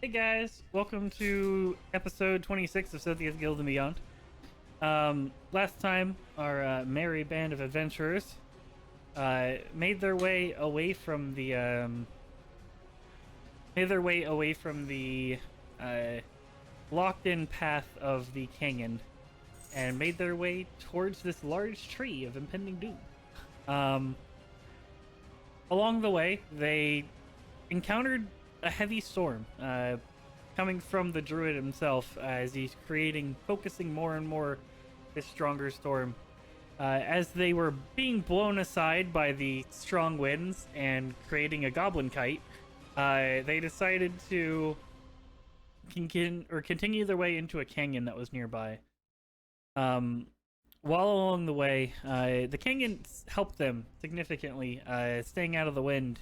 Hey guys, welcome to episode 26 of Sothiath Guild and Beyond. Last time, our merry band of adventurers made their way away from the locked-in path of the canyon, and made their way towards this large tree of impending doom. Along the way, they encountered a heavy storm coming from the druid himself as he's focusing more and more this stronger storm. As they were being blown aside by the strong winds and creating a goblin kite, they decided to continue their way into a canyon that was nearby. While along the way, the canyon helped them significantly, staying out of the wind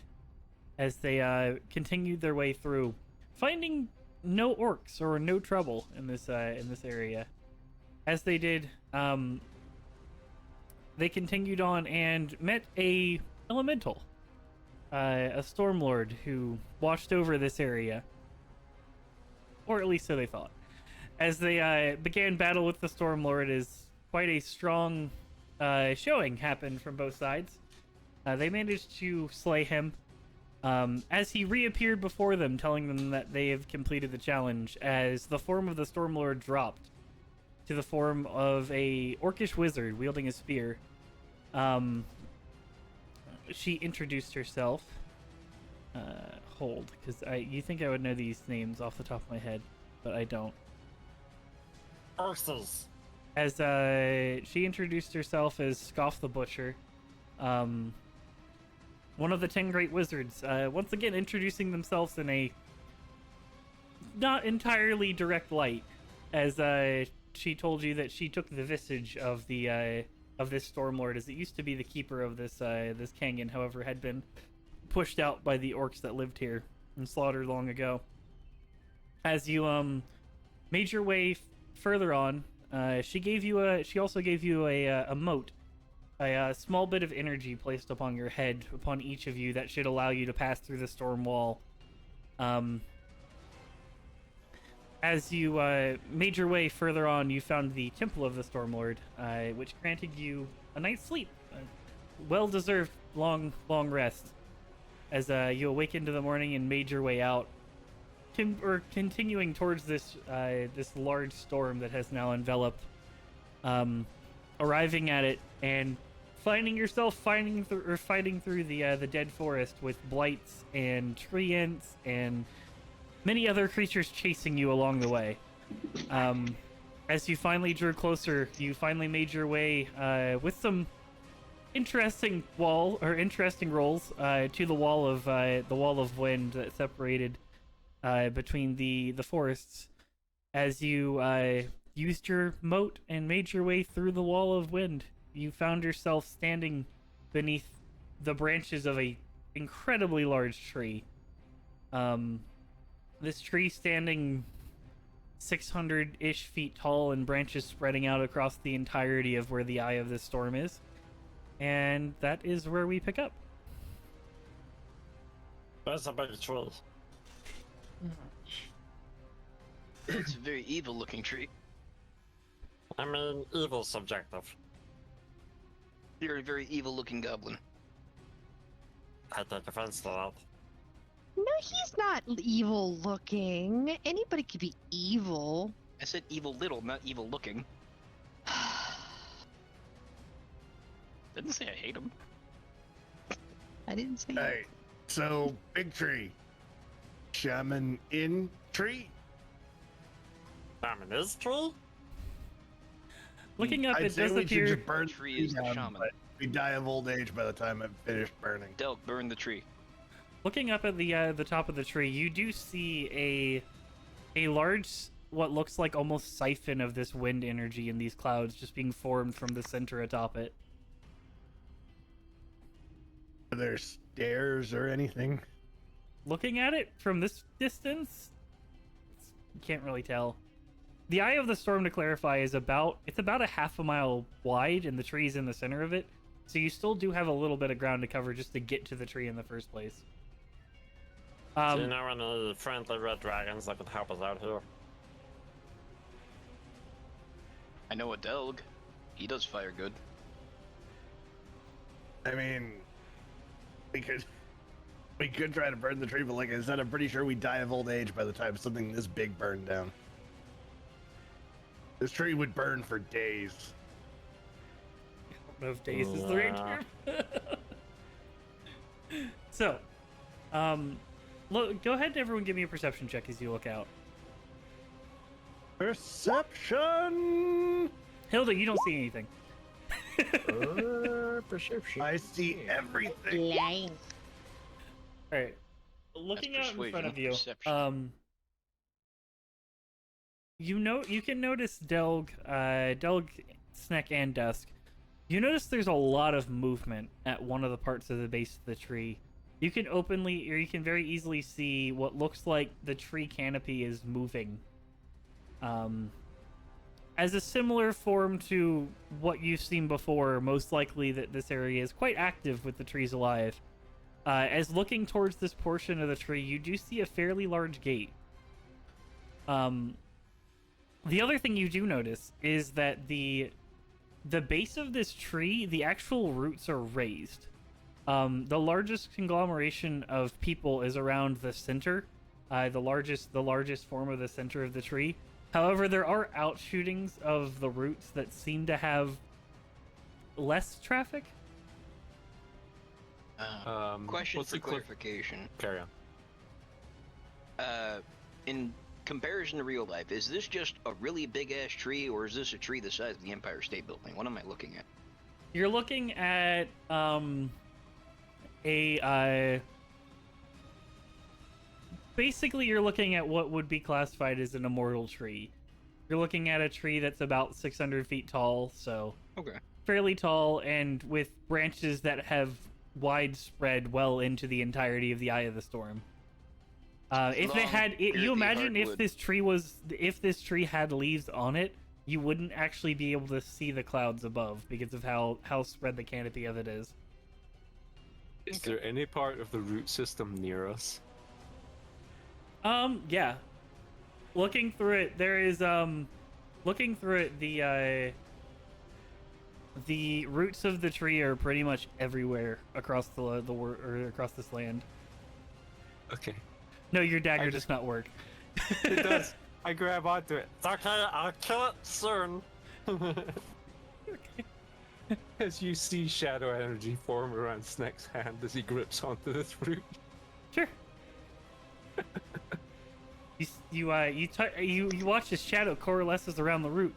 as they continued their way through, finding no orcs or no trouble in this area. As they did, they continued on and met a elemental, a stormlord who watched over this area, or at least so they thought. As they began battle with the stormlord, as quite a strong showing happened from both sides. They managed to slay him. As he reappeared before them, telling them that they have completed the challenge, as the form of the Stormlord dropped to the form of a orcish wizard wielding a spear. She introduced herself. Because you think I would know these names off the top of my head, but I don't. Ursus. As she introduced herself as Scoff the Butcher. One of the 10 great wizards, once again introducing themselves in a not entirely direct light, as she told you that she took the visage of the of this stormlord, as it used to be the keeper of this this canyon, however, had been pushed out by the orcs that lived here and slaughtered long ago. As you made your way further on, she also gave you a moat. A small bit of energy placed upon your head, upon each of you, that should allow you to pass through the storm wall. As you made your way further on, you found the Temple of the Stormlord, which granted you a night's sleep. Well-deserved long rest. As you awakened in the morning and made your way out, continuing towards this large storm that has now enveloped. Arriving at it and finding yourself fighting through the dead forest with blights and tree ants and many other creatures chasing you along the way. As you finally drew closer, you finally made your way with some interesting rolls to the wall of wind that separated between the forests. As you used your moat and made your way through the wall of wind, you found yourself standing beneath the branches of a incredibly large tree. This tree standing 600-ish feet tall and branches spreading out across the entirety of where the eye of this storm is. And that is where we pick up. That's a big tree. It's a very evil-looking tree. I mean, evil subjective. You're a very evil-looking goblin. I take offense to that. No, he's not evil looking. Anybody could be evil. I said evil little, not evil looking. Didn't say I hate him. I didn't say Hey, so big tree. Shaman in tree? Shaman is tree? Looking up, I'd it say does we should appear. just burn The tree is the down, shaman. but we die of old age by the time I've finished burning. Delk, burn the tree. Looking up at the top of the tree, you do see a large, what looks like almost siphon of this wind energy in these clouds just being formed from the center atop it. Are there stairs or anything? Looking at it from this distance, you can't really tell. The eye of the storm, to clarify, is about a half a mile wide, and the tree's in the center of it. So you still do have a little bit of ground to cover just to get to the tree in the first place. Do you know any friendly red dragons that could help us out here? I know a Delg. He does fire good. I mean, we could try to burn the tree, but like I said, I'm pretty sure we die of old age by the time something this big burned down. This tree would burn for days. I don't know if days is the right term. So, look, go ahead and everyone give me a perception check as you look out. Perception! Hilda, you don't see anything. Perception. I see everything. Lying. All right, looking out in front persuasion, of you, perception. you can notice Delg, Sneck, and Dusk. You notice there's a lot of movement at one of the parts of the base of the tree. You can very easily see what looks like the tree canopy is moving. As a similar form to what you've seen before, most likely that this area is quite active with the trees alive. As looking towards this portion of the tree, you do see a fairly large gate. The other thing you do notice is that the base of this tree, the actual roots are raised. The largest conglomeration of people is around the center, the largest form of the center of the tree. However, there are outshootings of the roots that seem to have less traffic. Question what's for the clarification. Carry on. In comparison to real life, is this just a really big ass tree, or is this a tree the size of the Empire State Building? What am I looking at? You're looking at basically you're looking at what would be classified as an immortal tree. You're looking at a tree that's about 600 feet tall, so Okay. fairly tall, and with branches that have widespread well into the entirety of the Eye of the Storm. If they Long, had, you girthy imagine if hardwood. if this tree had leaves on it, you wouldn't actually be able to see the clouds above because of how spread the canopy of it is. Is there any part of the root system near us? Yeah. Looking through it, there is looking through it, the roots of the tree are pretty much everywhere across the world or across this land. Okay. No, your dagger does not work. It does. I grab onto it. It's okay, I'll kill it soon. As you see shadow energy form around Snake's hand as he grips onto this root. Sure. You watch this shadow coalesces around the root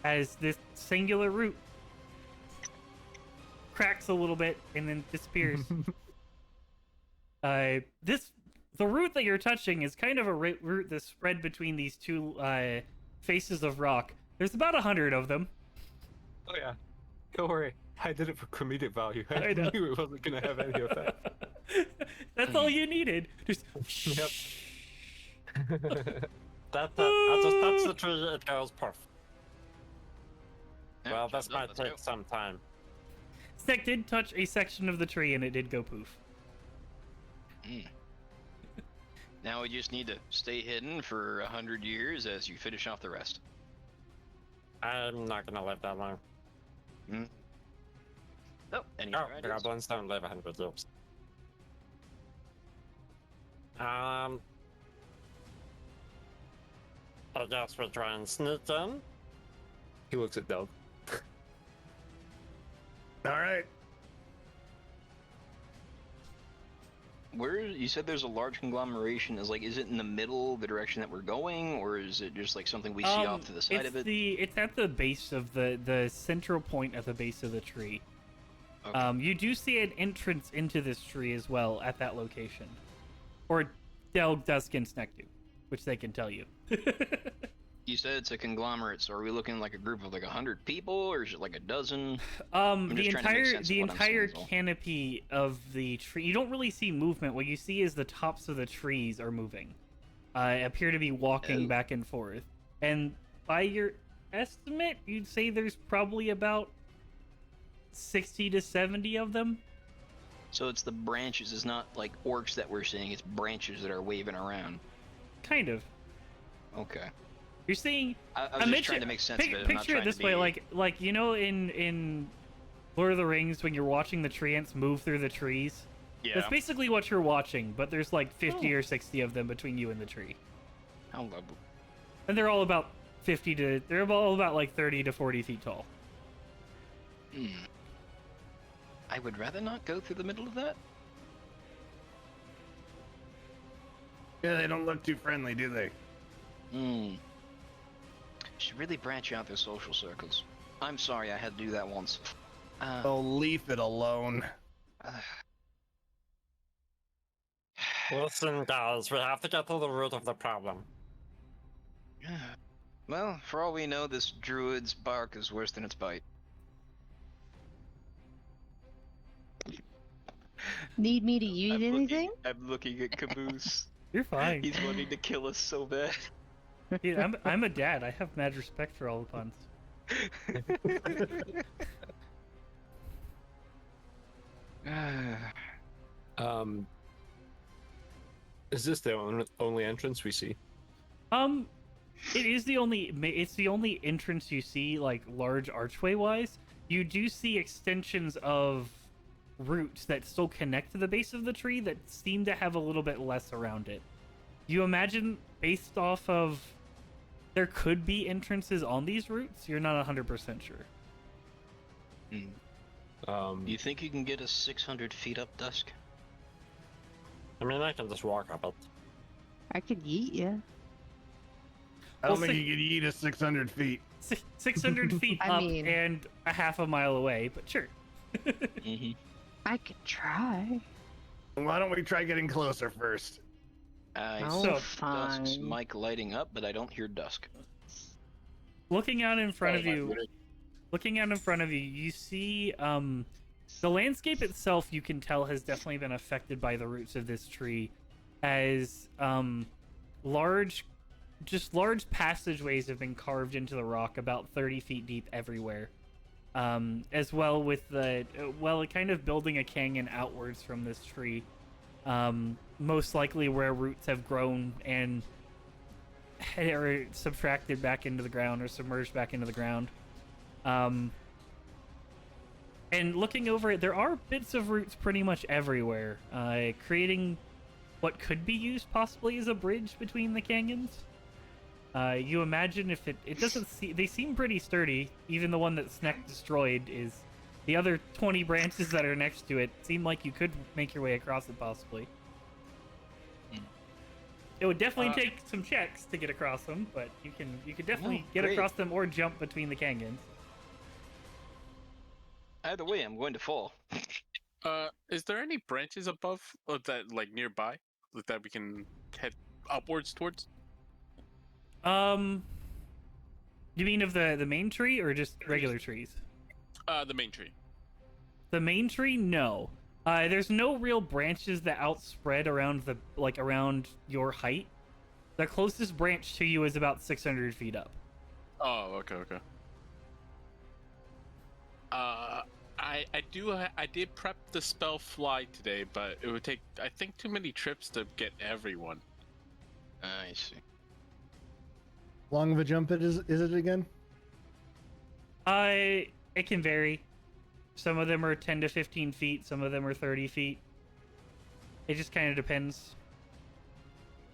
as this singular root cracks a little bit and then disappears. The root that you're touching is kind of a root that's spread between these two faces of rock. There's about 100 of them. Oh yeah. Don't worry. I did it for comedic value. I know. Knew it wasn't going to have any effect. That's all you needed. Just Yep. I just touch the tree, it goes puff. Yeah, Well, this job done, might let's take go. some time. Snack did touch a section of the tree and it did go poof. Now we just need to stay hidden for 100 years as you finish off the rest. I'm not gonna live that long. Oh, any Oh, other the ideas? goblins don't live 100 years. I guess we'll try and sneak in. He looks at Doug. All right. Where you said there's a large conglomeration? Is it in the middle, the direction that we're going, or is it just like something we see off to the side of it? It's at the base of the central point at the base of the tree. Okay. You do see an entrance into this tree as well at that location, or Delg, Dusk, and Snack do, which they can tell you. You said it's a conglomerate, so are we looking like a group of 100 people, or is it like a dozen? The just trying to make sense of what I'm seeing entire is all. canopy of the tree. You don't really see movement. What you see is the tops of the trees are moving. Appear to be walking Oh. back and forth. And by your estimate, you'd say there's probably about 60 to 70 of them. So it's the branches. It's not like orcs that we're seeing. It's branches that are waving around. Kind of. Okay. You're seeing. I was just trying to make sense of it. I'm not Picture it trying this to way, be- like you know, in Lord of the Rings, when you're watching the tree ants move through the trees. Yeah. That's basically what you're watching, but there's like 50 or 60 of them between you and the tree, How lovely. and they're all about they're all about like 30 to 40 feet tall. I would rather not go through the middle of that. Yeah, they don't look too friendly, do they? Should really branch out their social circles. I'm sorry, I had to do that once. Oh, leave it alone. Listen, guys, we have to get to the root of the problem. Well, for all we know, this druid's bark is worse than its bite. Need me to eat I'm anything? I'm looking at Caboose. You're fine. He's wanting to kill us so bad. Dude, I'm a dad. I have mad respect for all the puns. Is this the only entrance we see? It is the only. It's the only entrance you see, like large archway wise. You do see extensions of roots that still connect to the base of the tree that seem to have a little bit less around it. You imagine, based off of, there could be entrances on these roots. You're not 100% sure. Do you think you can get us 600 feet up, Dusk? I mean, I can just walk up it. I could eat you. I don't Well, think you can eat us 600 feet. 600 feet I up mean- and a half a mile away, but sure. Mm-hmm. I could try. Why don't we try getting closer first? I Oh, see fine. Dusk's mic lighting up, but I don't hear Dusk. Looking out in front of Sorry, you, my beauty. you see the landscape itself. You can tell has definitely been affected by the roots of this tree, as large passageways have been carved into the rock about 30 feet deep everywhere, as well with kind of building a canyon outwards from this tree, most likely where roots have grown and are subtracted back into the ground or submerged back into the ground. And looking over it, there are bits of roots pretty much everywhere, creating what could be used possibly as a bridge between the canyons. You imagine if it doesn't they seem pretty sturdy. Even the one that Sneck destroyed is. The other 20 branches that are next to it seem like you could make your way across it possibly. It would definitely take some checks to get across them, but you could definitely get great. across them or jump between the canyons. Either way, I'm going to fall. Is there any branches above or that like nearby that we can head upwards towards? You mean of the main tree or just regular trees? The main tree. The main tree, no. There's no real branches that outspread around around your height. The closest branch to you is about 600 feet up. Oh, okay. I did prep the spell fly today, but it would take I think too many trips to get everyone. I see. Long of a jump is it again? It can vary. Some of them are 10 to 15 feet. Some of them are 30 feet. It just kind of depends.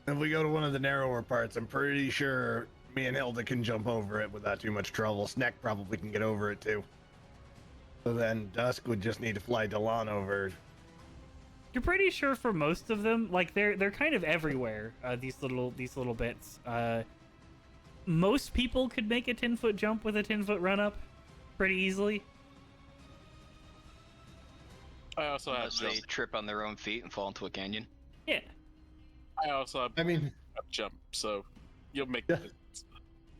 If we go to one of the narrower parts, I'm pretty sure me and Hilda can jump over it without too much trouble. Sneck probably can get over it too. So then Dusk would just need to fly Delan over. You're pretty sure for most of them, like they're kind of everywhere. These little bits. Most people could make a 10-foot jump with a 10-foot run up, pretty easily. I also have Unless they trip on their own feet and fall into a canyon. Yeah. I also have I mean, a jump, so you'll make Yeah. it.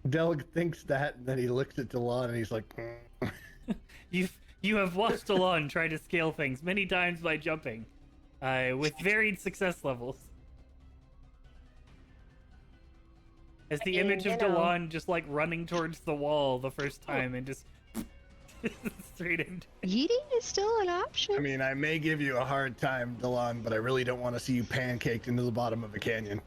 Delg thinks that, and then he looks at Delan and he's like, You have watched Alon try to scale things many times by jumping, with varied success levels. As the image of Delon just like running towards the wall the first time and just straight into. Eating is still an option. I mean, I may give you a hard time, Delon, but I really don't want to see you pancaked into the bottom of a canyon.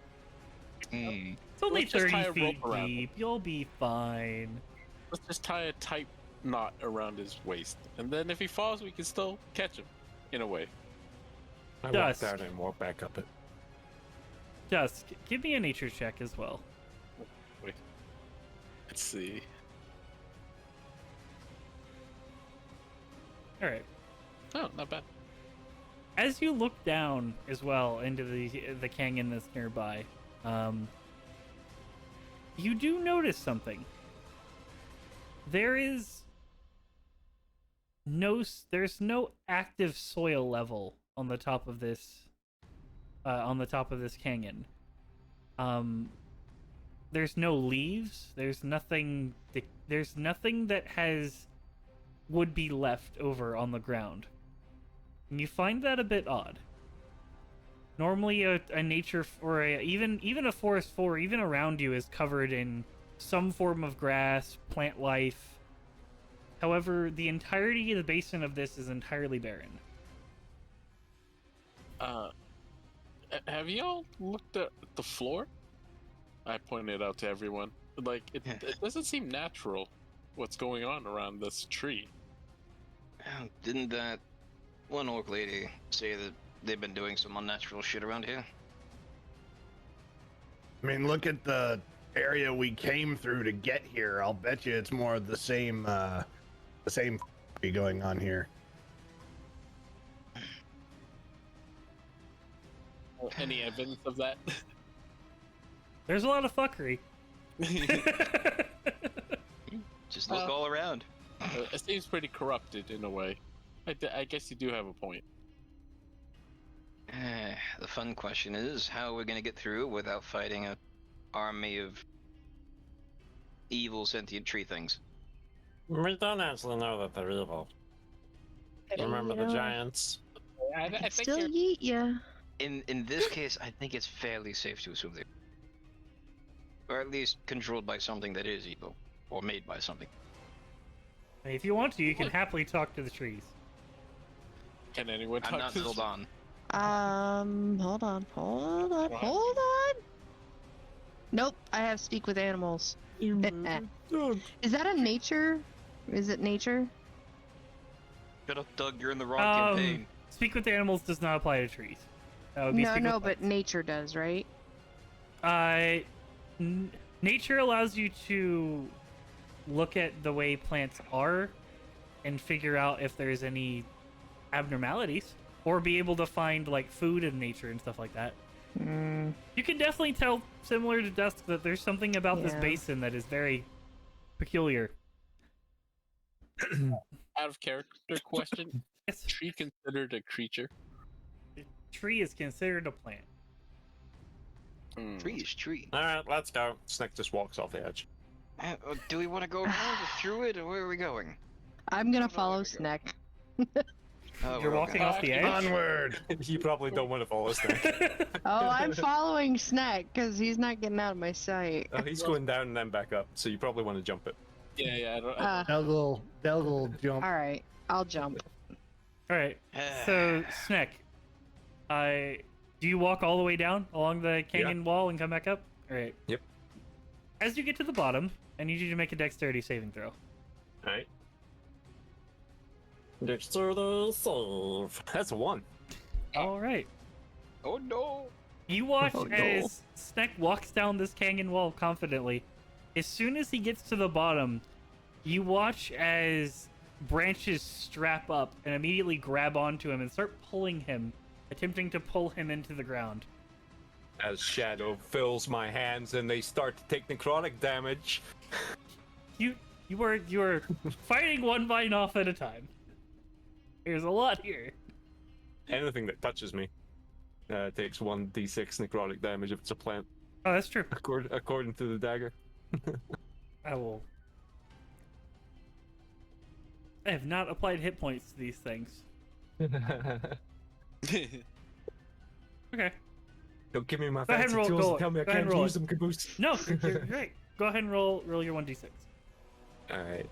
Hmm. It's only Let's just tie 30 a feet rope around him. deep. You'll be fine. Let's just tie a tight knot around his waist, and then if he falls, we can still catch him, in a way. I Dusk. walk down and walk back up it. Dusk, give me a nature check as well. Wait. Let's see. All right. Oh, not bad. As you look down as well into the canyon that's nearby, you do notice something. There's no active soil level on the top of this canyon. There's no leaves. There's nothing that would be left over on the ground. And you find that a bit odd. Normally, a nature or even a forest floor, even around you, is covered in some form of grass, plant life. However, the entirety of the basin of this is entirely barren. Have y'all looked at the floor? I pointed out to everyone. Like, it doesn't seem natural what's going on around this tree. Didn't that one orc lady say that they've been doing some unnatural shit around here? I mean, look at the area we came through to get here. I'll bet you it's more of the same going on here. Any evidence of that? There's a lot of fuckery. Just look all around. It seems pretty corrupted in a way. I guess you do have a point. The fun question is, how are we gonna get through without fighting an army of evil sentient tree things? We don't actually know that they're evil. Remember the giants? I think Still you're... eat ya. In this case, I think it's fairly safe to assume they, or at least controlled by something that is evil, or made by something. If you want to, you can happily talk to the trees. Can anyone I'm talk not to filled on. Hold on. Nope, I have speak with animals. Is that a nature? Is it nature? Shut up, Doug. You're in the wrong campaign. Speak with animals does not apply to trees. That would be speak No, with but plants. nature does, right? Nature allows you to look at the way plants are and figure out if there's any abnormalities, or be able to find like food in nature and stuff like that. You can definitely tell, similar to Dusk, that there's something about this Yeah. basin that is very peculiar. Out of character question. Yes, Tree considered a creature? tree is considered a plant. Tree is tree. Alright, let's go. Snack just walks off the edge. Do we want to go around or through it, or where are we going? I'm gonna Oh, follow there we go. Snack. Oh, You're we're all walking gonna- off the edge. Onward! You probably don't want to follow Snack. Oh, I'm following Snack because he's not getting out of my sight. He's going down and then back up, so you probably want to jump it. Yeah, I don't... Delgul jump. All right, I'll jump. All right. So, Sneck, do you walk all the way down along the canyon wall and come back up? All right. Yep. As you get to the bottom, I need you to make a dexterity saving throw. Alright. Dexterity save. That's a 1. All right. Oh no! You watch Oh, no. as Sneck walks down this canyon wall confidently. As soon as he gets to the bottom, you watch as branches strap up and immediately grab onto him and start pulling him, attempting to pull him into the ground. As shadow fills my hands and they start to take necrotic damage. You are fighting one vine off at a time. There's a lot here. Anything that touches me takes 1d6 necrotic damage if it's a plant, Oh, that's true. according to the dagger. I have not applied hit points to these things. Okay. Don't give me my Go ahead fancy and roll- tools go- and tell me I go ahead can't and roll use it. them, Caboose. No, you're great. Go ahead and roll your 1d6. Alright.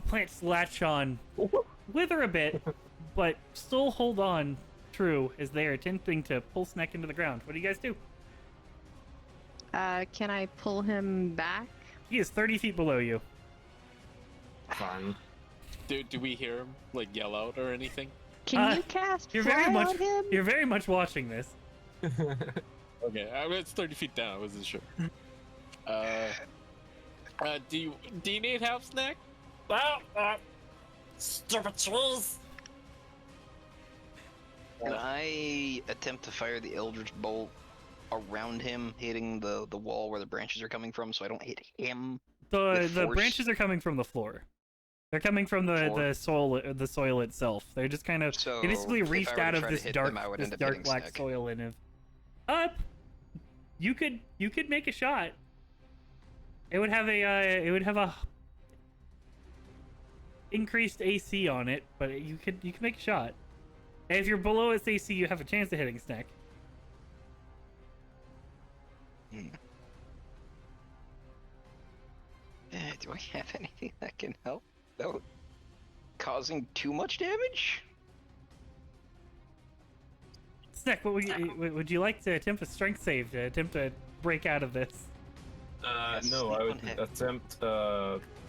The plants latch on, wither a bit, but still hold on true as they are attempting to pull Sneck into the ground. What do you guys do? Can I pull him back? He is 30 feet below you. Fun. Do we hear him like yell out or anything? Can you cast You're fly very much on him? you're very much watching this. Okay, I mean, it's 30 feet down. I wasn't sure. Do you need help, Snack? Stupid trees. Can I attempt to fire the Eldritch Bolt around him, hitting the wall where the branches are coming from, so I don't hit him? The With force? branches are coming from the floor. They're coming from the soil itself. They're just kind of So they basically if I reached were to out of try to this hit dark them, I would this end up dark hitting black Sneck. soil and have up. You could make a shot. It would have a increased AC on it, but you could make a shot. And if you're below its AC, you have a chance of hitting Snack. Do I have anything that can help without causing too much damage? Snack, what would you like to attempt a strength save to attempt to break out of this? Yes, No, sleep I on would head. attempt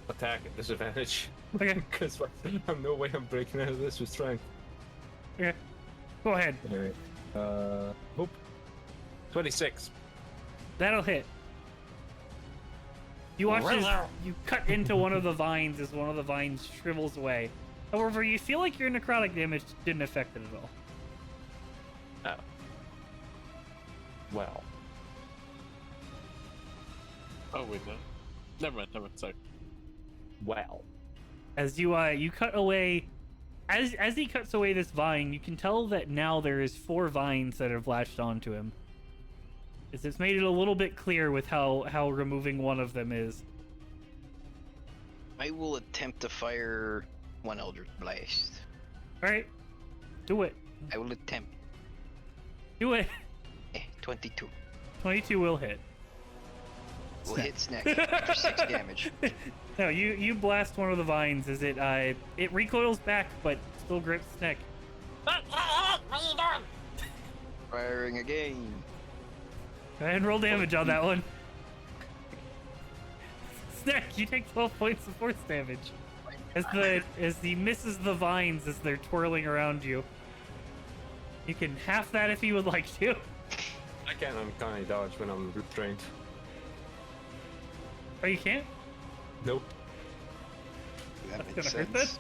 attack at disadvantage. Okay, Because I'm no way I'm breaking out of this with strength. okay, go ahead. Anyway, hope 26. That'll hit. You watch as you cut into one of the vines as one of the vines shrivels away. However, you feel like your necrotic damage didn't affect it at all. Oh. Well. Oh wait, no. Never mind. Sorry. Well. As you cut away, as he cuts away this vine, you can tell that now there is 4 vines that have latched onto him. It's made it a little bit clear with how removing one of them is. I will attempt to fire one Eldritch Blast. All right, do it. I will attempt. Do it. 22. 22 will hit. Will hit Snack for 6 damage. No, you blast one of the vines as it recoils back, but still grips Snack. Firing again. Go ahead and roll damage on that one. Snack, you take 12 points of force damage as he misses the vines as they're twirling around you. You can half that if you would like to. I can't uncanny dodge when I'm restrained. Oh, you can't? Nope. That That's makes gonna hurt sense.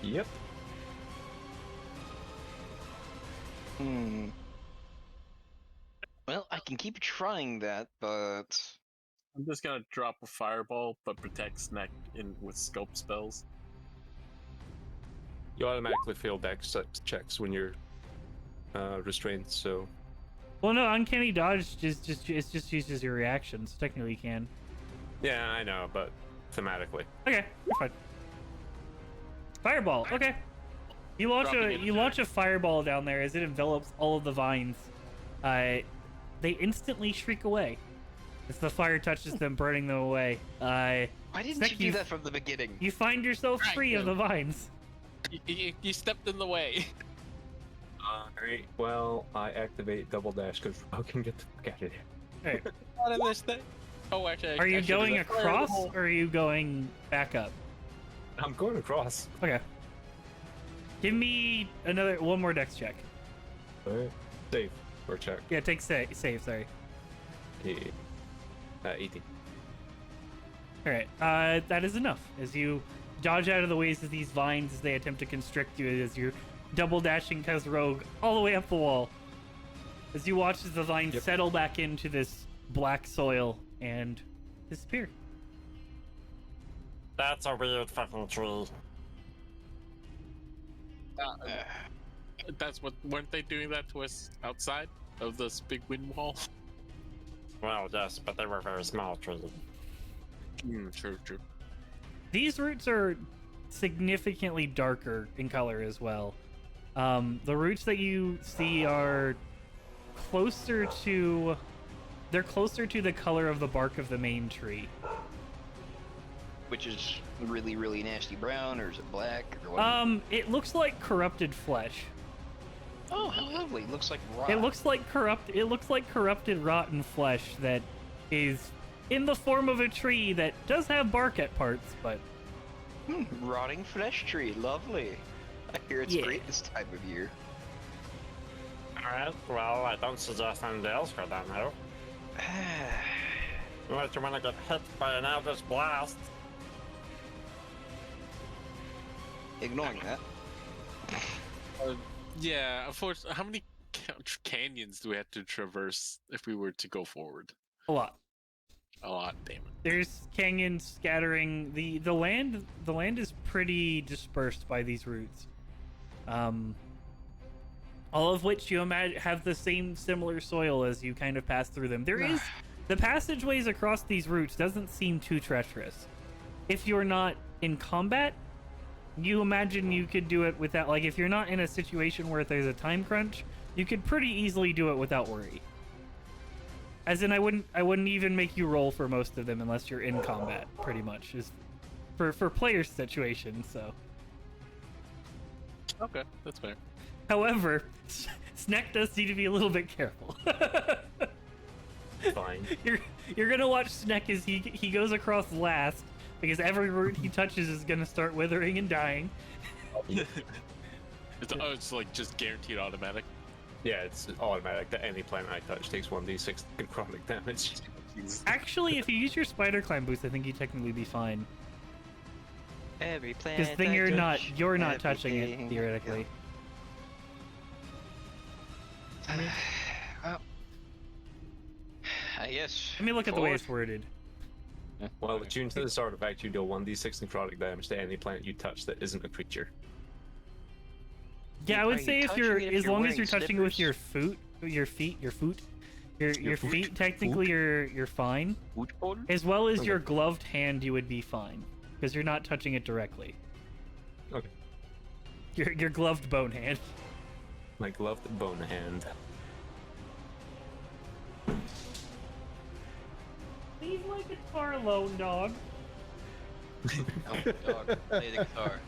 Yep. Well, I can keep trying that, but I'm just gonna drop a fireball, but protect Snack with scope spells. You automatically fail dex checks when you're restrained, so Well, no, uncanny dodge just uses your reaction, so technically you can. yeah, I know, but thematically. Okay, you're fine. Fireball. Okay. You launch a fireball down there as it envelops all of the vines. They instantly shriek away as the fire touches them, burning them away. why didn't Snack, you do that from the beginning? You find yourself Right, free of yeah. the vines. You stepped in the way. Alright, well, I activate double dash because I can get the fuck out of here. Alright. Out of this thing. Oh, actually, Are you I should do going that. across or are you going back up? I'm going across. Okay. Give me one more dex check. Alright. Save or check. Yeah, take save, sorry. Okay. 18. Alright, that is enough. As you dodge out of the ways of these vines as they attempt to constrict you as you're double dashing Kez Rogue all the way up the wall. As you watch as the vines settle back into this black soil and disappear. That's a weird fucking tree. That's what weren't they doing that to us outside of this big wind wall? Well, yes, but they were very small trees. True. These roots are significantly darker in color as well. The roots that you see are closer to the color of the bark of the main tree. which is really, really nasty brown, or is it black? Or what? It looks like corrupted flesh. Oh, how lovely! Looks like rock. It looks like corrupted, rotten flesh that is in the form of a tree that does have bark at parts, but Rotting flesh tree, lovely. I hear it's Yeah. great this time of year. Alright, well, I don't suggest anybody else go down there. Unless you want to get hit by an Eldritch Blast. Ignoring that. Yeah, unfortunately, how many canyons do we have to traverse if we were to go forward? a lot. A lot, damn it. There's canyons scattering the land. The land is pretty dispersed by these routes. All of which you imagine have the same similar soil as you kind of pass through them. There is the passageways across these routes doesn't seem too treacherous. If you're not in combat, you imagine you could do it without, like, if you're not in a situation where there's a time crunch, you could pretty easily do it without worry. As in, I wouldn't even make you roll for most of them unless you're in combat, pretty much, is for players' situation. So, Okay, that's fair. however, Snack does need to be a little bit careful. Fine. You're gonna watch Snack as he goes across last, because every root he touches is gonna start withering and dying. It's like just guaranteed automatic. Yeah, it's automatic that any planet I touch takes 1d6 necrotic damage. Actually, if you use your spider climb boost, I think you technically be fine. Every planet. Because then you're not touching it everything. theoretically. Well, I guess. Let me look at the way forward. it's worded. Well, attuned to this artifact, you deal 1d6 necrotic damage to any planet you touch that isn't a creature. Yeah, I Are would you say if touching you're it if as you're long as wearing you're touching it with slippers? your feet, foot? technically you're fine. Boot hole? As well as Okay. your gloved hand, you would be fine because you're not touching it directly. Okay. Your gloved bone hand. My gloved bone hand. Leave my guitar alone, dog. Oh, dog, play the guitar.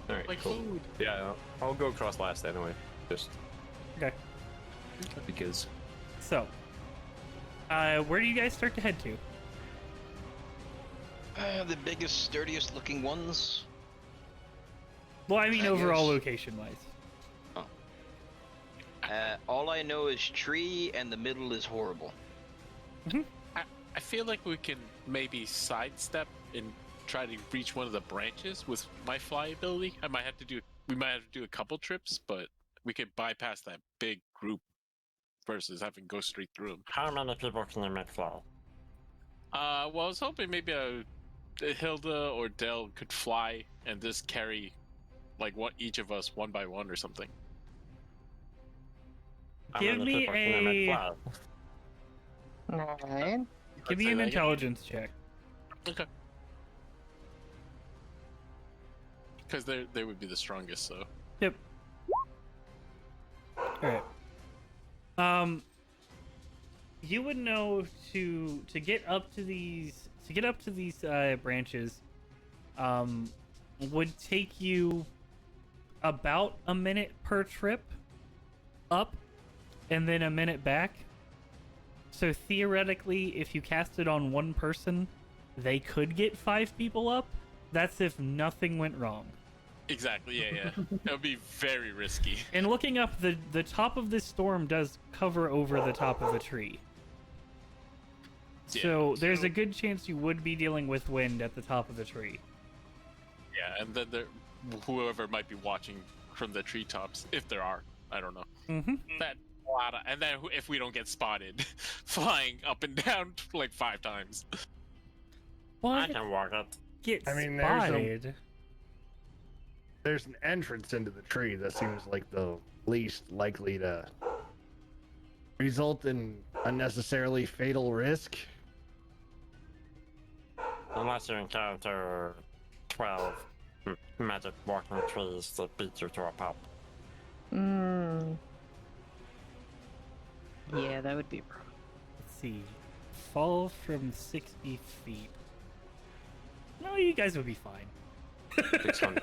Alright, Like cool. food. Yeah, I'll go across last anyway. Just Okay. because. So, where do you guys start to head to? The biggest, sturdiest looking ones. Well, I mean I overall guess. location-wise. All I know is tree, and the middle is horrible. I feel like we can maybe sidestep and try to reach one of the branches with my fly ability. We might have to do a couple trips, but we could bypass that big group versus having to go straight through them. How many people can you make fly? Well, I was hoping maybe Hilda or Dell could fly and just carry like each of us one by one or something. How Give many me people can you make a- fly? Alright. Give me say an that again. intelligence check. Okay. Because they would be the strongest, so. Yep. Alright. You would know to get up to these branches, would take you about a minute per trip up, and then a minute back. So theoretically, if you cast it on one person, they could get 5 people up. That's if nothing went wrong. Exactly, yeah. That would be very risky. And looking up, the top of this storm does cover over the top of a tree. Yeah, So there's so- a good chance you would be dealing with wind at the top of the tree. Yeah, and then whoever might be watching from the treetops, if there are, I don't know. Mm-hmm. And then if we don't get spotted, flying up and down like 5 times. I What? can walk it. Get I mean, spotted? There's an entrance into the tree that seems like the least likely to result in unnecessarily fatal risk. Unless you encounter 12 magic walking trees that beat you to a pulp. Mm. Yeah, that would be rough. Let's see. Fall from 60 feet. No, you guys would be fine. 600.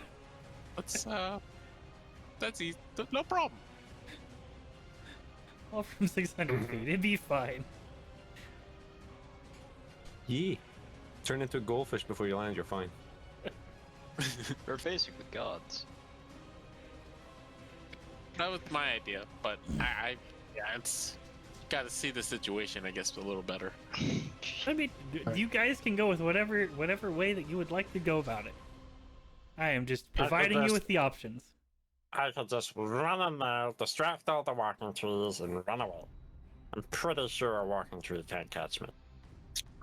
That's easy. No problem. All from 600 feet. It'd be fine. Yeah. Turn into a goldfish before you land, you're fine. We're basically gods. That was my idea, but yeah, it's got to see the situation, I guess, a little better. I mean, you guys can go with whatever way that you would like to go about it. I am just providing you with the options. I could just run in there, distract all the walking trees, and run away. I'm pretty sure a walking tree can't catch me.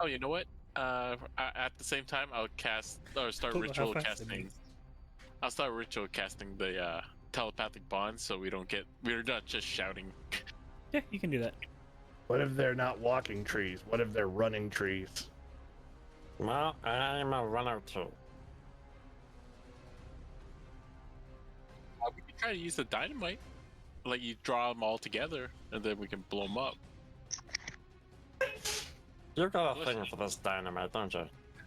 Oh, you know what? At the same time, I'll cast or start Oh, how ritual fast it casting. is. I'll start ritual casting the telepathic bond, so we're not just shouting. Yeah, you can do that. What if they're not walking trees? What if they're running trees? Well, I'm a runner too. We can try to use the dynamite. Like you draw them all together, and then we can blow them up. You got a thing for this dynamite, don't you?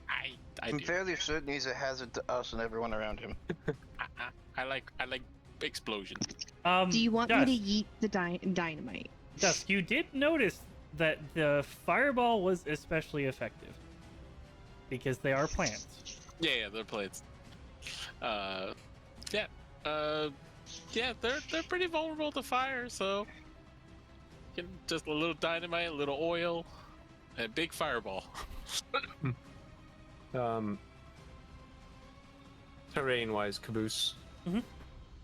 I I'm do. fairly certain he's a hazard to us and everyone around him. I like explosions. Do you want me to Dusk, yeet the dynamite? Dusk, you did notice that the fireball was especially effective because they are plants. Yeah, they're plates. Yeah, they're pretty vulnerable to fire, so just a little dynamite, a little oil, and a big fireball. Terrain-wise, Caboose. Mhm.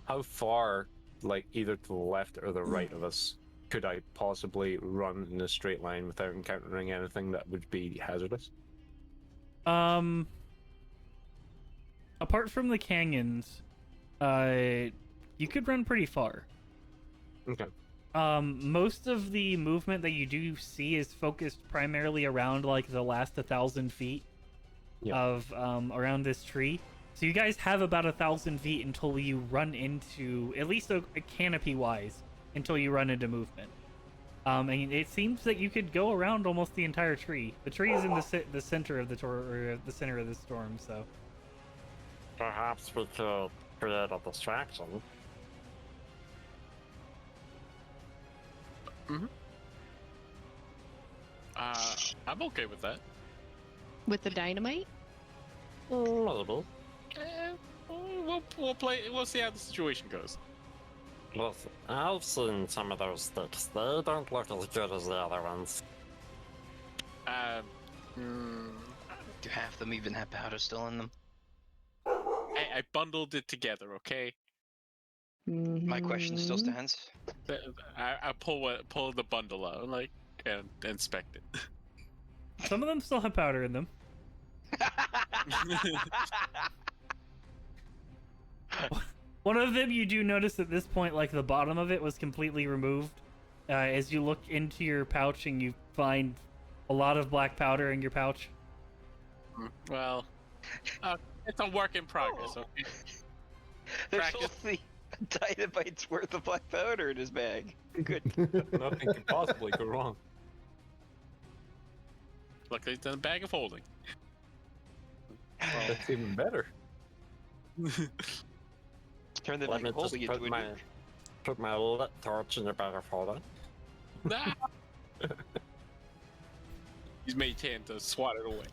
How far, like either to the left or the right of us, could I possibly run in a straight line without encountering anything that would be hazardous? Apart from the canyons, you could run pretty far. Okay. Most of the movement that you do see is focused primarily around like the last 1,000 feet Yeah. of around this tree. So you guys have about 1,000 feet until you run into at least a canopy wise until you run into movement. And it seems that you could go around almost the entire tree. The tree is in the center of the center of the storm. So Perhaps we could create a distraction. I'm okay with that. With the dynamite? Maybe. We'll play. We'll see how the situation goes. Listen, I've seen some of those sticks. They don't look as good as the other ones. Do half of them even have powder still in them? I bundled it together. Okay. My question still Mhm. stands. I pull the bundle out like and inspect it. some of them still have powder in them. One of them you do notice at this point, like the bottom of it was completely removed. As you look into your pouch and you find a lot of black powder in your pouch. Well, it's a work in progress. Oh. Okay. There's Practice. only a dynamite's worth of black powder in his bag. Good. Nothing could possibly go wrong. Luckily, it's in a bag of holding. That's even better. Turn the Let bag me of just holding into put a my, nuke. put my lit torch in your bag of holding. Nah. He's made hand to swat it away.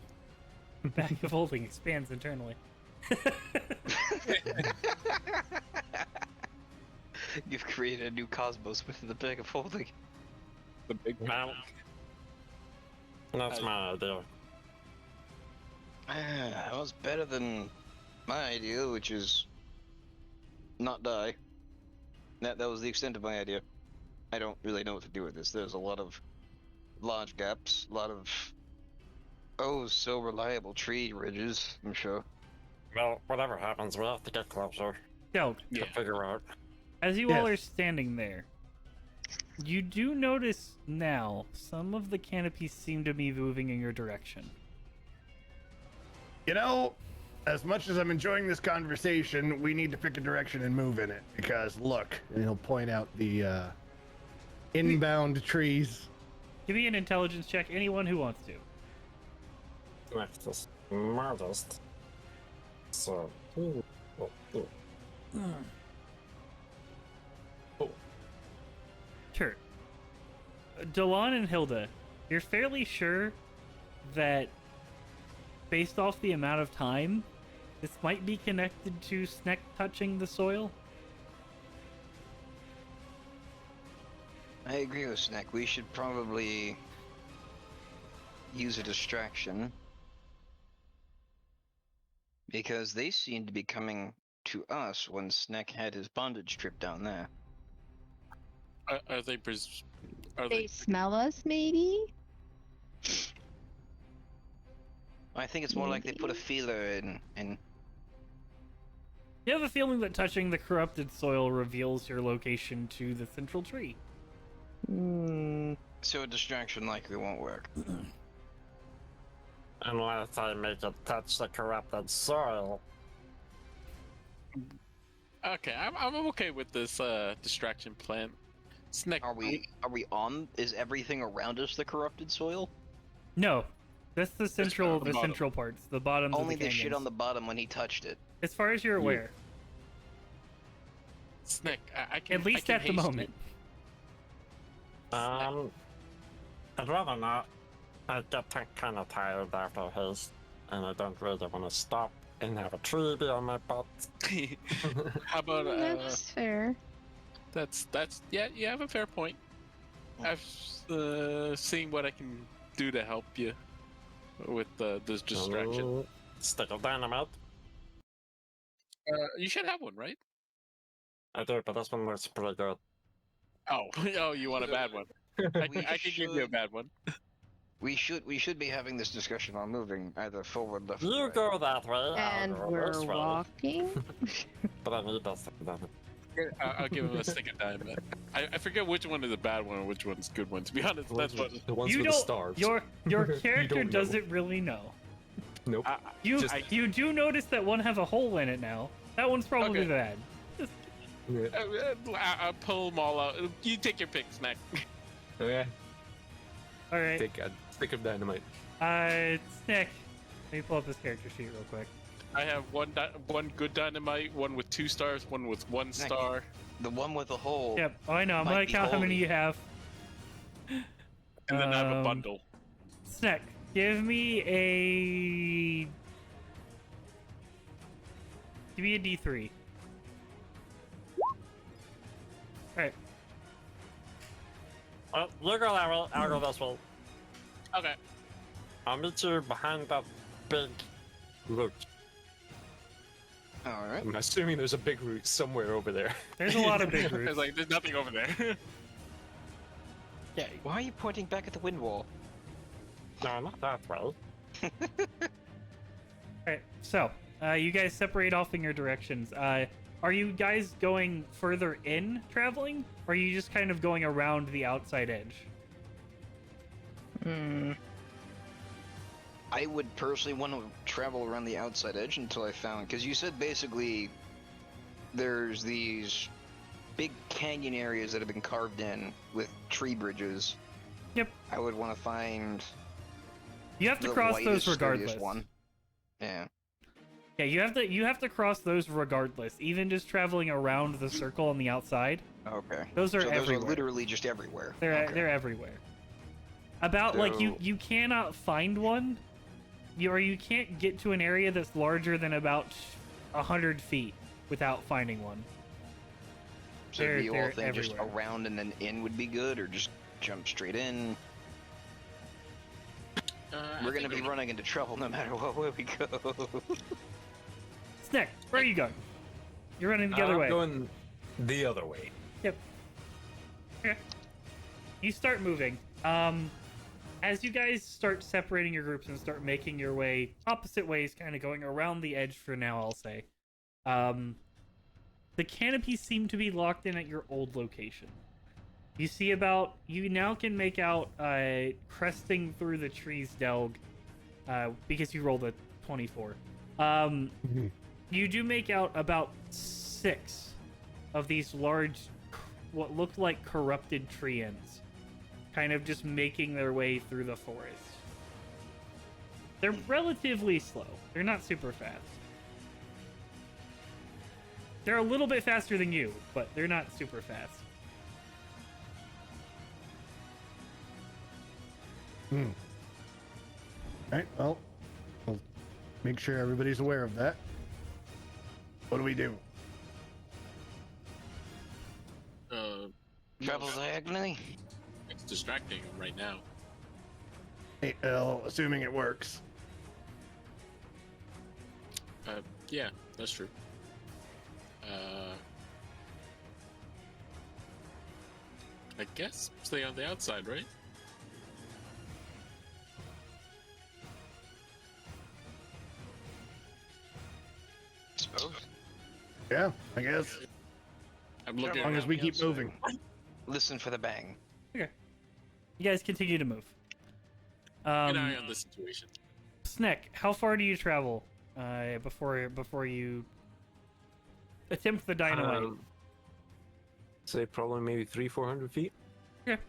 Bag of holding expands internally. You've created a new cosmos within the bag of holding. The big Well, that's my idea. That was better than my idea, which is not die. That was the extent of my idea. I don't really know what to do with this. There's a lot of large gaps, a lot of so reliable tree ridges, I'm sure. Well, whatever happens, we have to get closer So, Yeah. to figure out. as you all Yes. are standing there, you do notice now some of the canopies seem to be moving in your direction. You know, as much as I'm enjoying this conversation, we need to pick a direction and move in it. Because look, and he'll point out the inbound trees. Give me an intelligence check, anyone who wants to. Next is smartest. So. Sure. Delon and Hilda, you're fairly sure that, based off the amount of time, this might be connected to Sneck touching the soil? I agree with Snack. We should probably use a distraction. Because they seem to be coming to us when Snack had his bondage trip down there. Are they? Are They smell us, maybe? I think it's more like they put a feeler in. You have a feeling that touching the corrupted soil reveals your location to the central tree. So a distraction likely won't work. Unless I make it touch the corrupted soil. Okay, I'm okay with this distraction plan. Snack, Are we on? Is everything around us the corrupted soil? No, that's the central, the the bottom. central parts, the bottoms Only of the the shit canyons. on the bottom when he touched it. As far as you're aware, Snack, I can. at least I at can the haste moment. I'd rather not. I get kind of tired after haste, and I don't really want to stop and have a tree be on my butt. you. How about That's fair. that's yeah, you have a fair point. I've seeing what I can do to help you with this distraction. Stick of dynamite. You should have one, right? I do, but this one looks pretty good. Oh, oh, you want a bad one? I can give you a bad one. We should be having this discussion on moving either forward, left, You or right. go that way, And I'll go we're this way. walking. But I need this thing done. I'll give him a stick of dynamite. I forget which one is a bad one and which one's a good one. To be honest, that's what. The ones You with the don't. stars. Your character don't know. doesn't really know. Nope. You Just- you do notice that one has a hole in it now. That one's probably Okay. bad. Yeah. I'll pull them all out. You take your pick, Snack. Okay. All right. Take a stick of dynamite. Snick. Let me pull up his character sheet real quick. I have one good dynamite, one with 2 stars, one with 1 Snack. star, The one with the hole. Yep. Oh, I know. I'm Might gonna be count how many holy. you have. and then I have a Um, bundle. Snick, give me a D3. All right. Well, you go that way, I'll go this way. Okay. I'll meet you behind that big root. All right. I'm assuming there's a big root somewhere over there. There's a lot of big It's roots. like there's nothing over there. Yeah. Why are you pointing back at the wind wall? No, not that way. Alright, so, you guys separate off in your directions. Are you guys going further in traveling? Or are you just kind of going around the outside edge? I would personally want to travel around the outside edge until I found, because you said basically there's these big canyon areas that have been carved in with tree bridges. Yep. I would want to find You have to the cross lightest, those regardless. sturdiest one. Yeah. Yeah, you have to cross those regardless. Even just traveling around the circle on the outside. Okay. Those are so those everywhere. are literally just everywhere. They're okay. they're everywhere. About like So- you cannot find one, or you can't get to an area that's larger than about 100 feet without finding one. So they're- the whole they're thing just everywhere. around and then in would be good, or just jump straight in. We're gonna be running into trouble no matter what way we go. Snick, where are you going? You're running the other I'm way. going the other way. Yep. Okay. You start moving. As you guys start separating your groups and start making your way opposite ways, kind of going around the edge for now, I'll say. The canopies seem to be locked in at your old location. You see you now can make out cresting through the trees, Delg, because you rolled a 24. You do make out about 6 of these large, what look like corrupted tree ends, kind of just making their way through the forest. They're relatively slow. They're not super fast. They're a little bit faster than you, but they're not super fast. Alright, well, we'll make sure everybody's aware of that. What do we do? Travel diagonally? It's distracting him right now. Hey, well, assuming it works. Yeah, that's true. I guess stay on the outside, right? Suppose. Yeah, I guess. I'm looking As long as around we the keep outside. moving. Listen for the bang. Okay. You guys continue to move. Keep an eye on the situation. Sneck, how far do you travel before you attempt the dynamite? Say probably maybe 300-400 feet. Okay.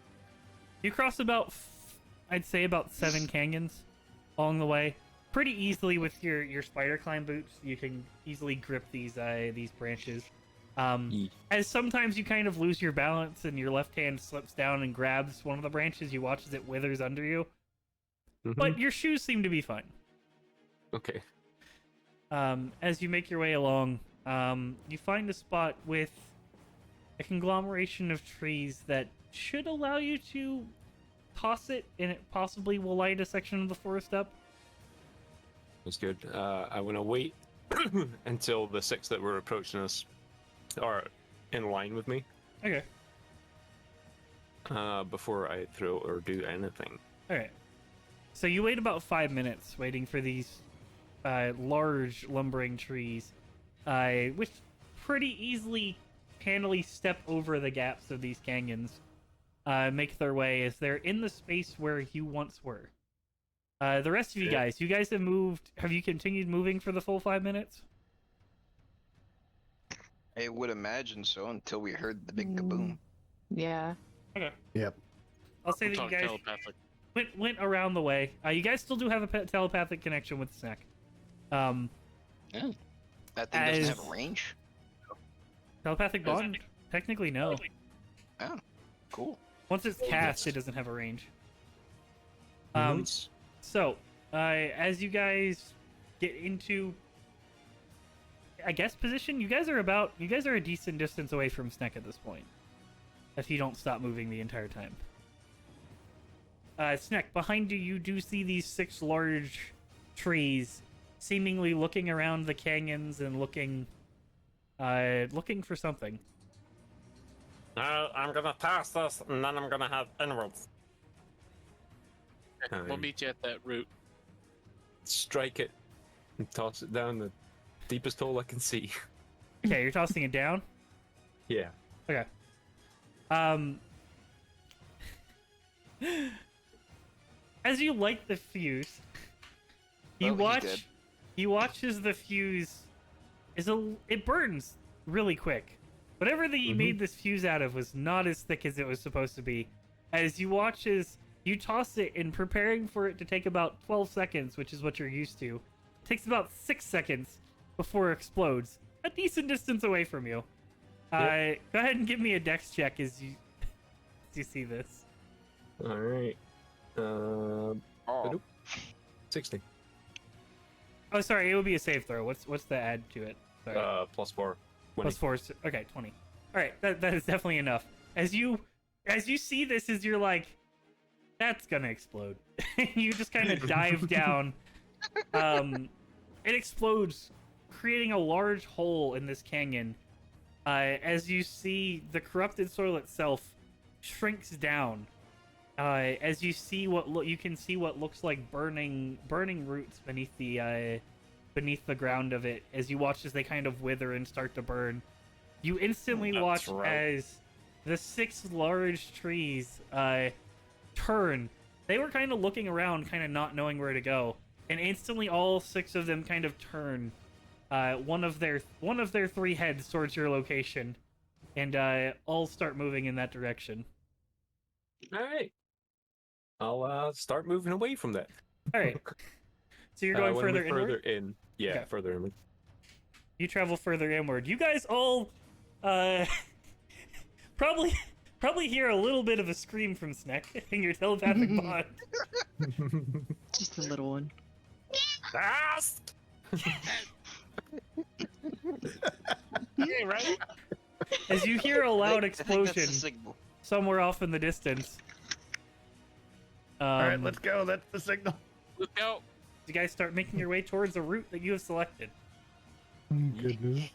You cross about, I'd say about 7 canyons along the way. Pretty easily with your spider climb boots. You can easily grip these branches. As sometimes you kind of lose your balance and your left hand slips down and grabs one of the branches, you watch as it withers under you. But your shoes seem to be fine. Okay. As you make your way along, you find a spot with a conglomeration of trees that should allow you to toss it, and it possibly will light a section of the forest up. That's good. I want to wait until the 6 that were approaching us are in line with me. Okay. Before I throw or do anything. Alright. So you wait about 5 minutes waiting for these large lumbering trees, which pretty easily, handily step over the gaps of these canyons, make their way as they're in the space where you once were. The rest of you guys have moved. Have you continued moving for the full 5 minutes? I would imagine so until we heard the big kaboom. Yeah. Okay. Yep. I'll say that you Talk guys telepathic. went around the way. You guys still do have a telepathic connection with Snack. That thing doesn't As- have a range? Telepathic bond? Technically, no. Oh, cool. Once it's cast, it doesn't have a range. Nice. So, as you guys get into, I guess, position, you guys are a decent distance away from Snack at this point. If you don't stop moving the entire time. Snack, behind you, you do see these 6 large trees, seemingly looking around the canyons and looking for something. I'm gonna toss this, and then I'm gonna have inwards. We'll meet you at that route. Strike it and toss it down the deepest hole I can see. Okay, you're tossing it down? Yeah. Okay. As you light the fuse, you Oh, he's dead. watch as the fuse it burns really quick. Whatever that you made this fuse out of was not as thick as it was supposed to be. As you watch as you toss it and preparing for it to take about 12 seconds, which is what you're used to, it takes about 6 seconds before it explodes, a decent distance away from you. Go ahead and give me a dex check as you see this. All right. Oh, 60. Oh, sorry, it would be a save throw. What's the add to it? Sorry. +4. 20. +4. Okay, 20. All right, that is definitely enough. As you see this, as you're like, that's gonna explode. You just kind of dive down. It explodes, creating a large hole in this canyon. As you see, the corrupted soil itself shrinks down. As you see you can see what looks like burning roots beneath the ground of it. As you watch as they kind of wither and start to burn, you instantly watch as the 6 large trees turn. They were kind of looking around, kind of not knowing where to go, and instantly all 6 of them kind of turn. One of their 3 heads towards your location, and all start moving in that direction. All right. I'll start moving away from that. All right. So you're going When we further inward. in. Yeah, Okay. further inward. You travel further inward. You guys all, probably hear a little bit of a scream from Sneck in your telepathic bond. Just a little one. Ask! Hey, right? As you hear a loud I think that's the explosion signal. somewhere off in the distance. All right, let's go. That's the signal. Let's go. You guys start making your way towards a route that you have selected. Goodness.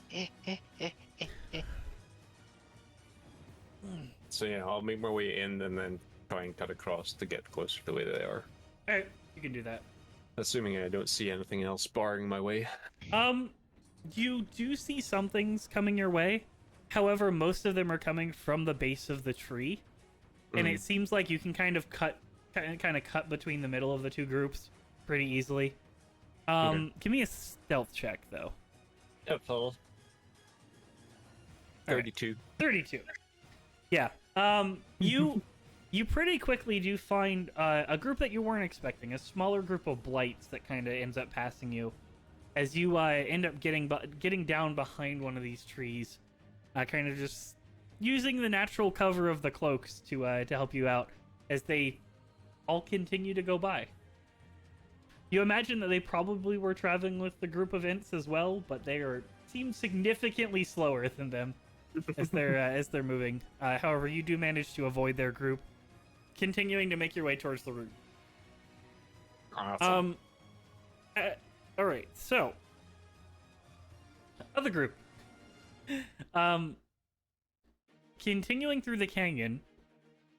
So yeah, I'll make my way in and then try and cut across to get closer to the way they are. All right, you can do that. Assuming I don't see anything else barring my way. You do see some things coming your way. However, most of them are coming from the base of the tree, and it seems like you can kind of cut between the middle of the two groups pretty easily. Give me a stealth check though. Yeah, total. 32. 32. Yeah. You pretty quickly do find a group that you weren't expecting, a smaller group of blights that kind of ends up passing you, as you end up getting down behind one of these trees, kind of just using the natural cover of the cloaks to help you out as they all continue to go by. You imagine that they probably were traveling with the group of Ints as well, but they seem significantly slower than them as they're moving. However, you do manage to avoid their group, continuing to make your way towards the route. Awesome. All right, so other group. Continuing through the canyon.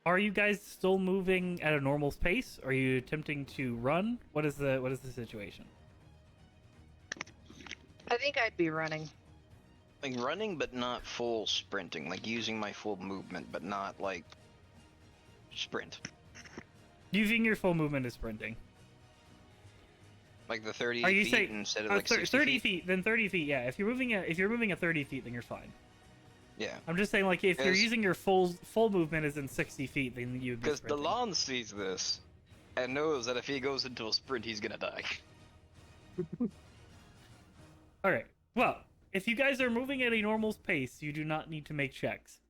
Are you guys still moving at a normal pace? Are you attempting to run? What is the situation? I think I'd be running. Like running, but not full sprinting. Like using my full movement, but not like sprint. Using your full movement is sprinting. Like the 30 Are you feet saying instead of like 60 30 feet. feet? Then 30 feet. Yeah, if you're moving at 30 feet, then you're fine. Yeah. I'm just saying, like, if you're Yes. using your full movement is in 60 feet, then you'd be Because sprinting. Delon sees this and knows that if he goes into a sprint, he's gonna die. All right. Well, if you guys are moving at a normal pace, you do not need to make checks.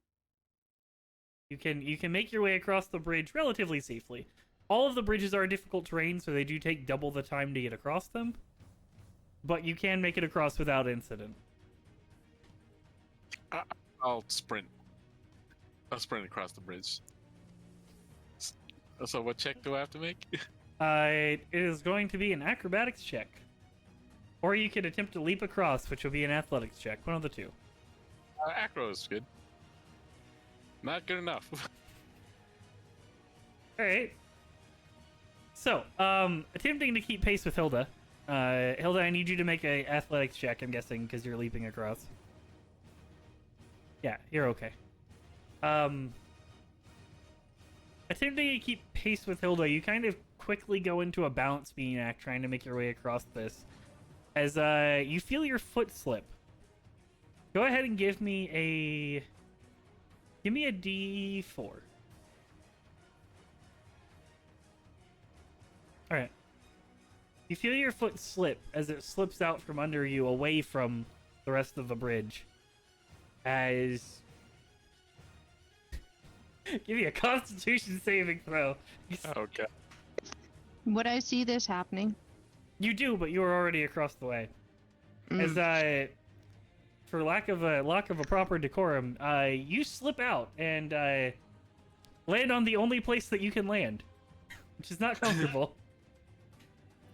You can make your way across the bridge relatively safely. All of the bridges are difficult terrain, so they do take double the time to get across them. But you can make it across without incident. I'll sprint. I'll sprint across the bridge. So what check do I have to make? It is going to be an acrobatics check. Or you could attempt to leap across, which will be an athletics check. One of the two. Acro is good. Not good enough. Alright. So, attempting to keep pace with Hilda. Hilda, I need you to make a athletics check, I'm guessing, because you're leaping across. Yeah, you're okay. Attempting to keep pace with Hilda, you kind of quickly go into a balance beam act trying to make your way across this. As you feel your foot slip. Go ahead and give me a D4. Alright. You feel your foot slip as it slips out from under you away from the rest of the bridge. As... Give me a Constitution saving throw. Okay. Would I see this happening? You do, but you are already across the way. As for lack of a proper decorum, you slip out and land on the only place that you can land, which is not comfortable.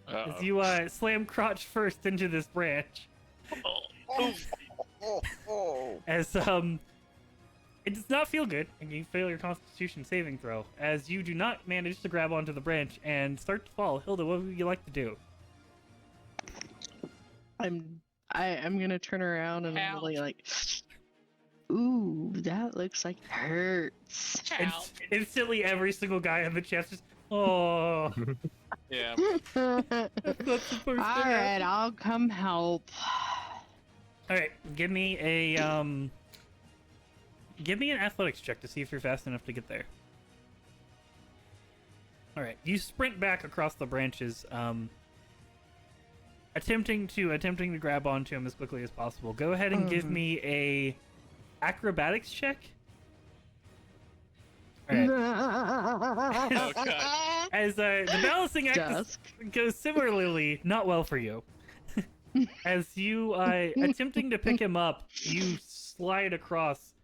As you slam crotch first into this branch. As it does not feel good, and you fail your Constitution saving throw, as you do not manage to grab onto the branch and start to fall. Hilda, what would you like to do? I'm gonna turn around and I'm really like, ooh, that looks like it hurts. Instantly, every single guy on the chest just, oh. Yeah. That's supposed to All happen. right, I'll come help. All right, give me an athletics check to see if you're fast enough to get there. All right, you sprint back across the branches. attempting to grab onto him as quickly as possible. Go ahead and give me a acrobatics check. All right. Oh, God. As the balancing act Dusk. goes similarly not well for you. As you attempting to pick him up, you slide across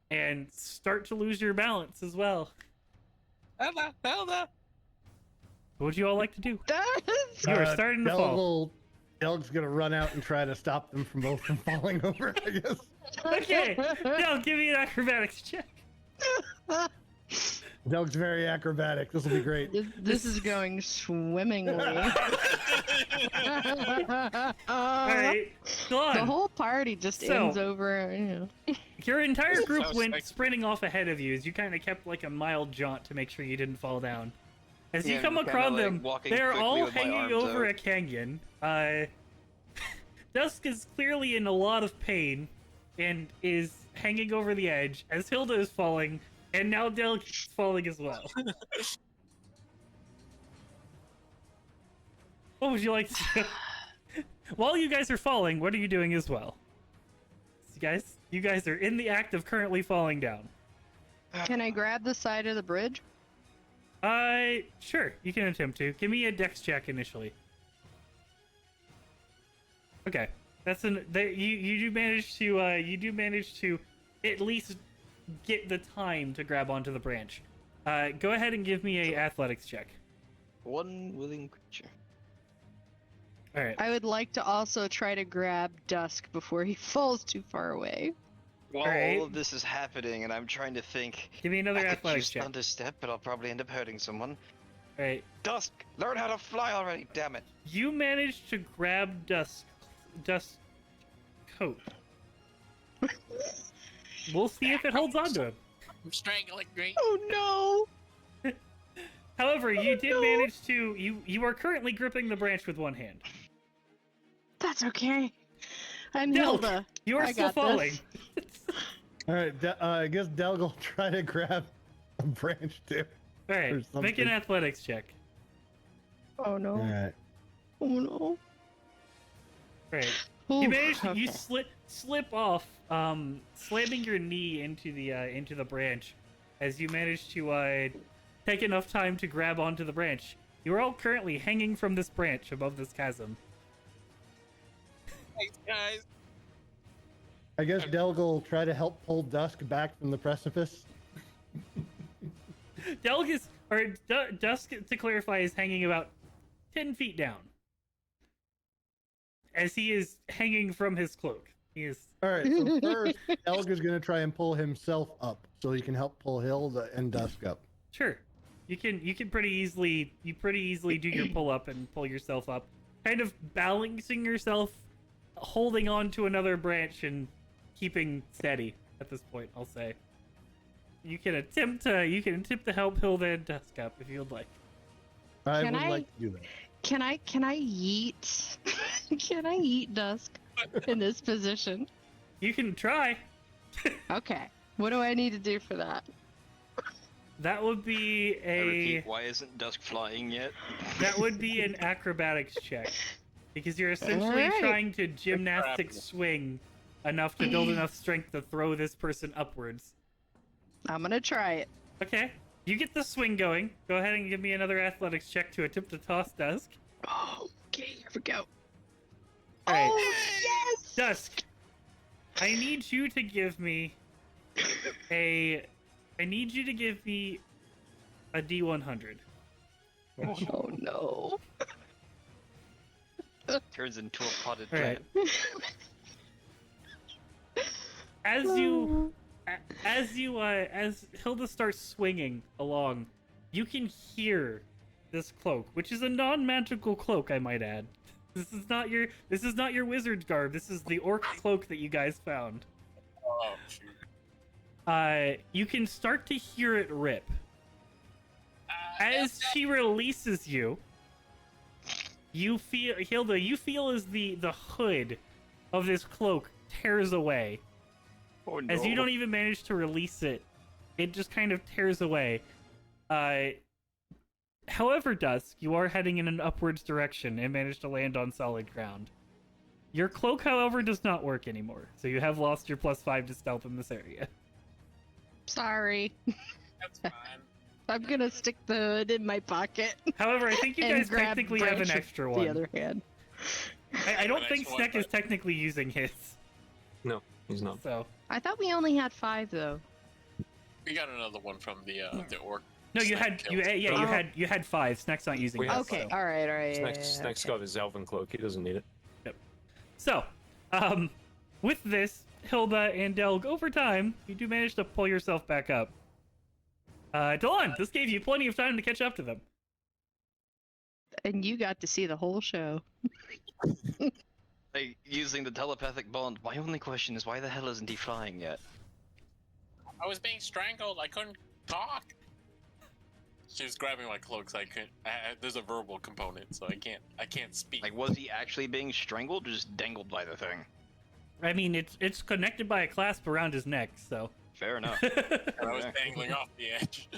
and start to lose your balance as well. Hilda, Hilda. What would you all like to do? Dusk! You are starting to fall. Delg's gonna run out and try to stop them from both from falling over, I guess. Okay, now give me an acrobatics check. Delg's very acrobatic. This will be great. This is going swimmingly. All right, go on. The whole party just So- ends over, you know. Your entire group So went sick. sprinting off ahead of you as you kind of kept like a mild jaunt to make sure you didn't fall down. As you Yeah, come I'm kinda, across like, them, walking they're quickly all with my hanging arms over out. a canyon. Dusk is clearly in a lot of pain and is hanging over the edge as Hilda is falling, and now Del is falling as well. What would you like to do? While you guys are falling, what are you doing as well? You guys are in the act of currently falling down. Can I grab the side of the bridge? Sure, you can attempt to. Give me a dex check initially. Okay, you do manage to at least get the time to grab onto the branch. Go ahead and give me a athletics check. One willing creature. All right. I would like to also try to grab Dusk before he falls too far away. While Alright. all of this is happening, and I'm trying to think, Give me another I could athletics use check. Thunder Step, but I'll probably end up hurting someone. All right. Dusk, learn how to fly already, damn it! You managed to grab Dusk's coat. We'll see if it holds on to him. I'm strangling Green. Oh However, you did manage to. You are currently gripping the branch with one hand. no! That's okay. I'm Delg, Hilda. You are I still got falling. this. All right, I guess Delg will try to grab a branch too. All Or right. Make something. an athletics check. Oh no. All right. Oh no. All right. Ooh, You managed. You okay. slip off, slamming your knee into the branch, as you manage to take enough time to grab onto the branch. You are all currently hanging from this branch above this chasm. Thanks, guys. I guess Delg will try to help pull Dusk back from the precipice. Dusk, to clarify, is hanging about 10 feet down. As he is hanging from his cloak. He is. All right, so first, Delg is going to try and pull himself up so he can help pull Hilda and Dusk up. Sure. You can pretty easily do your pull up and pull yourself up. Kind of balancing yourself, holding on to another branch and keeping steady at this point, I'll say. You can attempt to help Hilda and Dusk up if you'd like. I Can would I- like to do that. Can I yeet? Can I yeet Dusk in this position? You can try. Okay. What do I need to do for that? That would be I a repeat, why isn't Dusk flying yet? that would be an acrobatics check. Because you're essentially Alright. trying to gymnastic swing enough to build enough strength to throw this person upwards. I'm gonna try it. Okay. You get the swing going. Go ahead and give me another athletics check to attempt to toss Dusk. Okay, here we go. Alright. Oh yes! Dusk, I need you to give me a D100. Oh no. Turns into a potted Alright. plant. As Hilda starts swinging along, you can hear this cloak, which is a non-magical cloak, I might add. This is not your wizard garb. This is the orc cloak that you guys found. Oh, shoot. You can start to hear it rip. As she releases you, Hilda, you feel as the hood of this cloak tears away. Oh no. As you don't even manage to release it, it just kind of tears away. However, Dusk, you are heading in an upwards direction and managed to land on solid ground. Your cloak, however, does not work anymore, so you have lost your +5 to stealth in this area. Sorry. That's fine. I'm gonna stick the hood in my pocket. However, I think you and guys grab technically have an Branch with extra The one. other hand. I don't An think extra Sneck one, is technically using his, No, he's not. so... I thought we only had 5 though. We got another one from the orc. No, you Snack had, killed. you had 5. Sneck's not using We his. have Okay, five. alright. Snake's got his elven cloak. He doesn't need it. So, with this, Hilda and Delg, over time, you do manage to pull yourself back up. Delon, this gave you plenty of time to catch up to them. And you got to see the whole show. Like, using the telepathic bond, my only question is why the hell isn't he flying yet? I was being strangled. I couldn't talk. She was grabbing my cloak, so I couldn't. There's a verbal component, so I can't speak. Like, was he actually being strangled or just dangled by the thing? I mean, it's connected by a clasp around his neck, so... Fair enough. I was dangling off the edge.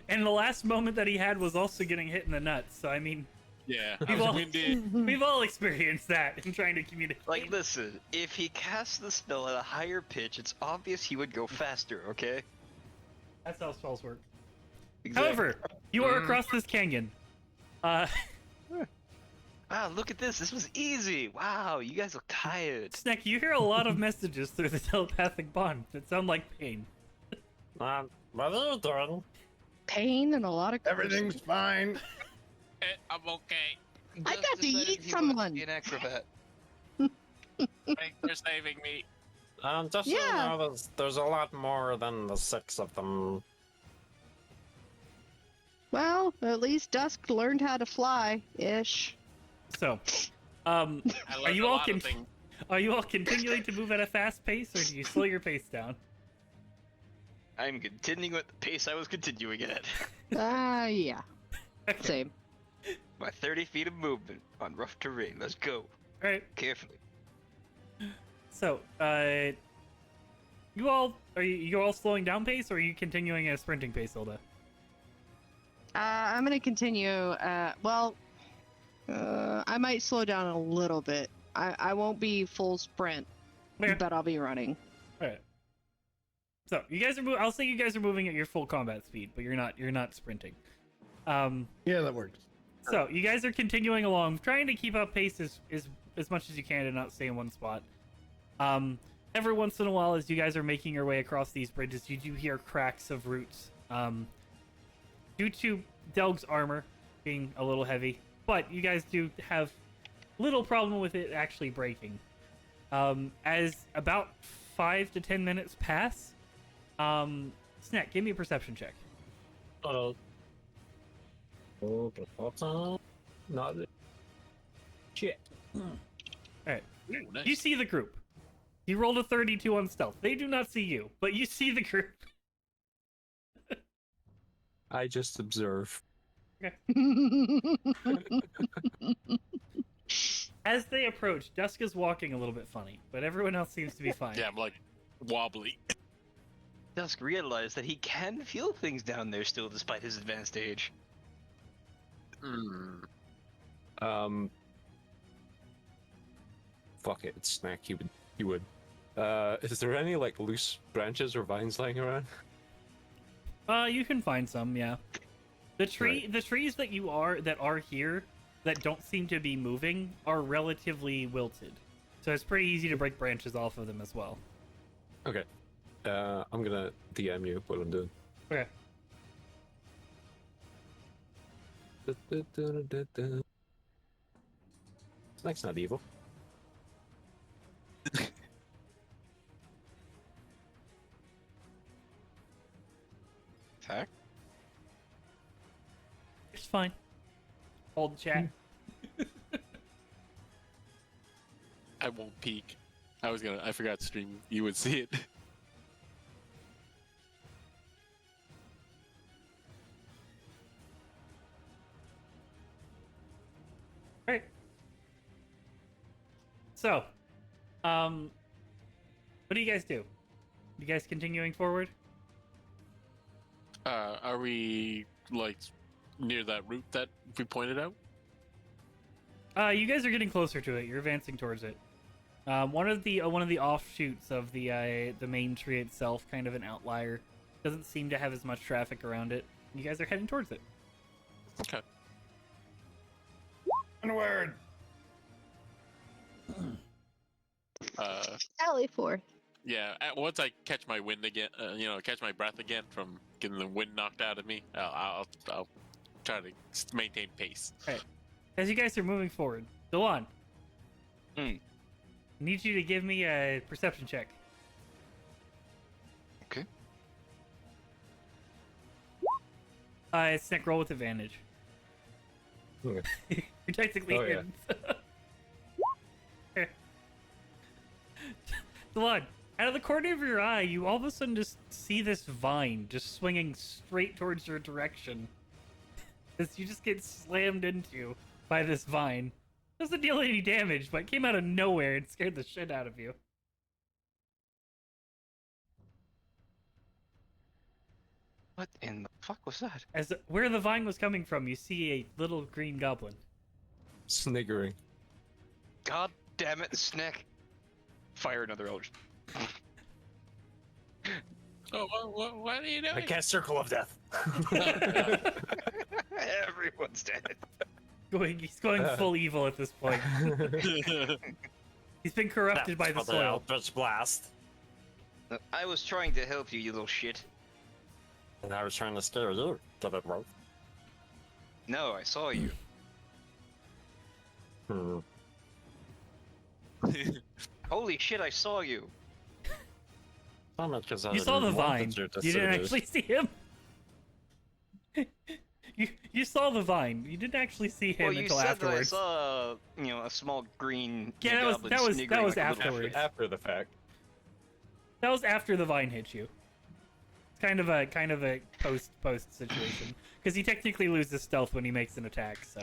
And the last moment that he had was also getting hit in the nuts, so I mean... Yeah, I We've was all, winded. we've all experienced that in trying to communicate. Like, listen, if he casts the spell at a higher pitch, it's obvious he would go faster, okay? That's how spells work. Exactly. However, you are across this canyon. Wow, look at this. This was easy. Wow, you guys look tired. Snack, you hear a lot of messages through the telepathic bond that sound like pain. What are you doing? Pain and a lot of Everything's fine. I'm okay. I Just got to decided eat he wanted to someone. be an acrobat. Thanks for saving me. Just Yeah. so you know, there's a lot more than the 6 of them. Well, at least Dusk learned how to fly, ish. So, I are learned you a all lot of things. are you all continuing to move at a fast pace, or do you slow your pace down? I'm continuing at the pace I was continuing at. Yeah. Okay. Same. My 30 feet of movement on rough terrain. Let's go. All right. Carefully. So, you all slowing down pace, or are you continuing at a sprinting pace, Hilda? I'm gonna continue. I might slow down a little bit. I won't be full sprint, Okay. but I'll be running. All right. So you guys are. I'll say you guys are moving at your full combat speed, but you're not sprinting. Yeah, that works. So you guys are continuing along, trying to keep up pace as much as you can and not stay in one spot. Every once in a while, as you guys are making your way across these bridges, you do hear cracks of roots. Due to Delg's armor being a little heavy, but you guys do have little problem with it actually breaking. As about 5 to 10 minutes pass, Snack, give me a perception check. Not shit. Alright. Ooh, nice. You see the group. You rolled a 32 on stealth. They do not see you, but you see the group. I just observe. As they approach, Dusk is walking a little bit funny, but everyone else seems to be fine. Yeah, I'm like wobbly. Dusk realized that he can feel things down there still despite his advanced age. Fuck it, it's Snack. He would. Is there any like loose branches or vines lying around? You can find some, yeah. The trees that are here that don't seem to be moving are relatively wilted. So it's pretty easy to break branches off of them as well. Okay. I'm gonna DM you what I'm doing. Okay. Snack's not evil. Fact? It's fine. Hold chat. I won't peek. I forgot to stream. You would see it. Right. So, what do you guys do? You guys continuing forward? Are we like near that route that we pointed out? You guys are getting closer to it. You're advancing towards it. One of the offshoots of the main tree itself, kind of an outlier, doesn't seem to have as much traffic around it. You guys are heading towards it. Okay. Onward. Alley forth. Yeah. Once I catch my wind again, catch my breath again from getting the wind knocked out of me, I'll try to maintain pace. Right. As you guys are moving forward, Delon. Hmm. Need you to give me a perception check. Okay. It's Nick, roll with advantage. Okay. You're technically Oh, yeah. in. Delon, out of the corner of your eye, you all of a sudden just see this vine just swinging straight towards your direction. As you just get slammed into by this vine. Doesn't deal any damage, but came out of nowhere and scared the shit out of you. What in the fuck was that? As where the vine was coming from, you see a little green goblin. Sniggering. God damn it, Snick! Fire another Eldritch. Oh, what are you doing? I cast Circle of Death. Everyone's dead. He's going full evil at this point. He's been corrupted by the That's for soil. Eldritch Blast. I was trying to help you, you little shit. And I was trying to scare you. Did it work? No, I saw you. Hmm. Holy shit, I saw you. You saw the vine. You You didn't actually see him. You saw the vine. You didn't actually see him Well, you until said afterwards. that I saw, a small green Yeah, that was- goblin that was sniggering like a little afterwards. shit. After the fact. That was after the vine hit you. It's kind of a post situation because he technically loses stealth when he makes an attack. So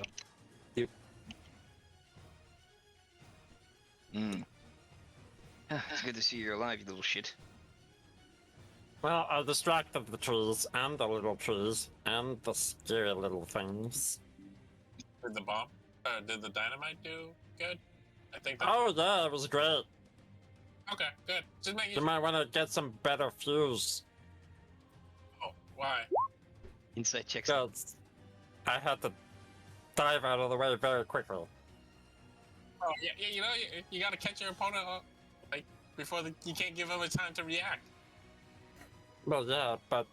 Mm. It's good to see you're alive, you little shit. Well, I distracted the trees and the little trees and the scary little things. Did the bomb? Did the dynamite do good? I think. That... Oh yeah, it was great. Okay, good. Just making. You might want to get some better fuse. Oh, why? Insight checks. Because I had to dive out of the way very quickly. Oh, yeah. You gotta catch your opponent like before you can't give him a time to react. Well, yeah, but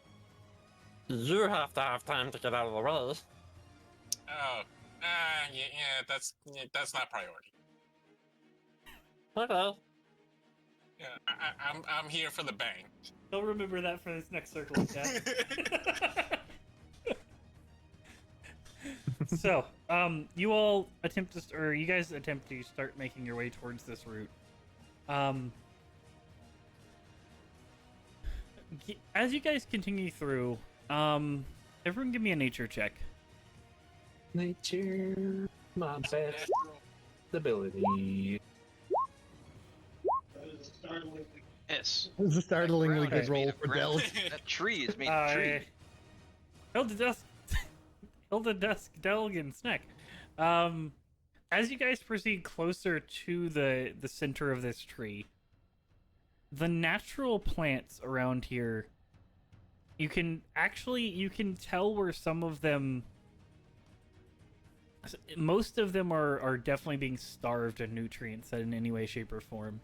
you have to have time to get out of the way. Oh, that's not priority. Okay. Yeah, I'm here for the bang. he'll remember that for this next circle of death. So, you all attempt to, or you guys attempt to start making your way towards this route. As you guys continue through, everyone give me a nature check. Nature. My best ability. Yes. It was a startlingly Ground good is made roll of for ground. Del. That tree is made of tree. Hilda Dusk, Delg, Snack. As you guys proceed closer to the center of this tree, the natural plants around here, you can tell where some of them, most of them are definitely being starved of nutrients in any way, shape, or form.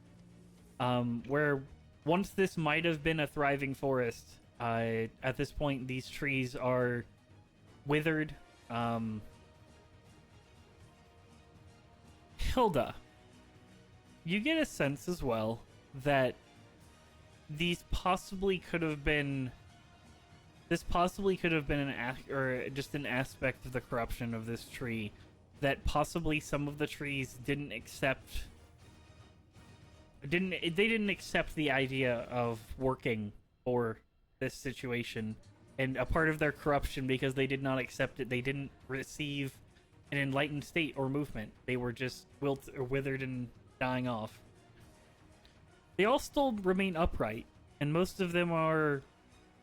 Where once this might have been a thriving forest, at this point these trees are withered. Hilda, you get a sense as well that this possibly could have been an aspect of the corruption of this tree, that possibly some of the trees didn't accept the idea of working for this situation, and a part of their corruption, because they did not accept it, they didn't receive an enlightened state or movement. They were just withered and dying off. They all still remain upright, and most of them are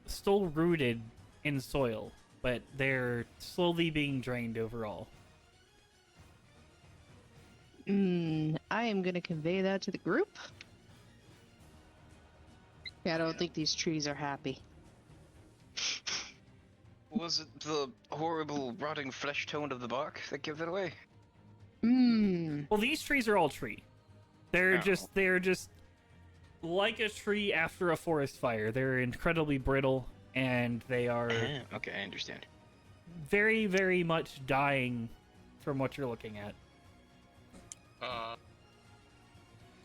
still rooted in soil. but they're slowly being drained overall. I am going to convey that to the group. Yeah, I don't think these trees are happy. Was it the horrible rotting flesh tone of the bark that gave it away? Well, these trees are all tree. They're Oh. just like a tree after a forest fire. They're incredibly brittle, and they are Okay, I understand. very, very much dying from what you're looking at.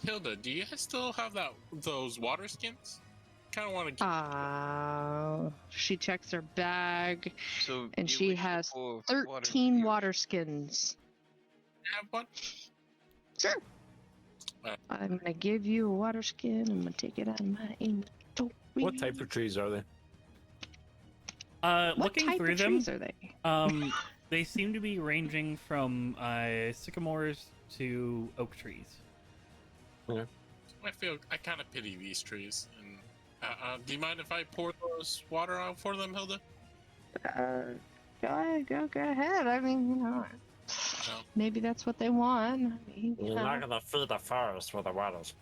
Hilda, do you still have those water skins? Kind of want to. She checks her bag, So and you she wish to has pour 13 water water skins. Have one? Sure. Alright. I'm gonna give you a water skin. I'm gonna take it out of my inventory. What type of trees are they? What Looking type through of them, trees are they? they seem to be ranging from sycamores to oak trees. I kind of pity these trees. And do you mind if I pour those water out for them, Hilda? Go ahead. I mean, you know, maybe that's what they want. I mean, You're not gonna feed the forest with the waters.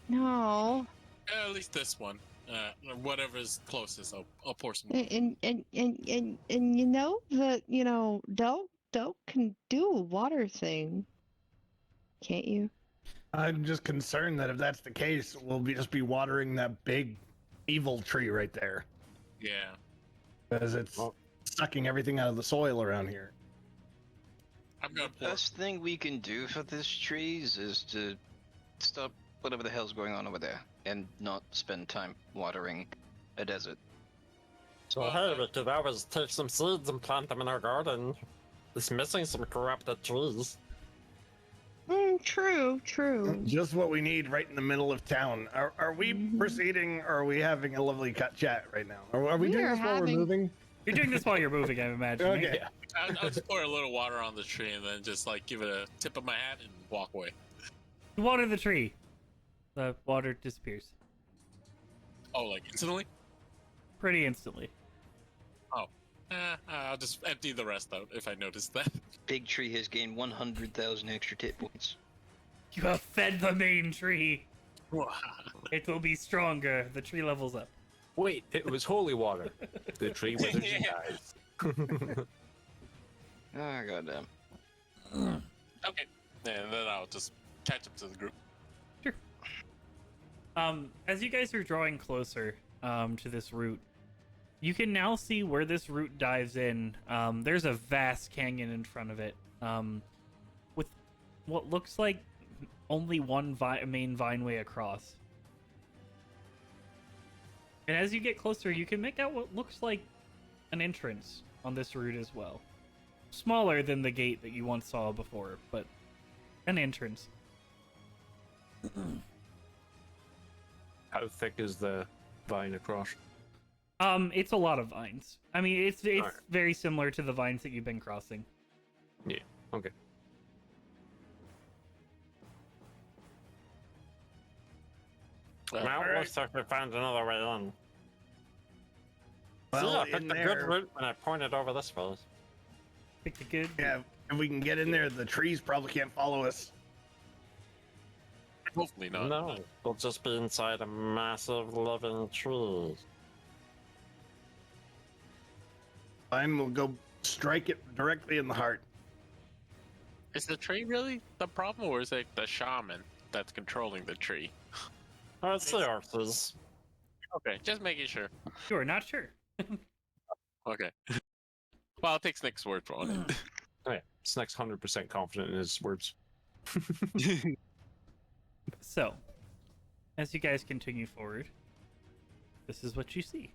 no. At least this one. Whatever's closest, I'll pour some. And you know that Doe can do a water thing, can't you? I'm just concerned that if that's the case, we'll just be watering that big evil tree right there. Yeah. Because it's sucking everything out of the soil around here. I'm gonna The pour. best thing we can do for these trees is to stop whatever the hell's going on over there and not spend time watering a desert. So hey, we could always take some seeds and plant them in our garden. It's missing some corrupted trees. True. Just what we need right in the middle of town. Are we proceeding, or are we having a lovely cut chat right now? Are we We doing are this while we're having- moving? You're doing this while you're moving, I imagine. right? Okay. I'll just pour a little water on the tree and then just like give it a tip of my hat and walk away. You water the tree. The water disappears Oh, like instantly? pretty instantly. I'll just empty the rest out if I notice that. Big tree has gained 100,000 extra hit points. You have fed the main tree. It will be stronger. The tree levels up. Wait, it was holy water. The tree withers and dies. Ah, goddamn. Okay. And then I'll just catch up to the group. As you guys are drawing closer to this route, you can now see where this route dives in. There's a vast canyon in front of it, with what looks like only one main vineway across. And as you get closer, you can make out what looks like an entrance on this route as well. Smaller than the gate that you once saw before, but an entrance. How thick is the vine across? It's a lot of vines. I mean, it's Alright. very similar to the vines that you've been crossing. Yeah, okay. Now it looks like we found another way in. Well, See, I picked in a good there, route when I pointed over this way. Pick the good. yeah, if we can get in there, the trees probably can't follow us. Hopefully not. No, we'll just be inside a massive living tree. Fine, we'll go strike it directly in the heart. Is the tree really the problem, or is it the shaman that's controlling the tree? Oh, it's the horses. Okay, just making sure. Sure, not sure. Okay. Well, I'll take Snick's word for it. Oh yeah, Snack's 100% confident in his words. So, as you guys continue forward, this is what you see.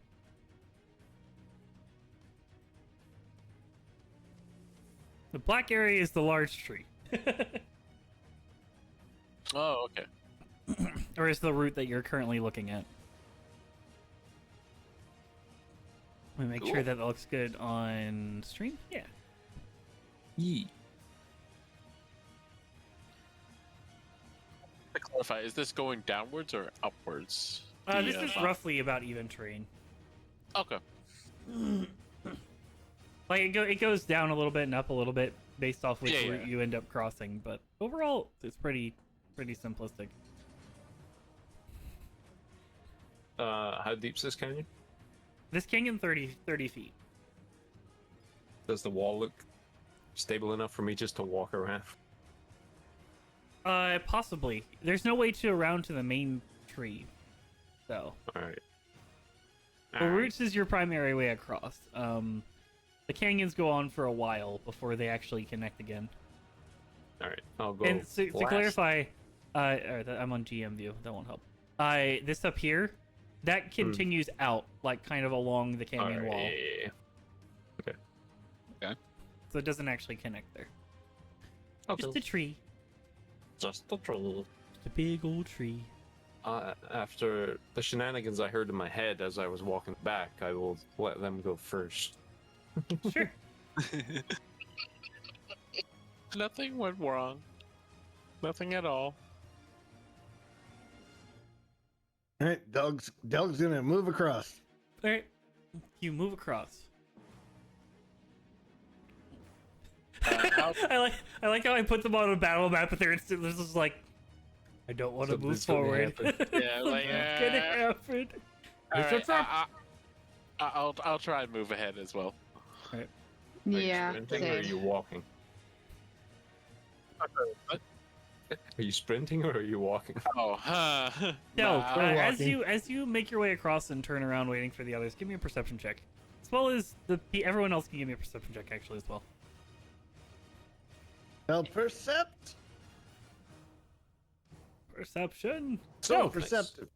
The black area is the large tree. Oh, okay. Or is the route that you're currently looking at. Let me make sure Cool. that looks good on stream. Yeah. Yee. To clarify, is this going downwards or upwards? This is roughly about even terrain. Okay. Like it goes down a little bit and up a little bit based off which Yeah, route yeah. you end up crossing, but overall it's pretty simplistic. How deep's this canyon? This canyon 30 feet. Does the wall look stable enough for me just to walk around? Possibly. There's no way to around to the main tree, though. All right. The roots is your primary way across. The canyons go on for a while before they actually connect again. All right. I'll go. And to last. clarify, I'm on GM view. That won't help. This up here, that continues out, like kind of along the All canyon right, wall. yeah. So it doesn't actually connect there. Okay. Just a tree. Just the tree. Just a big old tree. After the shenanigans I heard in my head as I was walking back, I will let them go first. Sure. Nothing went wrong. Nothing at all. All right, Doug's gonna move across. All right. You move across. I like how I put them on a battle map, but they're instantly just like, I don't want to move Something's gonna forward. happen. Yeah, like, Something's gonna happen. All What's right, up? I'll try and move ahead as well. Are Yeah. you sprinting or are Same. you walking? Are you sprinting or are you walking? Oh, huh. No, Nah, as you make your way across and turn around, waiting for the others, give me a perception check, as well as everyone else can give me a perception check actually as well. Well, percept. Perception. So Delg. perceptive.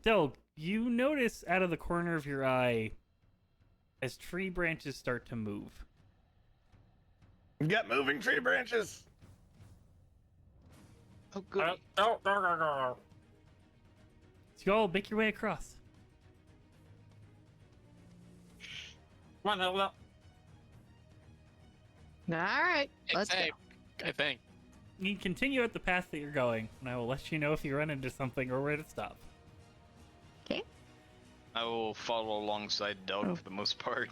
Delg, you notice out of the corner of your eye as tree branches start to move. We've got moving tree branches. Oh, good. Go, go, go, go. So you all make your way across. Come on, Hilda. All right. Let's go. I think. You can continue at the path that you're going, and I will let you know if you run into something or where to stop. Okay. I will follow alongside Doug Oh. for the most part.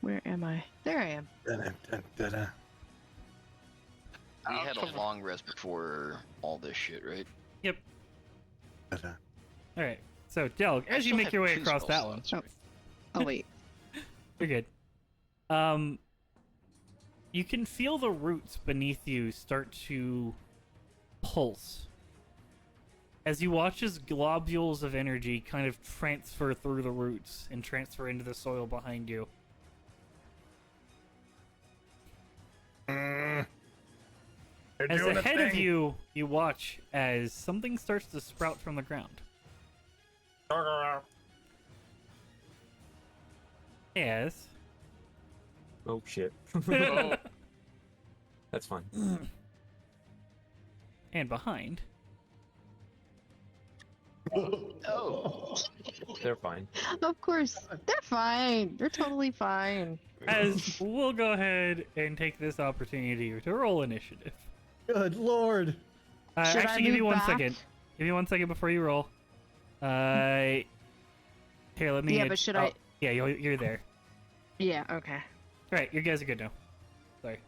Where am I? There I am. Da-da-da-da-da. We I'll had a cover- long rest before all this shit, right? Yep. Da-da. All right. So, Delg, I as you still make have your way 2 across spell that one, slots, Oh. right? Oh wait. you're good. You can feel the roots beneath you start to pulse as you watch as globules of energy kind of transfer through the roots and transfer into the soil behind you. They're As doing a ahead of thing. you, you watch as something starts to sprout from the ground. Go, go, go. Yes. Oh shit. Oh, That's fine. And behind, Oh. They're fine. Of course. They're fine. They're totally fine. as we'll go ahead and take this opportunity to roll initiative. Good lord. Should I Actually, give me move 1 back? second. Give me 1 second before you roll. Here, let me. Yeah, but should I- Yeah, you're there. Yeah. Okay. All right, you guys are good now. Sorry.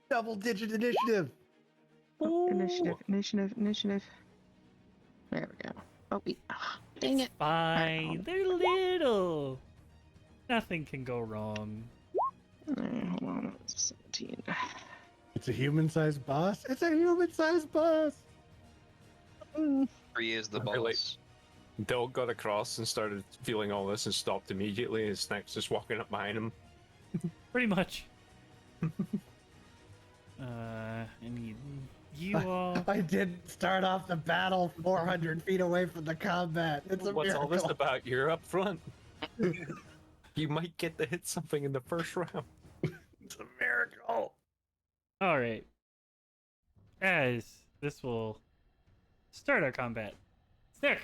Double-digit initiative. Initiative. There we go. Oh, dang it. Fine. They're little. Nothing can go wrong. Hold on. 17. It's a human-sized boss. It's a human-sized boss. Mm. 3 is the I really- boss. Dog got across and started feeling all this and stopped immediately, and Snack's just walking up behind him. Pretty much. I need you all. I didn't start off the battle 400 feet away from the combat. It's a What's miracle. all this about? You're up front. You might get to hit something in the first round. It's a miracle. All right. As this will start our combat. Snick.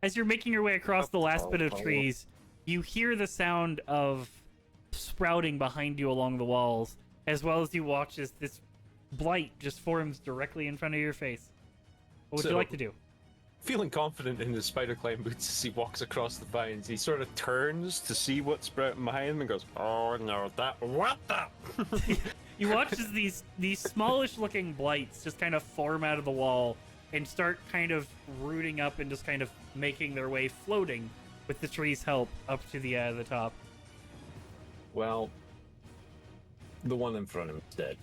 As you're making your way across the last bit of trees, you hear the sound of sprouting behind you along the walls, as well as you watch as this blight just forms directly in front of your face. What would you So- like to do? feeling confident in his spider climb boots as he walks across the vines. He sort of turns to see what's sprouting behind him and goes, "Oh no, what the?" You watch as these smallish looking blights just kind of form out of the wall and start kind of rooting up and just kind of making their way floating with the tree's help up to the top. Well, the one in front of him is dead.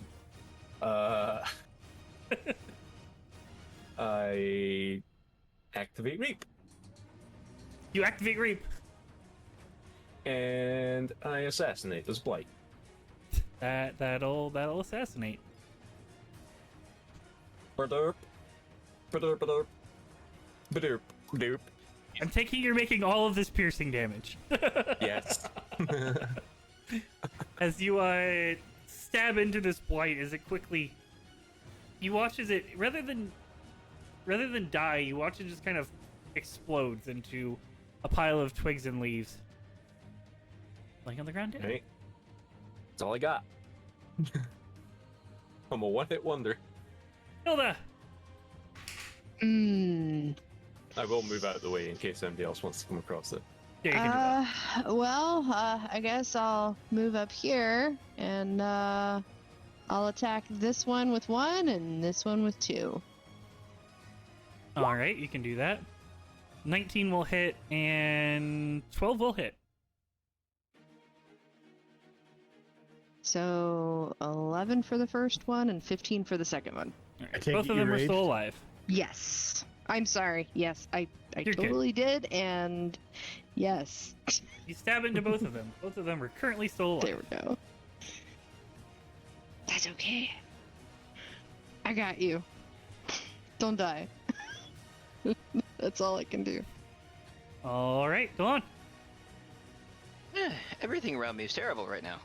I activate Reap. You activate Reap. And I assassinate this blight. That'll assassinate. Ba-derp. Ba-derp, ba-derp. Ba-derp, derp. I'm taking you're making all of this piercing damage. Yes. As you stab into this blight, as it quickly, you watch as it rather than die, you watch it just kind of explodes into a pile of twigs and leaves, laying on the ground dead. Right. That's all I got. I'm a one-hit wonder. Hilda. I will move out of the way in case anybody else wants to come across it. Yeah, you can do that. Well, I guess I'll move up here and I'll attack this one with 1 and this one with 2. All right, you can do that. 19 will hit and 12 will hit. So 11 for the first one and 15 for the second one. All I right, take both it of you them are still raged? alive. Yes. I'm sorry. Yes, I You're good. totally did, and yes. You stab into both of them. Both of them are currently still alive. There we go. That's okay. I got you. Don't die. That's all I can do. All right, go on. Everything around me is terrible right now.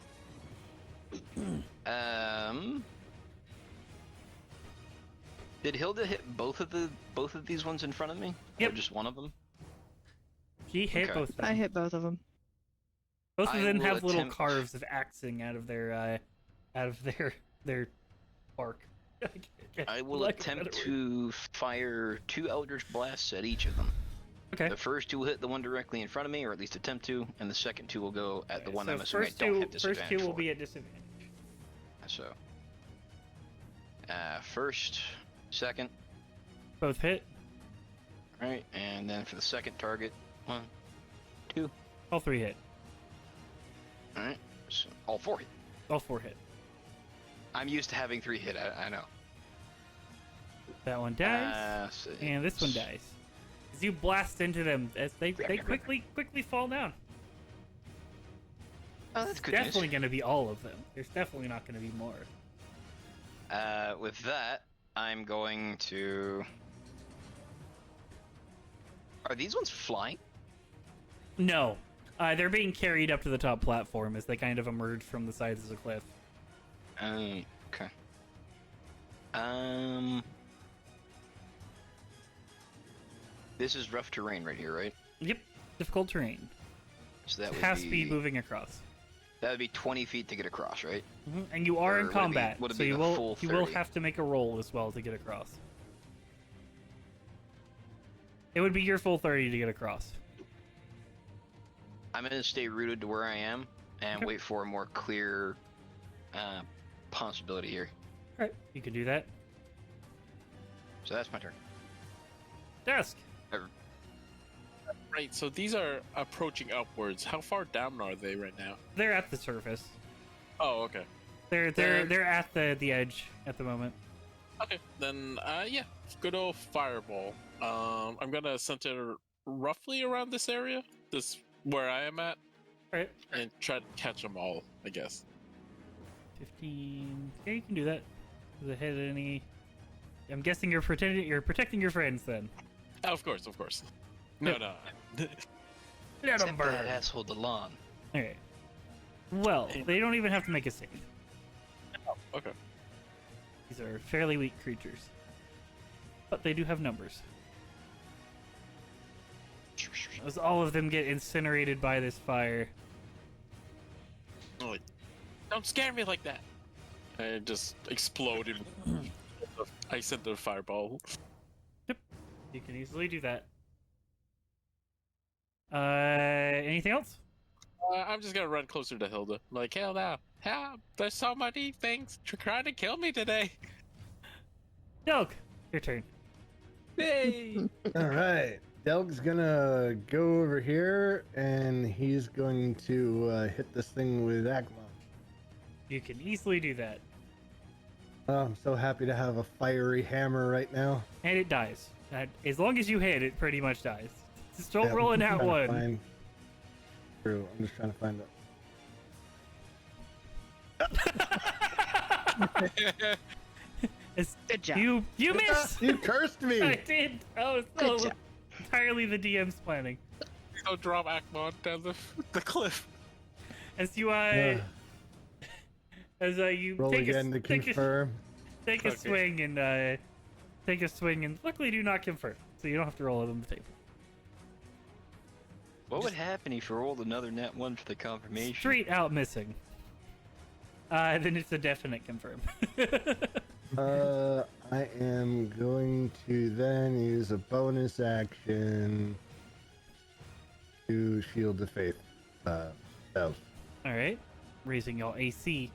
Did Hilda hit both of these ones in front of me? Yep. Or just one of them? She hit Okay. both of them. I hit both of them. Both of I them will have little attempt- carves of axing out of their bark. I will Lack of a attempt better word. to fire 2 Eldritch Blasts at each of them. Okay. The first 2 will hit the one directly in front of me, or at least attempt to, and the second 2 will go at the one so I'm assuming I first don't two, have disadvantage first 2 will for. be at disadvantage. So, first, second, Both hit. right, and then for the second target, 1, 2, All 3 hit. all right, so all 4 hit. All 4 hit. I'm used to having 3 hit. I know. That one dies, and this one dies. As you blast into them, as they quickly fall down. Oh, that's good Definitely going to be all of them. There's definitely not going to be more. news. With that, I'm going to. Are these ones flying? No. They're being carried up to the top platform as they kind of emerge from the sides of the cliff. Okay. This is rough terrain right here, right? Yep. Difficult terrain. So that would Half be speed moving across. That would be 20 feet to get across, right? And you are Or in would it be- combat, would it so be you the will full you will 30? have to make a roll as well to get across. It would be your full 30 to get across. I'm gonna stay rooted to where I am and Okay. wait for a more clear possibility here. All right, you can do that. So that's my turn. Dusk. Right, so these are approaching upwards. How far down are they right now? They're at the surface. Oh, okay. They're at the edge at the moment. Okay, then yeah, good old fireball. I'm gonna center roughly around this area, this where I am at, All right. and try to catch them all. I guess. 15. Yeah, you can do that. Does it hit any? I'm guessing you're protecting your friends then. Of course, of course. No, no. Let them Except for that burn. asshole DeLon. Okay. Well, they don't even have to make a save. Okay. These are fairly weak creatures, but they do have numbers. As all of them get incinerated by this fire. Oh, don't scare me like that. I just exploded. I sent the fireball. You can easily do that. Anything else? I'm just gonna run closer to Hilda. Like, hell now. Help! There's so many things trying to kill me today. Delk, your turn. Yay! All right. Delg's gonna go over here and he's going to hit this thing with Agma. You can easily do that. Oh, I'm so happy to have a fiery hammer right now. And it dies. As long as you hit, it pretty much dies. Just don't roll in I'm that trying to one. find- True. I'm just trying to find it. Good job. You missed! You cursed me. I did! Oh, Good so job. entirely the DM's planning. Please don't drop Akmon down the cliff. As you, Ugh. you Roll take again to confirm. take a Okay. swing and, luckily do not confirm. So you don't have to roll it on the table. What would happen if you rolled another net one for the confirmation? Straight out missing. Then it's a definite confirm. I am going to then use a bonus action to shield the faith. Spells. Alright. Raising your AC.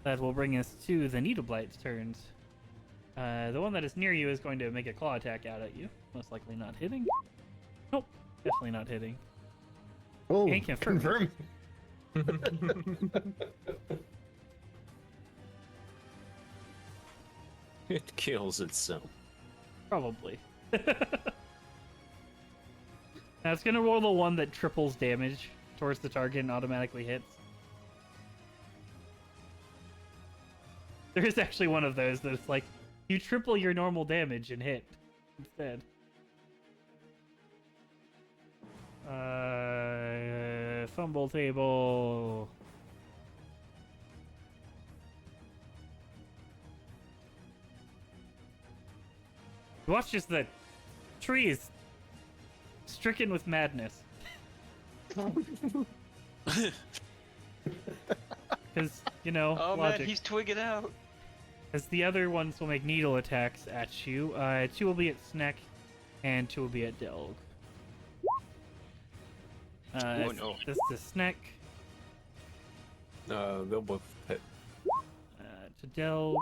That will bring us to the Needleblight's turns. The one that is near you is going to make a claw attack out at you. Most likely not hitting. Nope. Definitely not hitting. Oh, And confirm. It kills itself. Probably. Now it's gonna roll the one that triples damage towards the target and automatically hits. There is actually one of those that's like, you triple your normal damage and hit instead. Fumble table. Watch as the tree is stricken with madness. Because, you know, Oh logic. man, he's twigging out. As the other ones will make needle attacks at you. 2 will be at Sneck, and 2 will be at Delg. Oh, no. This is Sneck, They'll both hit. to Delg.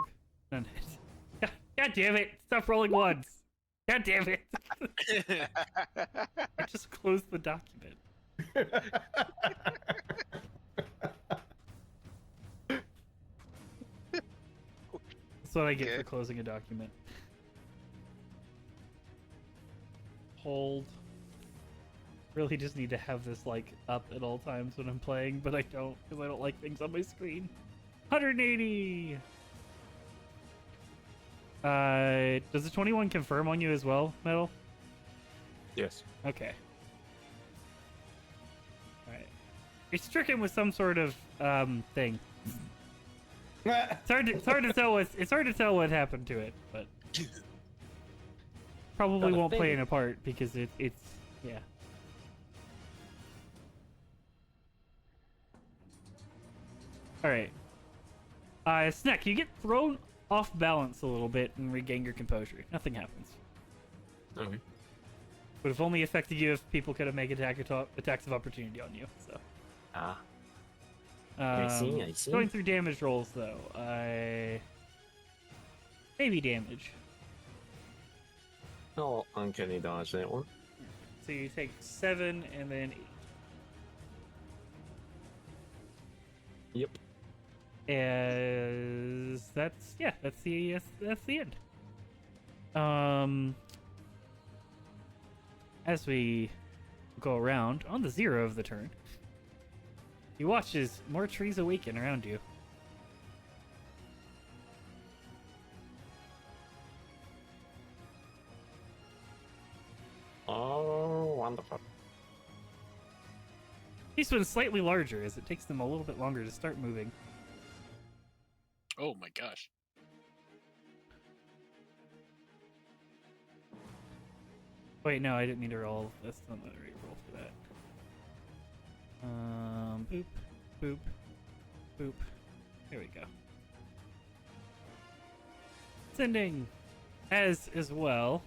None hit. God damn it! Stop rolling ones! God damn it! I just closed the document. That's what I get Okay. for closing a document. Hold. Really just need to have this like up at all times when I'm playing, but I don't because I don't like things on my screen. 180. Does the 21 confirm on you as well, Metal? Yes. Okay. Alright. You're stricken with some sort of thing. It's hard to tell what happened to it, but probably Got a won't play thing. in a part because it's yeah. Alright. Snack, you get thrown off balance a little bit and regain your composure. Nothing happens. Okay. Would have only affected you if people could have made attacks of opportunity on you. So. Ah. I see, I see. Going through damage rolls though, maybe damage. I'll uncanny dodge that one. So you take 7 and then 8. Yep. That's the end. As we go around on the 0 of the turn, you watch as more trees awaken around you. Oh, wonderful. This one's slightly larger as it takes them a little bit longer to start moving. Oh my gosh. Wait, no, I didn't mean to roll. That's not the right roll for that. Boop, boop, boop. There we go. Sending as well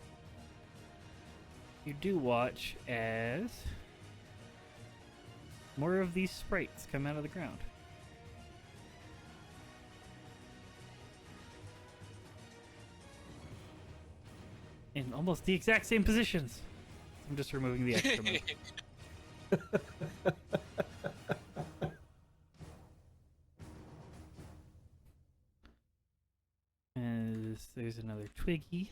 you do watch as more of these sprites come out of the ground. In almost the exact same positions. I'm just removing the extra move. There's another Twiggy.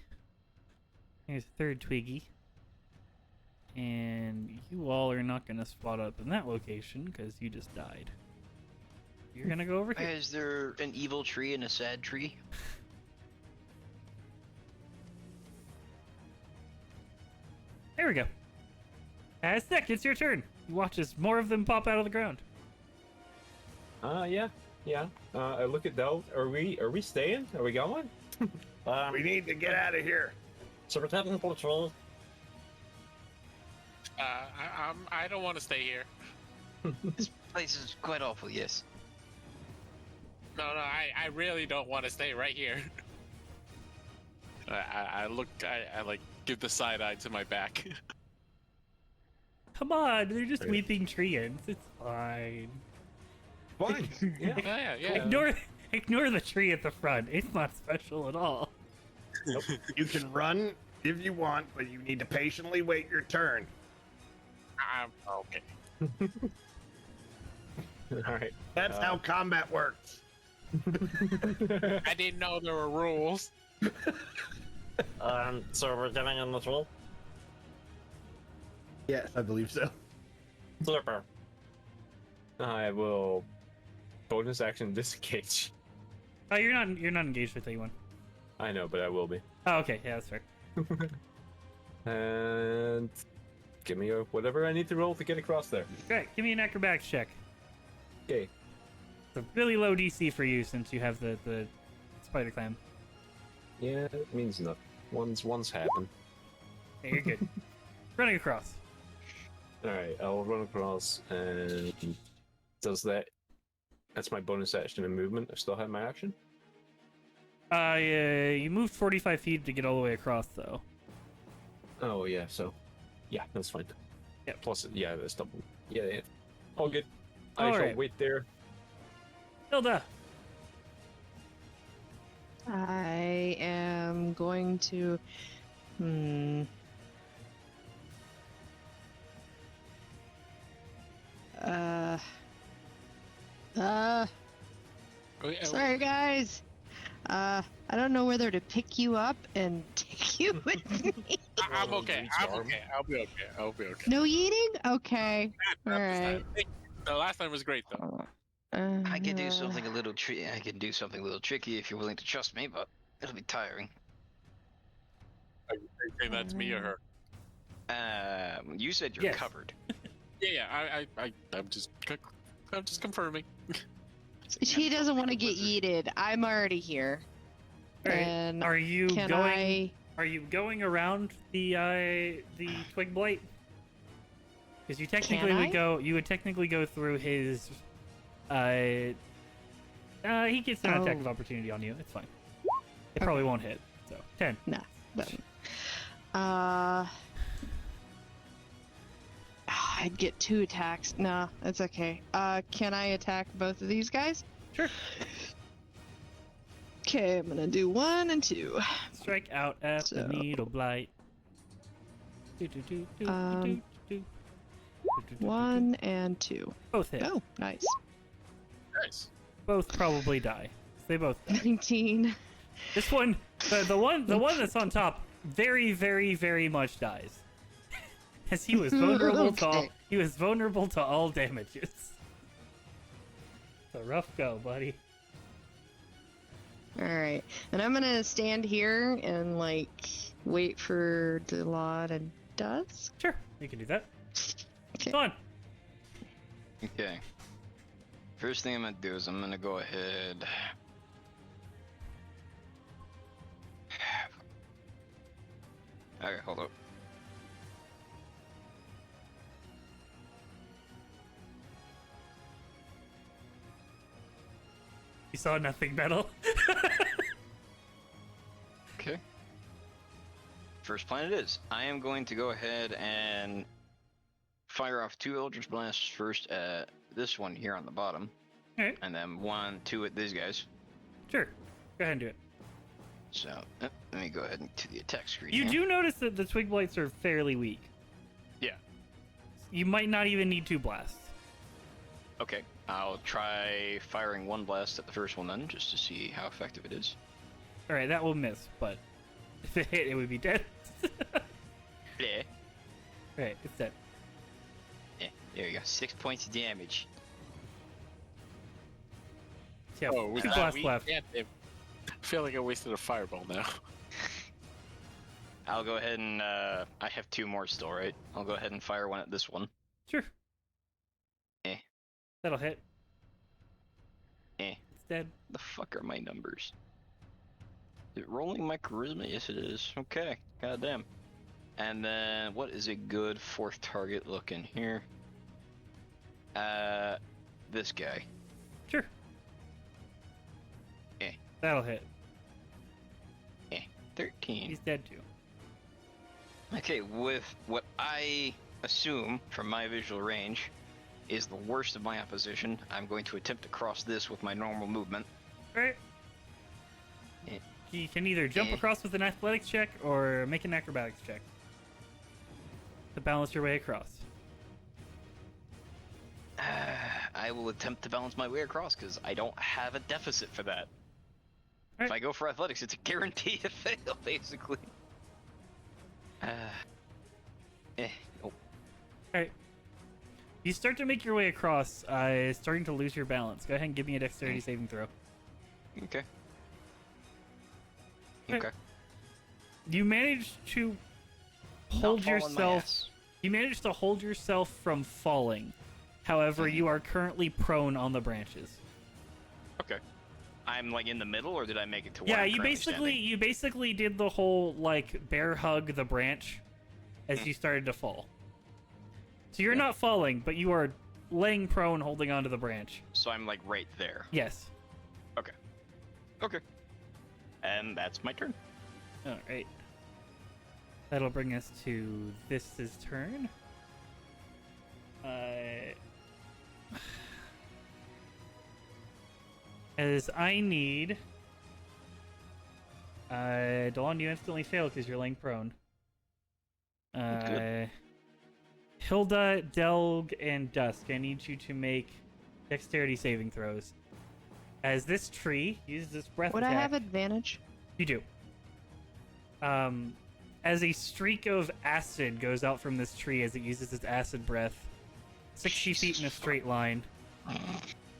There's a third Twiggy. And you all are not going to spot up in that location because you just died. You're going to go over here. Is there an evil tree and a sad tree? There we go. Aztec, it's your turn. You watch as more of them pop out of the ground. Yeah. I look at those. Are we staying? Are we going? We need to get out of here. So we're heading for the tree. I don't want to stay here. This place is quite awful, yes. No, I really don't want to stay right here. I like give the side eye to my back. Come on, they're just weeping treants. It's fine. Fine. Yeah. yeah. Ignore the tree at the front. It's not special at all. You can run if you want, but you need to patiently wait your turn. Okay. All right. That's how combat works. I didn't know there were rules. So we're getting in the tree. Yes, I believe so. Super. I will bonus action disengage. Oh, you're not engaged with anyone. I know, but I will be. Oh, okay, yeah, that's fair. And give me whatever I need to roll to get across there. Great, give me an acrobatics check. Okay. It's a really low DC for you since you have the spider clam. Yeah, it means nothing. One's happened. Okay, you're good. Running across. All right, I'll run across, and does that? That's my bonus action and movement. I still have my action. You moved 45 feet to get all the way across, though. Oh yeah, so yeah, that's fine. Yeah. Plus, yeah, that's double. Yeah. All good. I All shall right. wait there. Hilda. I am going to. Sorry, guys. I don't know whether to pick you up and take you with me. I'm okay. I'll be okay. No eating? Okay. All Not this right. time. The last time was great though. I can do something a little I can do something a little tricky if you're willing to trust me, but it'll be tiring. Are you saying that to me or her? You said you're Yes. covered. Yeah. I'm just confirming. She doesn't want to get yeeted. I'm already here. All right. And Are you can going? Are you going around the twig blight? Because you technically Can would I? go. You would technically go through his. He gets an attack Oh. of opportunity on you. It's fine. It probably won't hit. So 10. No. But, I'd get 2 attacks. No, that's okay. Can I attack both of these guys? Sure. Okay, I'm gonna do 1 and 2. Strike out at the So- needle blight. Do, do, do, do, Um, do, do, do. Do, do, do, 1 and 2. do. Both hit. Oh, nice. Nice. Both probably die. They both die. 19. This one, the one that's on top, very, very, very much dies. As he was vulnerable to all, Okay. he was vulnerable to all damages. It's a rough go, buddy. Alright. And I'm gonna stand here and, like, wait for the lot of dusk. Sure, you can do that. Okay. Go on. Okay. First thing I'm gonna do is I'm gonna go ahead. Okay, hold up. You saw nothing metal. Okay. first plan it is. I am going to go ahead and fire off 2 Eldritch Blasts first at this one here on the bottom. Alright. And then 1, 2 at these guys. Sure. Go ahead and do it. So, let me go ahead and to the attack screen. You here. do notice that the twig blights are fairly weak. Yeah. You might not even need 2 blasts. Okay, I'll try firing 1 blast at the first one then, just to see how effective it is. Alright, that will miss, but if it hit, it would be dead. Yeah. Alright, it's dead. Yeah, there you go. 6 points of damage. Yeah, Oh, with 2 that blasts weak? left. Yeah, I feel like I wasted a fireball now. I'll go ahead and, I have 2 more still, right? I'll go ahead and fire 1 at this one. Sure. Eh. That'll hit. Eh. It's dead. The fuck are my numbers? Is it rolling my charisma? Yes, it is. Okay, goddamn. And then, what is a good 4th target looking here? This guy. Sure. Eh. That'll hit. 13. He's dead too. Okay, with what I assume from my visual range is the worst of my opposition, I'm going to attempt to cross this with my normal movement. Alright. Eh. You can either jump Eh. across with an athletics check or make an acrobatics check to balance your way across. I will attempt to balance my way across because I don't have a deficit for that. If Alright. I go for athletics, it's a guarantee to fail, basically. Oh, Alright. You start to make your way across, starting to lose your balance. Go ahead and give me a dexterity saving throw. okay. Alright. Okay. You manage to Not hold fall on my yourself. ass. You manage to hold yourself from falling. However, you are currently prone on the branches. Okay. I'm like in the middle, or did I make it to where Yeah, I'm you currently basically did the whole like bear hug the branch as you started to fall. So you're not falling, but you are laying prone holding onto the branch. So I'm like right there. Yes. Okay. And that's my turn. Alright. That'll bring us to this's turn. As I need... Delon, you instantly fail because you're laying prone. Good. Hilda, Delg, and Dusk, I need you to make dexterity saving throws. As this tree uses its breath Would I attack... have advantage? You do. As a streak of acid goes out from this tree as it uses its acid breath, 60 feet in a straight line.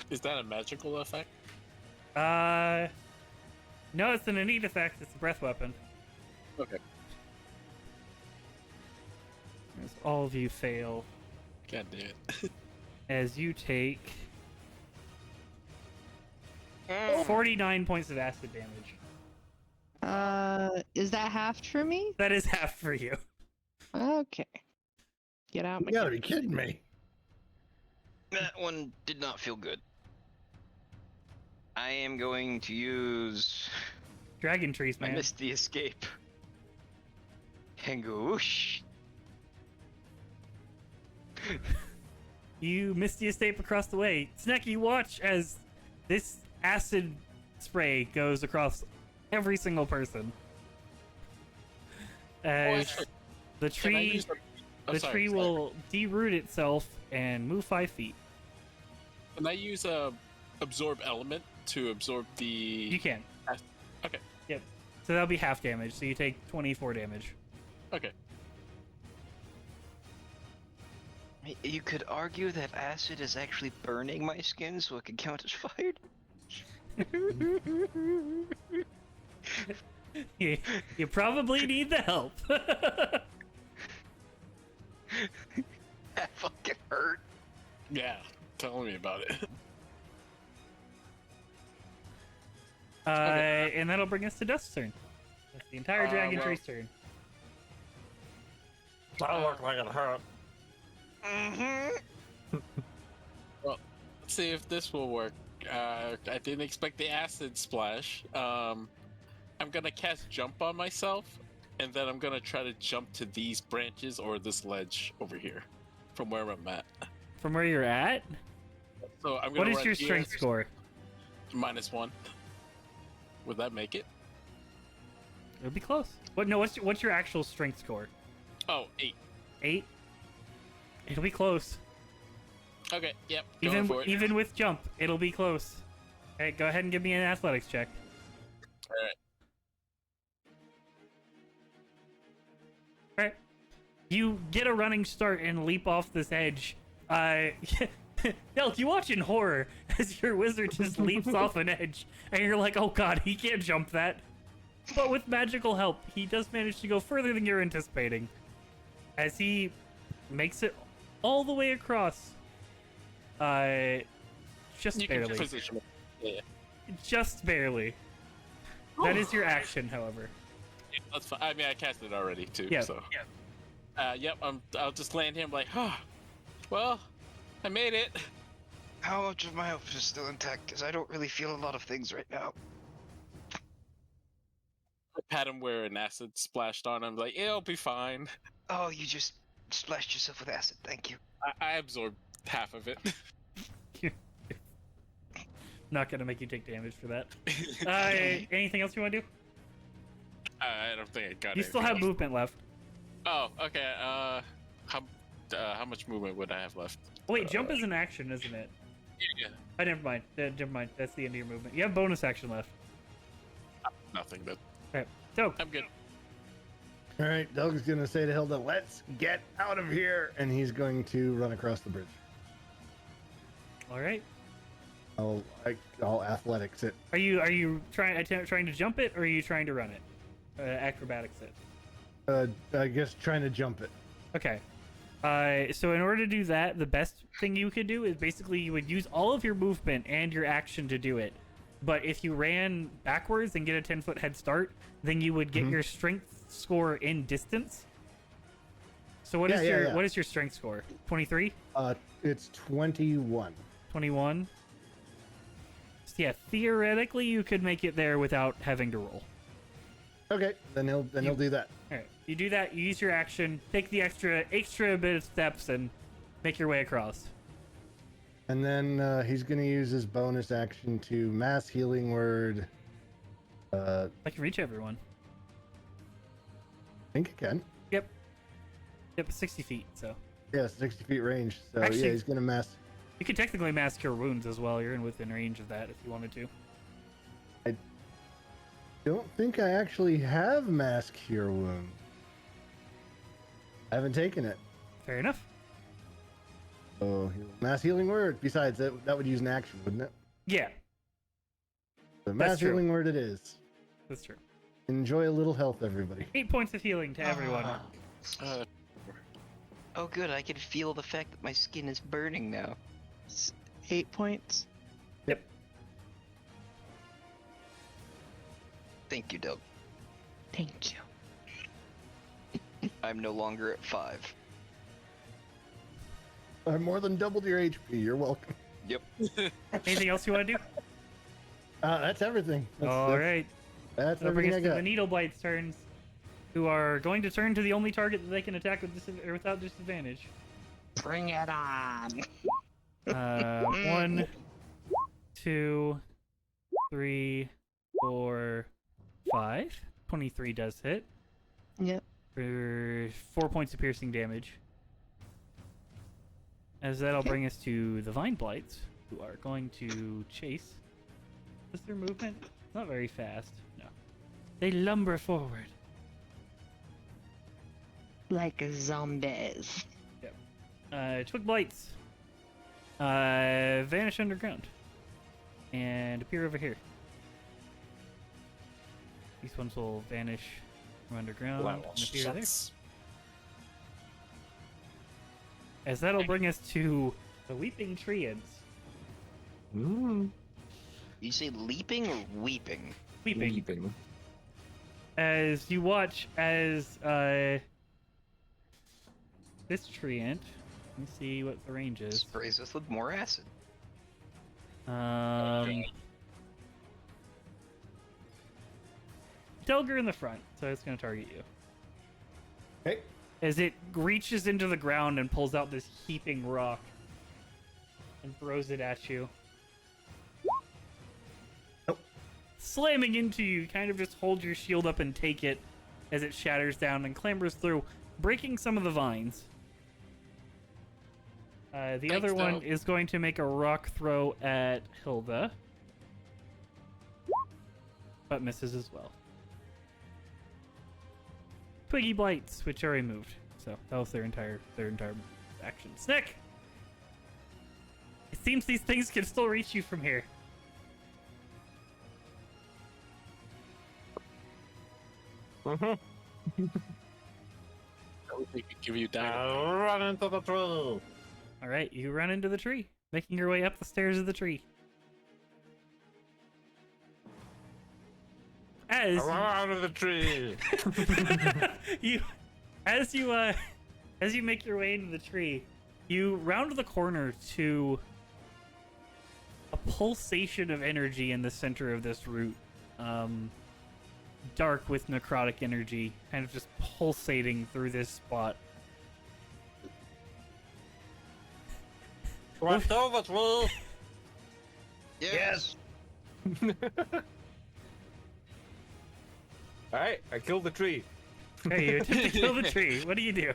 Is that a magical effect? No, it's an innate effect. It's a breath weapon. Okay. As all of you fail, God damn it. as you take 49 points of acid damage. Is that half for me? That is half for you. Okay. Get out my You gotta be kidding me. That one did not feel good. I am going to use Dragon trees, my man. Misty Escape. And go whoosh. You misty escape across the way. Snack, you watch as this acid spray goes across every single person. As actually, the Can I tree, use the tree will deroot itself and move 5 feet. Can I use absorb element to absorb the? You can. Okay. Yep. So that'll be half damage. So you take 24 damage. Okay. You could argue that acid is actually burning my skin so it can count as fired. You probably need the help. That fucking hurt. Yeah. Tell me about it. And that'll bring us to Dusk's turn. That's the entire Dragon well- Tree's turn. That looked like it hurt. Let's see if this will work. I didn't expect the acid splash. I'm gonna cast jump on myself, and then I'm gonna try to jump to these branches or this ledge over here, from where I'm at. From where you're at? So I'm gonna. What is run your here, strength score? -1. Would that make it? It'll be close. What? No. What's your actual strength score? Oh, 8. 8. It'll be close. Okay. Yep. Going for it. Even with jump, it'll be close. Okay, go ahead and give me an athletics check. Alright. Alright. You get a running start and leap off this edge. Delk, you watch in horror as your wizard just leaps off an edge, and you're like, oh god, he can't jump that. But with magical help, he does manage to go further than you're anticipating. As he makes it all the way across. Just You can barely. position it. Yeah. Just barely. That is your action, however. Yeah, that's fine. I mean, I cast it already too. Yeah. So. Yep. I'll just land here. I'm like, well, I made it. How much of my health is still intact? Because I don't really feel a lot of things right now. I pat him where an acid splashed on him. Like, it'll be fine. Oh, you just splashed yourself with acid. Thank you. I absorbed half of it. Not gonna make you take damage for that. Anything else you want to do? I don't think I got it. You still have else. movement left. Oh, okay. How much movement would I have left? Wait, jump is an action, isn't it? Yeah. Oh, never mind. Never mind. That's the end of your movement. You have bonus action left. Nothing, but Alright, so I'm good. All right, Doug's going to say to Hilda, let's get out of here. And he's going to run across the bridge. alright. I'll athletics it. Are you trying to jump it, or are you trying to run it? Acrobatics it. I guess trying to jump it. Okay. So in order to do that, the best thing you could do is basically you would use all of your movement and your action to do it. But if you ran backwards and get a 10-foot head start, then you would get your strength score in distance. So what is your strength score? 23? It's 21. 21? So yeah, theoretically you could make it there without having to roll. Okay, then he'll do that. All right. You do that, you use your action, take the extra bit of steps and make your way across. And then he's going to use his bonus action to mass healing word. I can reach everyone. I think it can. Yep, 60 feet, so. Yeah, 60 feet range. So Actually- yeah, he's going to mass. You could technically mass cure wounds as well. You're within range of that if you wanted to. Don't think I actually have mass cure wound. I haven't taken it. Fair enough. Oh, mass healing word. Besides, that would use an action, wouldn't it? Yeah, So mass true. healing word it is. that's true. Enjoy a little health, everybody. 8 points of healing to everyone. Oh, good. I can feel the fact that my skin is burning now. 8 points. Thank you, Doug. Thank you. I'm no longer at 5. I more than doubled your HP. You're welcome. Yep. Anything else you want to do? That's everything. All right. That's That'll bring everything us I to the got. Needle Blight's turns, who are going to turn to the only target that they can attack with without disadvantage. Bring it on. 1, 2, 3, 4, 5. 23 does hit. Yep. For 4 points of piercing damage. As that'll bring us to the Vine Blights, who are going to chase. Is their movement? Not very fast. No. They lumber forward. Like zombies. Twig Blights. Vanish underground. And appear over here. These ones will vanish from underground and appear there. As that'll bring us to the Weeping Treants. You say leaping or weeping? Weeping. As you watch as this treant, let me see what the range is. Sprays us with more acid. Delger in the front, so it's going to target you. Okay. As it reaches into the ground and pulls out this heaping rock and throws it at you. Nope. Slamming into you, kind of just hold your shield up and take it as it shatters down and clambers through, breaking some of the vines. The other one Dope. is going to make a rock throw at Hilda, but misses as well. Twiggy Blights, which already moved, so that was their entire action. Snick! It seems these things can still reach you from here. We could give you I dynamite. run into the tree. All right, you run into the tree, making your way up the stairs of the tree. As I run out of the tree. you, as you make your way into the tree, you round the corner to a pulsation of energy in the center of this root. Dark with necrotic energy, kind of just pulsating through this spot. Do I kill the tree? Yes. All right, I killed the tree. Okay, you attempt to kill the tree. What do you do?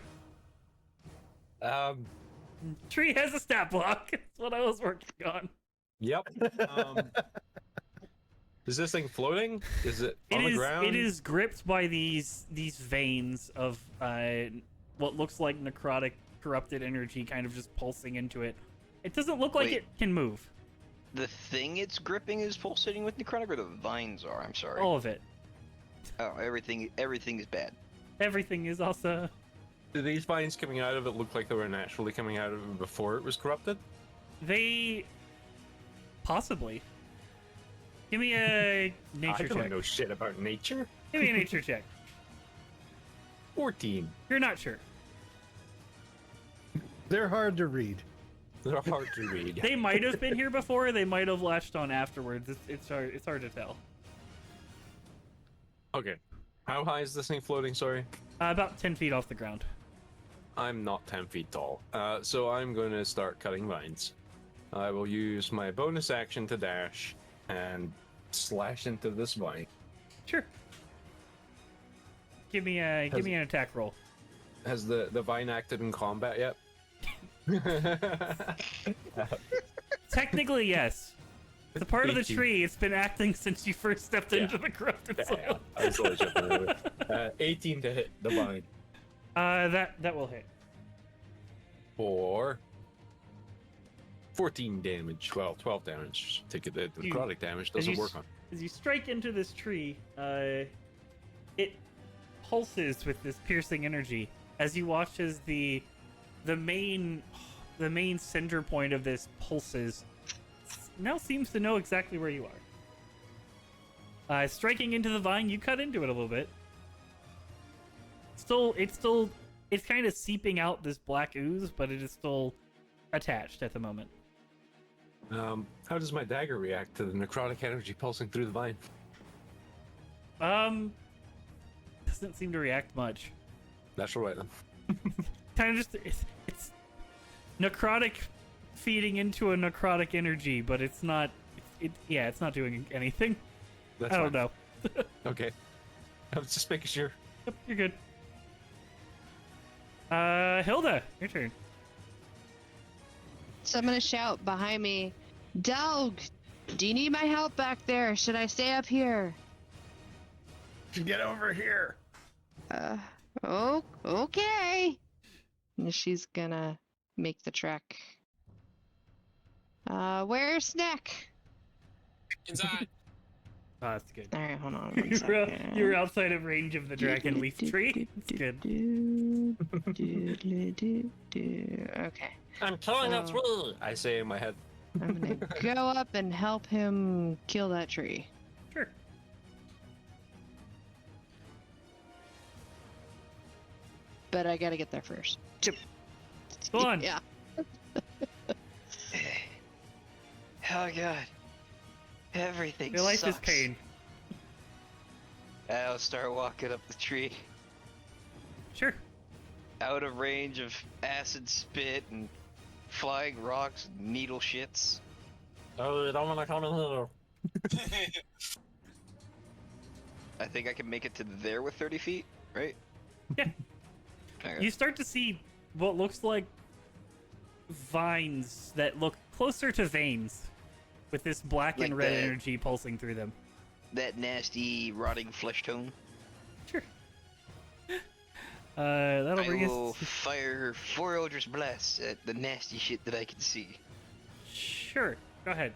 Tree has a stat block. That's what I was working on. Yep. Is this thing floating? Is it on the ground? It is gripped by these veins of what looks like necrotic, corrupted energy, kind of just pulsing into it. It doesn't look like Wait. it can move. The thing it's gripping is pulsating with necrotic, or the vines are? I'm sorry. All of it. Oh, everything is bad. Everything is also. Do these vines coming out of it look like they were naturally coming out of it before it was corrupted? They possibly. Give me a nature I don't check. know shit about nature. Give me a nature check. 14. You're not sure. They're hard to read. They're hard to read. They might have been here before. They might have latched on afterwards. It's hard to tell. Okay. How high is this thing floating? Sorry. About 10 feet off the ground. I'm not 10 feet tall. So I'm going to start cutting vines. I will use my bonus action to dash and slash into this vine. Sure. Give me an attack roll. Has the vine acted in combat yet? Technically, yes. It's a part of the 18. tree. It's been acting since you first stepped into the corrupted soil. I was totally jumping over it. 18 to hit the vine. That will hit. For 14 damage. Well, 12 damage. Take it. The You- necrotic damage as doesn't you work on. As you strike into this tree, it pulses with this piercing energy. As you watch as the main center point of this pulses now seems to know exactly where you are. Striking into the vine, you cut into it a little bit. It's kind of seeping out this black ooze, but it is still attached at the moment. How does my dagger react to the necrotic energy pulsing through the vine? Doesn't seem to react much. That's all right then. Kind of just it's necrotic feeding into a necrotic energy, but it's not. It's not doing anything. That's I don't fine. know. Okay. I was just making sure. Yep, you're good. Hilda, your turn. So I'm gonna shout behind me, Delg, do you need my help back there? Should I stay up here? Get over here. Oh, okay. And she's gonna make the trek. Where's Snack? Inside. Oh, that's good. All right, hold on one You're second. outside of range of the dragon leaf tree. It's good. Okay, I'm killing a So- tree. I say in my head. I'm gonna go up and help him kill that tree. Sure. But I gotta get there first. Go on. Yeah. Oh god. Everything Your life sucks. is pain. I'll start walking up the tree. Sure. out of range of acid spit and flying rocks and needle shits. Oh, you don't want to come in here. I think I can make it to there with 30 feet, right? Yeah. Okay. You start to see what looks like vines that look closer to veins, with this black and Like red the- energy pulsing through them. That nasty, rotting flesh tone. Sure. That'll I bring will us. fire 4 Eldritch Blasts at the nasty shit that I can see. Sure. Go ahead.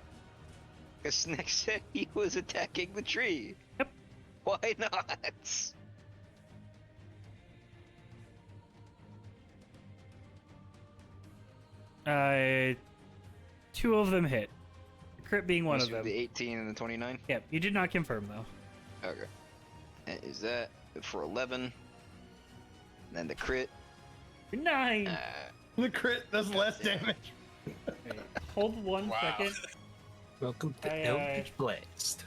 Because Snack said he was attacking the tree. Yep. Why not? Two of them hit. Crit being one Must of be them. The 18 and the 29. Yep. You did not confirm though. Okay. And is that for 11? And then the crit. 9. The crit does less damage. Okay, hold 1 Wow. second. Welcome to I, Eldritch Blast.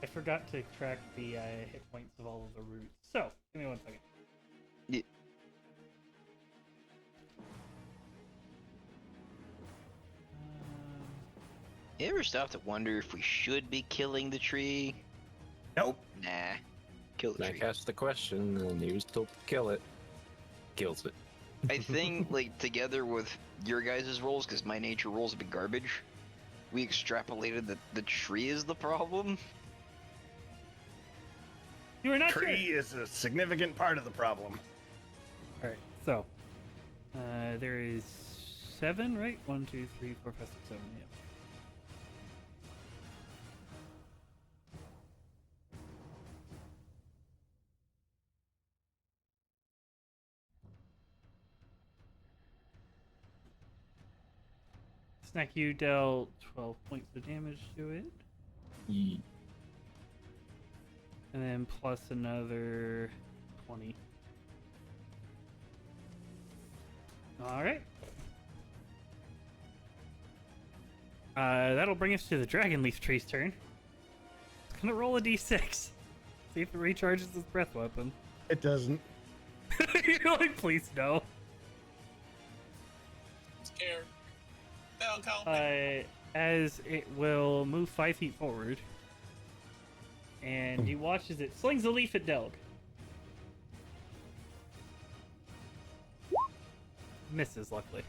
I forgot to track the hit points of all of the roots. So, give me 1 second. Yeah. You ever stop to wonder if we should be killing the tree? Nope. Nah. Kill the I tree. asked the question, and he was told to kill it. Kills it. I think, like, together with your guys' rolls, because my nature rolls have been garbage, we extrapolated that the tree is the problem. You are not sure. Tree is a significant part of the problem. Alright, so. There is 7, right? 1, 2, 3, 4, 5, 6, 7. Yeah. Snack, you dealt 12 points of damage to it. Ye- And then plus another 20. Alright. That'll bring us to the Dragonleaf Tree's turn. It's gonna roll a d6. See if it recharges its breath weapon. It doesn't. You're like, please no. Scared. They'll call me. As it will move 5 feet forward. And you watch as it slings a leaf at Delg. Misses, luckily.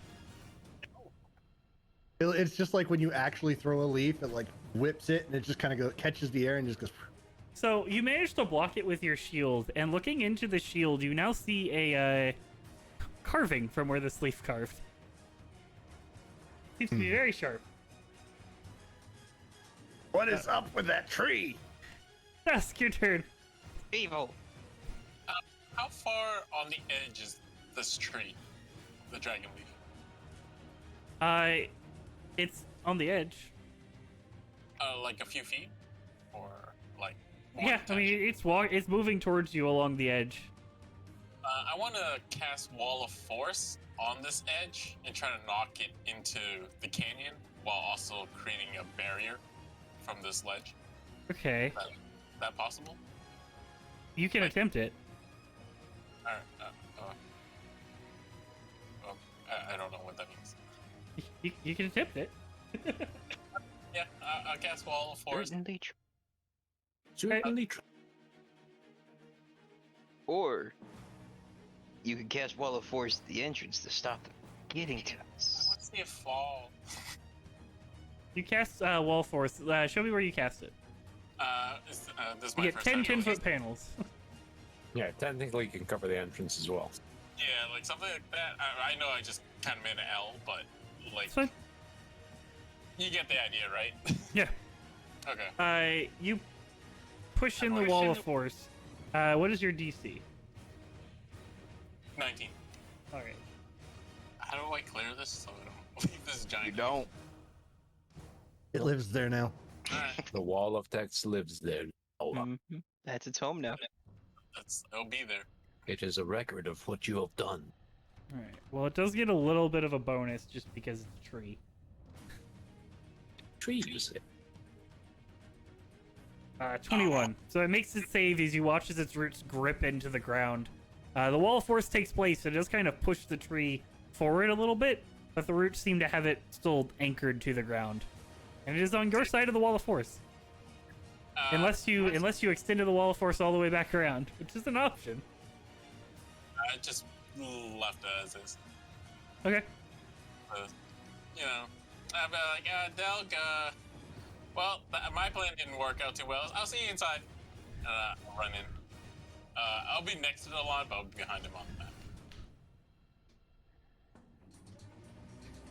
It's just like when you actually throw a leaf, it like whips it and it just kind of catches the air and just goes. So you manage to block it with your shield, and looking into the shield, you now see a carving from where this leaf carved. Seems to be very sharp. What is up with that tree? Ask your turn. Evil. How far on the edge is this tree? The dragon leaf. It's on the edge. Like a few feet? Or like one Yeah, I mean it's moving towards you along the edge. I want to cast Wall of Force on this edge and try to knock it into the canyon while also creating a barrier from this ledge. Okay, That possible? you can attempt it. Alright. I don't know what that means. You can attempt it. Yeah, I'll cast Wall of Force. Certainly true. Certainly true. Or you can cast Wall of Force at the entrance to stop them getting to I us. want to see it fall. You cast Wall Force. Show me where you cast it. This is You my get first 10 time doing 10-foot it. panels. Yeah, technically you can cover the entrance as well. Yeah, like something like that. I know I just kind of made an L, but like It's fine. you get the idea, right? Yeah. Okay. You push in the push Wall in of the- Force. What is your DC? 19. All right. How do I clear this so I don't leave this giant? You don't. It lives there now. Alright, The wall of text lives there. Hold on. Mhm. That's its home now. it'll be there. It is a record of what you have done. All right. Well, it does get a little bit of a bonus just because it's a tree. Trees. 21. So it makes it save as you watch as its roots grip into the ground, The wall of force takes place. It does kind of push the tree forward a little bit, but the roots seem to have it still anchored to the ground. And it is on your side of the wall of force. Unless you extended the wall of force all the way back around, which is an option. I just left it as is. Okay. You know, I'd be like, Delg, well, my plan didn't work out too well. I'll see you inside. I'll run in. I'll be next to the lawn, but I'll be behind him on the map.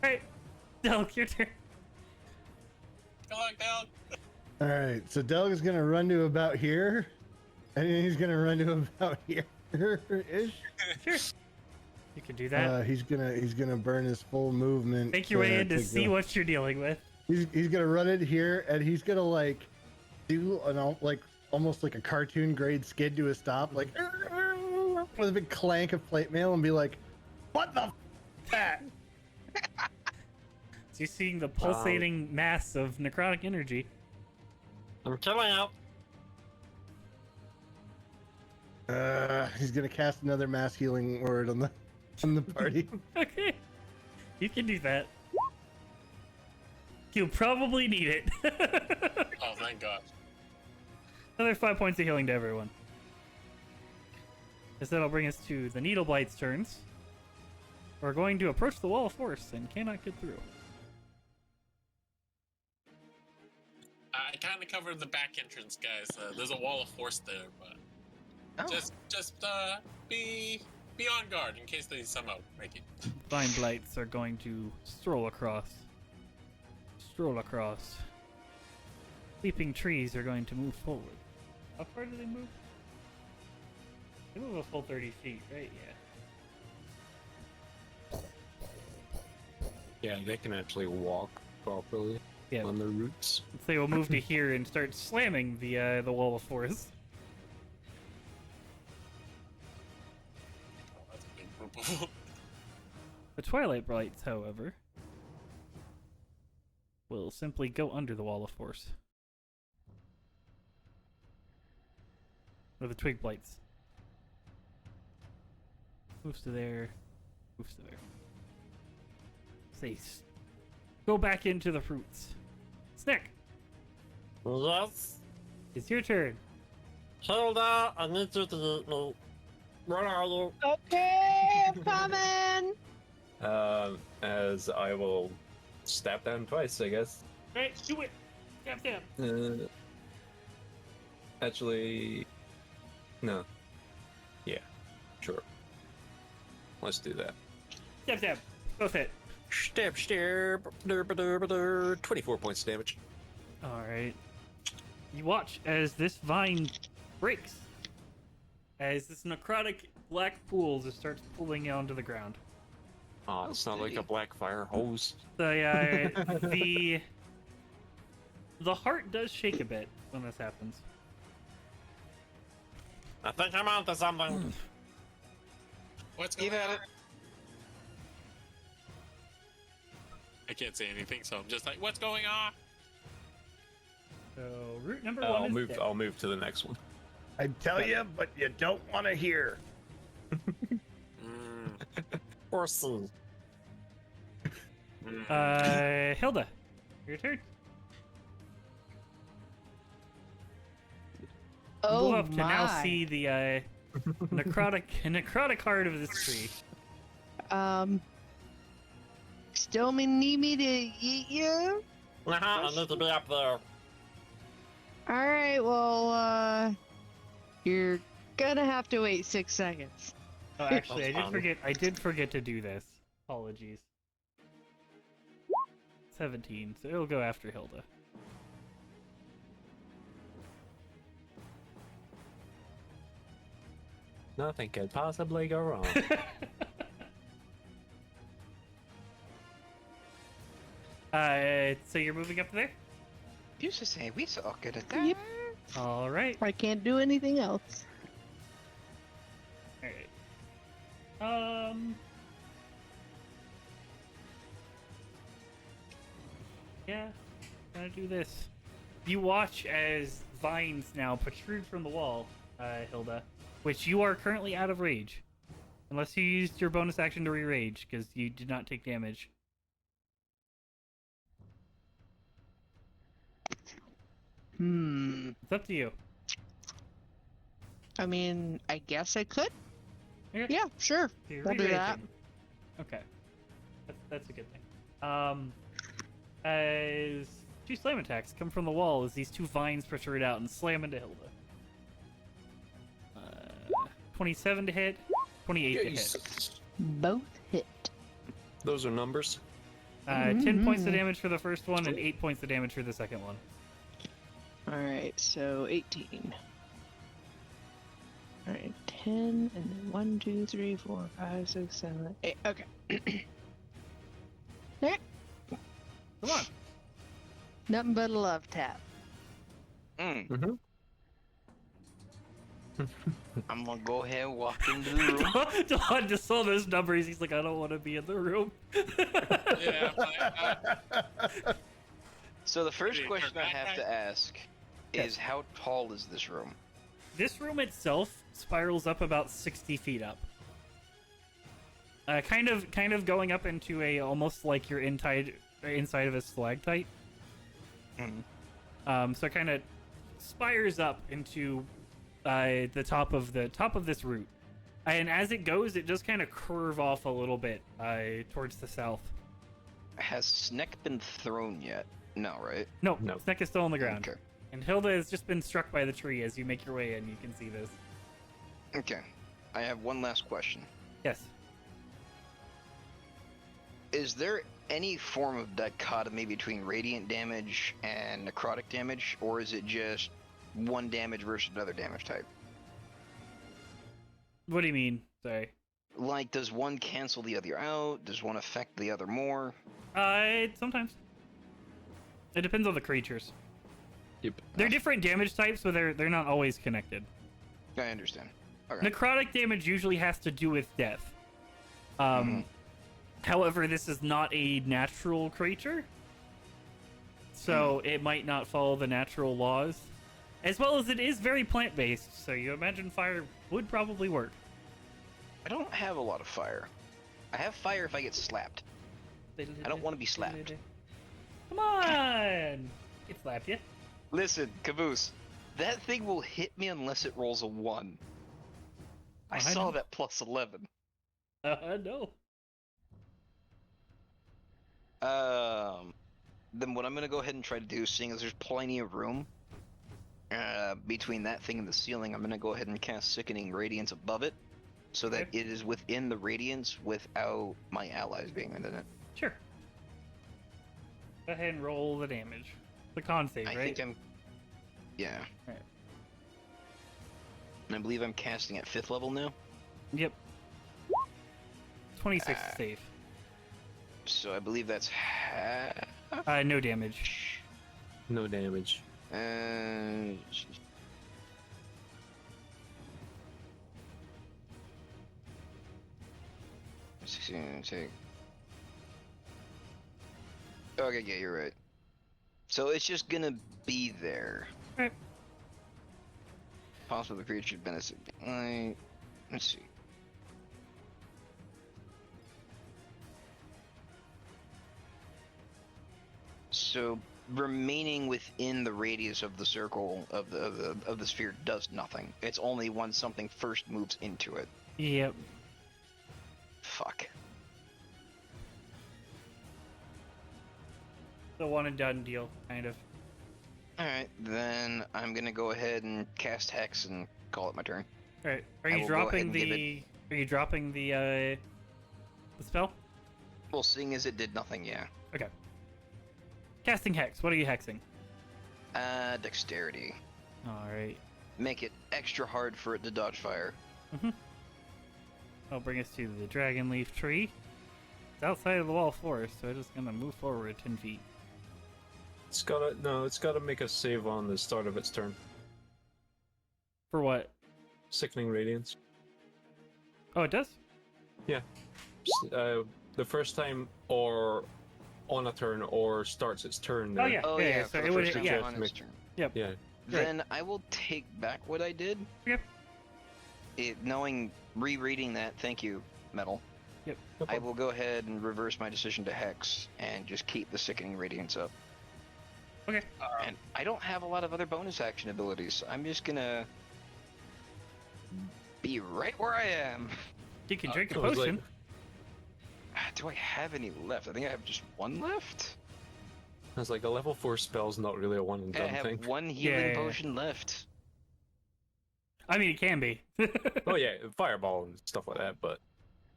Alright. Delk, your turn. Good luck, Delg. All right, so Delg is gonna run to about here, and then he's gonna run to about here ish. Sure. You can do that. He's gonna burn his full movement. Make your way in to see what you're dealing with. He's gonna run in here, and he's gonna like do almost like a cartoon grade skid to a stop, like with a big clank of plate mail, and be like, "What the f***?" So you're seeing the pulsating mass of necrotic energy. I'm killing it. He's gonna cast another mass healing word on the party. Okay. You can do that. You'll probably need it. Oh, thank God. Another 5 points of healing to everyone. As that'll bring us to the Needle Blight's turns. We're going to approach the wall of force and cannot get through. I kind of covered the back entrance, guys. There's a wall of force there, but just be on guard in case they somehow make it. Vine Blights are going to stroll across. Leaping trees are going to move forward. How far do they move? They move a full 30 feet, right? Yeah. Yeah, they can actually walk properly Yeah. on their roots. They will move to here and start slamming the wall of force. Oh, that's a big group. The Twilight Blights, however, will simply go under the wall of force. Or the Twig Blights. Moves to there. Moves to there. Say, go back into the fruits. Snack, Yes. it's your turn. Hilda, I need you to eat me. Where are you? Okay, I'm coming. As I will stab down twice, I guess. Right, do it. Stab, stab. Actually, no. Yeah, sure. Let's do that. Stab, stab. Both hit. Stab, 24 points of damage. Alright. You watch as this vine breaks. As this necrotic black pool just starts pulling out onto the ground. Oh, it's not like a black fire hose. The heart does shake a bit when this happens. I think I'm onto something. What's going Keep at on? it. I can't say anything, so I'm just like, what's going on? So route number one I'll is move. dead. I'll move to the next one. I tell you, but you don't want to hear. Horsey. Hilda, your turn. Oh Go up to now my. see the necrotic heart of this tree. Still need me to eat you? I need to be up there. All right, well, you're gonna have to wait 6 seconds. Oh, actually, I That's did fine. forget. I did forget to do this. Apologies. 17, so it'll go after Hilda. Nothing could possibly go wrong. So you're moving up there? Used to say we so good at that. Yep. All right. I can't do anything else. All right. Yeah, gonna do this. You watch as vines now protrude from the wall, Hilda, which you are currently out of rage. Unless you used your bonus action to re-rage, because you did not take damage. It's up to you. I mean, I guess I could. Okay. Yeah, sure. So you're I'll do that. re-raging. Okay. That's a good thing. As two slam attacks come from the wall as these two vines protrude out and slam into Hilda. 27 to hit, 28 to hit. Jesus. Both hit. Those are numbers. 10 points of damage for the first one and 8 points of damage for the second one. Alright, so 18. Alright, 10, and then 1, 2, 3, 4, 5, 6, 7, 8. Okay. Alright. Come on. Nothing but a love tap. Mm-hmm. I'm gonna go ahead and walk into the room. Don just saw those numbers. He's like, I don't want to be in the room. Yeah. So the first Did it question turn I back have right? to ask Yes. is how tall is this room? This room itself spirals up about 60 feet up. Kind of going up into a almost like you're inside of a stalactite. So it kind of spires up into the top of this route, and as it goes, it just kind of curve off a little bit towards the south. Has Sneck been thrown yet? No, right? No, No. Sneck is still on the ground, Okay. and Hilda has just been struck by the tree. As you make your way in, you can see this. Okay. I have one last question. Yes. Is there any form of dichotomy between radiant damage and necrotic damage, or is it just one damage versus another damage type? What do you mean? Sorry. Like, does one cancel the other out? Does one affect the other more? Sometimes. It depends on the creatures. Yep. They're different damage types, but they're not always connected. I understand. Okay. Necrotic damage usually has to do with death. However, this is not a natural creature, so it might not follow the natural laws. As well as it is very plant-based, so you imagine fire would probably work. I don't have a lot of fire. I have fire if I get slapped. I don't want to be slapped. Come on! It slapped you. Listen, Caboose, that thing will hit me unless it rolls a 1. I I saw know. that plus 11. No. Then what I'm gonna go ahead and try to do, seeing as there's plenty of room between that thing and the ceiling, I'm gonna go ahead and cast Sickening Radiance above it, so that Okay. it is within the radiance without my allies being within it. Sure. Go ahead and roll the damage. The con save, I right? think I'm. Yeah. Right. And I believe I'm casting at 5th level now. Yep. 26 to save. So I believe that's half. No damage. No damage. Uh, take. Okay, yeah, you're right. So it's just gonna be there. Right. Possible the creature benefit. Let's see. So remaining within the radius of the circle of the sphere does nothing. It's only when something first moves into it. Yep. Fuck. The one and done deal, kind of. Alright, then I'm gonna go ahead and cast Hex and call it my turn. All right. Are I you will go ahead dropping and give the? Are you dropping the spell? Well, seeing as it did nothing, yeah. Okay. Casting hex. What are you hexing? Dexterity. All right. Make it extra hard for it to dodge fire. I'll bring us to the dragon leaf tree. It's outside of the wall forest, so it's just gonna move forward 10 feet. It's gotta make a save on the start of its turn. For what? Sickening Radiance. Oh, it does? Yeah. The first time or on a turn or starts its turn. Oh there. yeah. Oh yeah. yeah, So for it the would. first time Yeah. on its turn. Yep. Yeah. Then I will take back what I did. Yep. It knowing rereading that, thank you, Metal. Yep. I will go ahead and reverse my decision to Hex and just keep the Sickening Radiance up. Okay. And I don't have a lot of other bonus action abilities, so I'm just gonna be right where I am. You can drink a I was like- potion. Do I have any left? I think I have just one left. I was like, a level 4 spell's not really a one and I done have thing. one healing Yeah. potion left. I mean, it can be. Oh yeah, fireball and stuff like that, but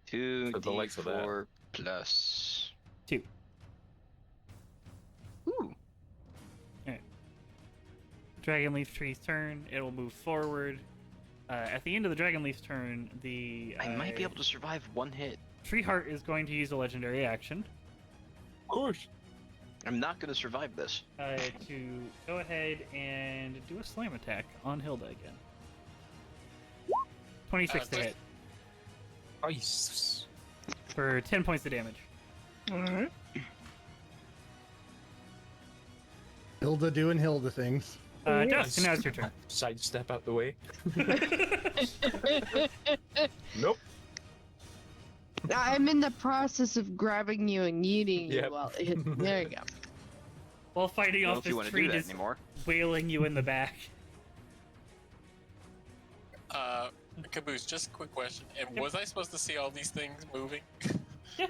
2 For the likes of that. D4 plus 2. Ooh. Dragonleaf Tree's turn. It'll move forward. At the end of the Dragonleaf's turn, the I might be able to survive one hit. Tree Heart is going to use a legendary action of course. I'm not gonna survive this. to go ahead and do a slam attack on Hilda again. 26 to just- hit Nice. for 10 points of damage. Alright. Hilda doing Hilda things. Dusk, now it's your turn. Sidestep out the way. Nope. I'm in the process of grabbing you and eating Yep. you while there you go. While fighting I don't know off if you this want to tree do that just anymore. wailing you in the back. Caboose, just a quick question. And Yep. was I supposed to see all these things moving? Yeah.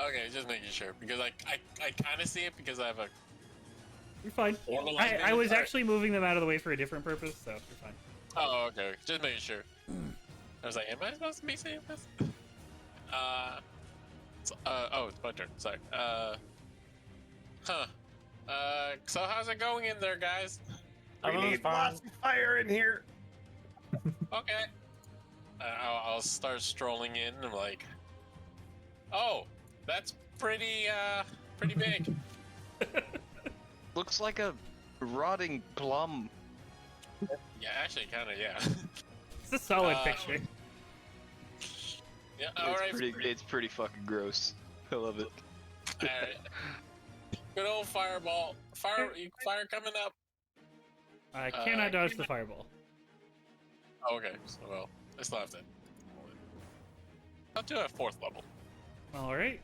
Okay, just making sure because I kind of see it because I have a. You're fine. I was actually moving them out of the way for a different purpose, so you're fine. Oh, okay. Just making sure. I was like, am I supposed to be seeing this? Oh, it's my turn. Sorry. So how's it going in there, guys? We need lots of fire in here. Okay. I'll start strolling in. I'm like, oh, that's pretty big. Looks like a rotting plum. Yeah, actually, kind of, yeah. It's a solid picture. Yeah, alright. It's pretty fucking gross. I love it. Alright. Good old fireball. Fire coming up. I cannot dodge the fireball. Oh, okay, so, well, I still have to. I'll do a 4th level. Alright.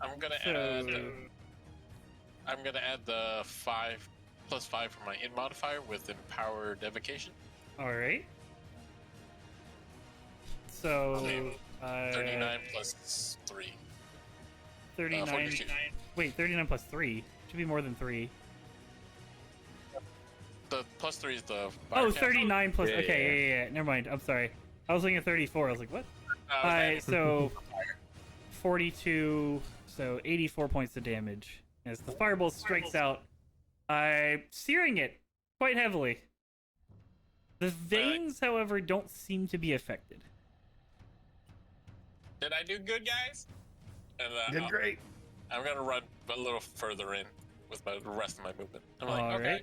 I'm gonna add the 5 plus 5 for my in modifier with empowered evocation. Alright. So, Okay. 39 plus 3. 39. 42. Wait, 39 plus 3. Should be more than 3. The plus 3 is the. Oh, 39 plus. Yeah, Okay, yeah. Never mind. I'm sorry. I was looking at 34. I was like, what? Okay. So 42. So 84 points of damage as the fireball strikes out, searing it quite heavily. The veins, however, don't seem to be affected. Did I do good, guys? And Did great. I'm gonna run a little further in with the rest of my movement. I'm like, All okay.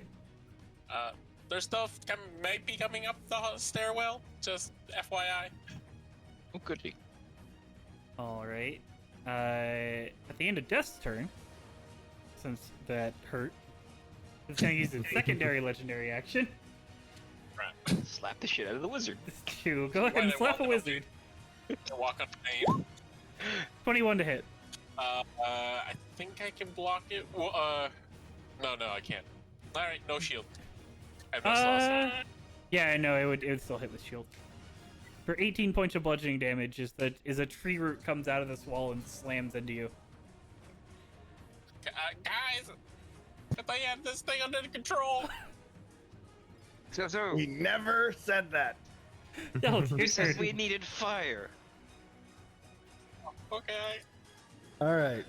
right. There's stuff might be coming up the stairwell. Just FYI. Oh, goody. All right. At the end of Death's turn, since that hurt, it's going to use its secondary legendary action Slap the shit out of the wizard. to go ahead and slap a wizard. To walk on pain. 21 to hit. I think I can block it. Well, no, I can't. All right, no shield. I must also. Yeah, no, it would still hit with shield. For 18 points of bludgeoning damage, is a tree root comes out of this wall and slams into you. Guys, I thought you had this thing under control. So, We never said that. No, it's your who says turn. we needed fire? Okay. All right.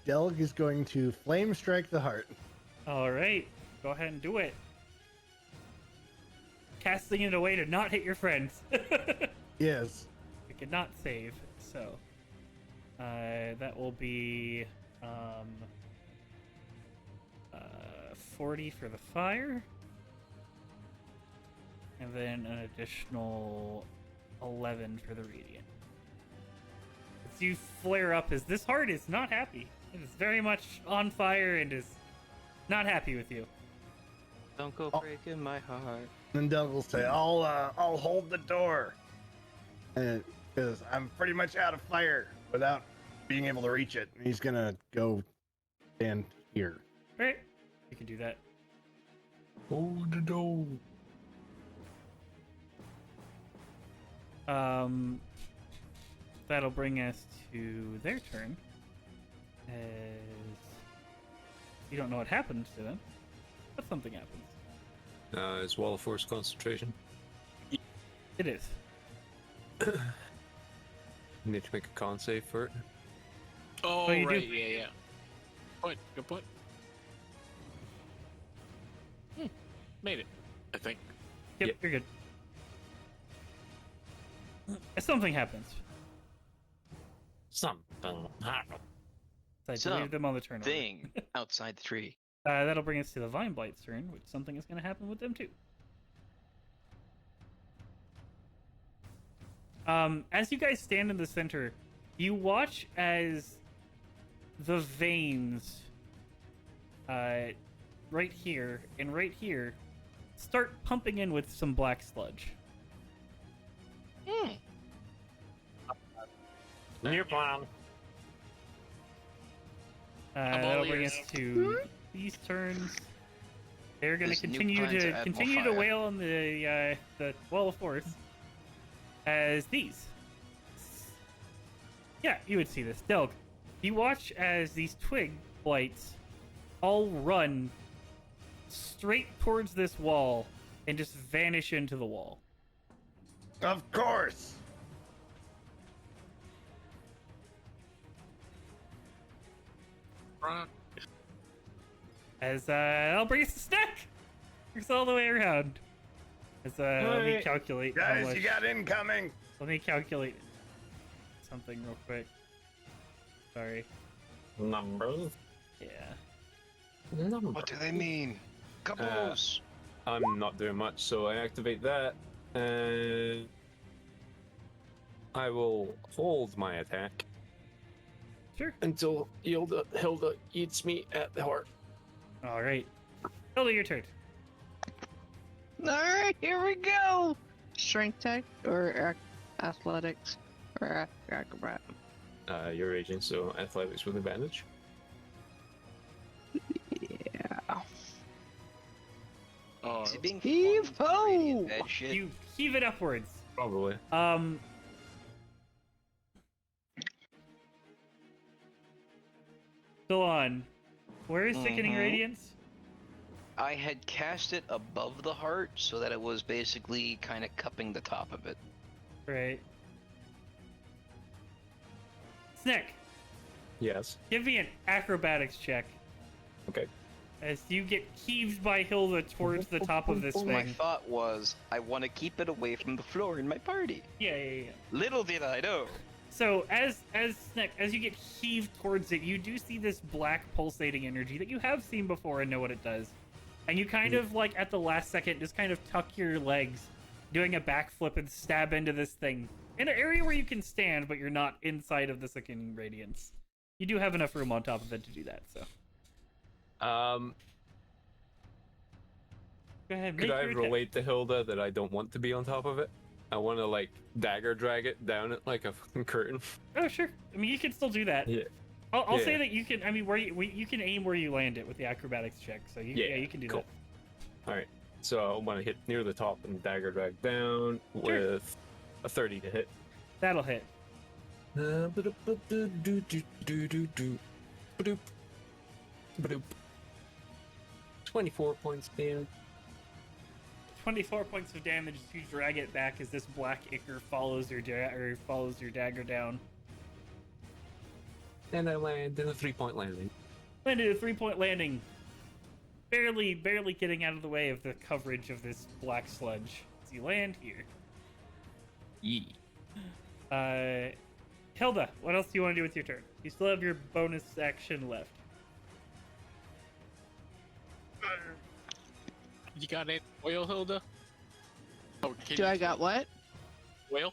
Delg is going to flame strike the heart. All right, go ahead and do it. Casting it away to not hit your friends. Yes. It cannot save, so that will be 40 for the fire, and then an additional 11 for the radiant. As you flare up, as this heart is not happy, it is very much on fire and is not happy with you. Don't go breaking my heart. And Delg will say, "I'll hold the door." because I'm pretty much out of fire without being able to reach it. He's gonna go stand here. All right, you can do that. Oh, the door. That'll bring us to their turn. As you don't know what happens to them, but something happens. Is Wall of Force concentration? It is. Need to make a con save for it. Oh, Oh, you do? right, yeah. Good point. Made it, I think. Yep, Yep. you're good. Something happens. Something happened. So I deleted them on the turn order. Thing outside the tree. That'll bring us to the Vine Blight's turn, which something is going to happen with them too. As you guys stand in the center, you watch as the veins, right here and right here, start pumping in with some black sludge. New plan. I'm all That'll bring ears. us to these turns. They're going to This new continue plan to to add more continue to fire. wail on the Wall of Force as these. Yeah, you would see this. Delg, you watch as these twig blights all run straight towards this wall and just vanish into the wall. Of course. As that'll bring us to Snack. Brings all the way around. As let me Hey, calculate how Guys, much. you got incoming. Let me calculate something real quick. Sorry. Numbers. Yeah. Numbers. What do they mean? Kaboos! I'm not doing much, so I activate that, and I will hold my attack Sure. until Hilda eats me at the heart. All right. Hilda, your turn. Alright, here we go! Strength tech or athletics or acrobat? You're raging, so athletics with advantage. Yeah. Oh, Is it being Heave flung to radiant ho! that shit? You heave it upwards. Probably. Still on. Where is Sickening Mhm. Radiance? I had cast it above the heart so that it was basically kind of cupping the top of it. Right. Snick, Yes. give me an acrobatics check Okay. as you get heaved by Hilda towards the top of this My thing. thought was, I want to keep it away from the floor in my party. Yeah. Little did I know. So as Snick, as you get heaved towards it, you do see this black pulsating energy that you have seen before and know what it does. And you kind of like at the last second just kind of tuck your legs, doing a backflip and stab into this thing in an area where you can stand, but you're not inside of the Sickening Radiance. You do have enough room on top of it to do that. So go ahead. Could make I your attack. relate to Hilda that I don't want to be on top of it? I want to like dagger drag it down it like a fucking curtain. Oh sure. I mean, you can still do that. Yeah. I'll say Yeah. that you can. I mean, you can aim where you land it with the acrobatics check. So yeah, you can do cool. that. All right. So I want to hit near the top and dagger drag down Sure. with a 30 to hit. That'll hit. 24 points down. 24 points of damage as you drag it back as this black ichor follows your dagger down. And I land in a 3-point landing. Landed a 3-point landing. Barely getting out of the way of the coverage of this black sludge. As you land here. Yee. Hilda, what else do you want to do with your turn? You still have your bonus action left. you got any oil, Hilda? Oh, can Do you I got what? oil?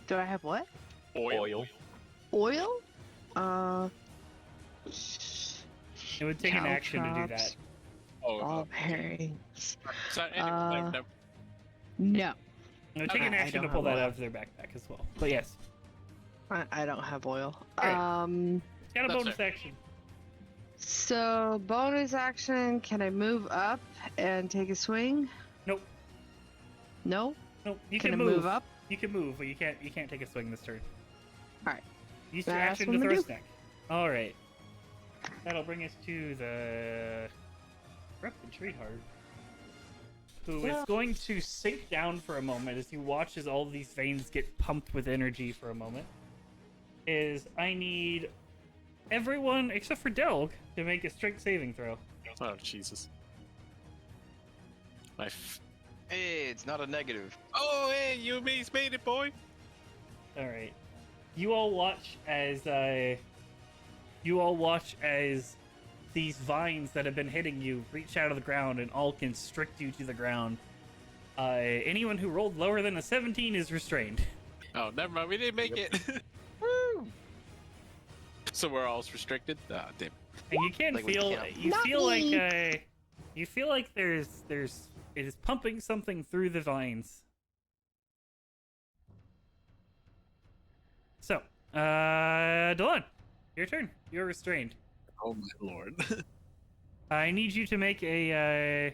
Do I have what? Oil. Oil? It would take an action to do that. Oh, All bearings. so anyway, Uh, never- No. No, take an I action to don't pull have that oil. out of their backpack as well. But yes, I don't have oil. Alright. it's got a That's bonus fair. action. So bonus action, can I move up and take a swing? Nope. No. Nope. You Can can I move. move up? You can move, but you can't take a swing this turn. Alright. Use your That's action what to I'm throw gonna a do. snack. All right. That'll bring us to the corrupted treehard, who is going to sink down for a moment as he watches all these veins get pumped with energy for a moment. I need everyone except for Delg to make a strength saving throw. Oh Jesus. Hey, it's not a negative. Oh hey, you made it, boy. All right. You all watch as these vines that have been hitting you reach out of the ground and all constrict you to the ground. Anyone who rolled lower than a 17 is restrained. Oh, never mind. We didn't make it. Woo! So we're all restricted. Ah, damn. And you can Like we feel can't- you Not feel me. like you feel like there's it is pumping something through the vines. So, Delon, your turn. You're restrained. Oh my lord. I need you to make a.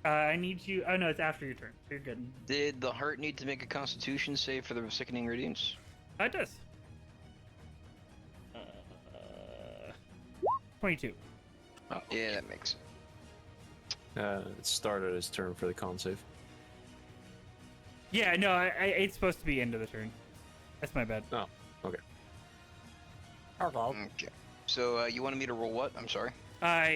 I need you. Oh no, it's after your turn. You're good. Did the heart need to make a Constitution save for the sickening radiance? It does. 22. Oh, Yeah, that makes sense. It started his turn for the con save. Yeah, no, it's supposed to be end of the turn. That's my bad. Okay. So you wanted me to roll what? I'm sorry.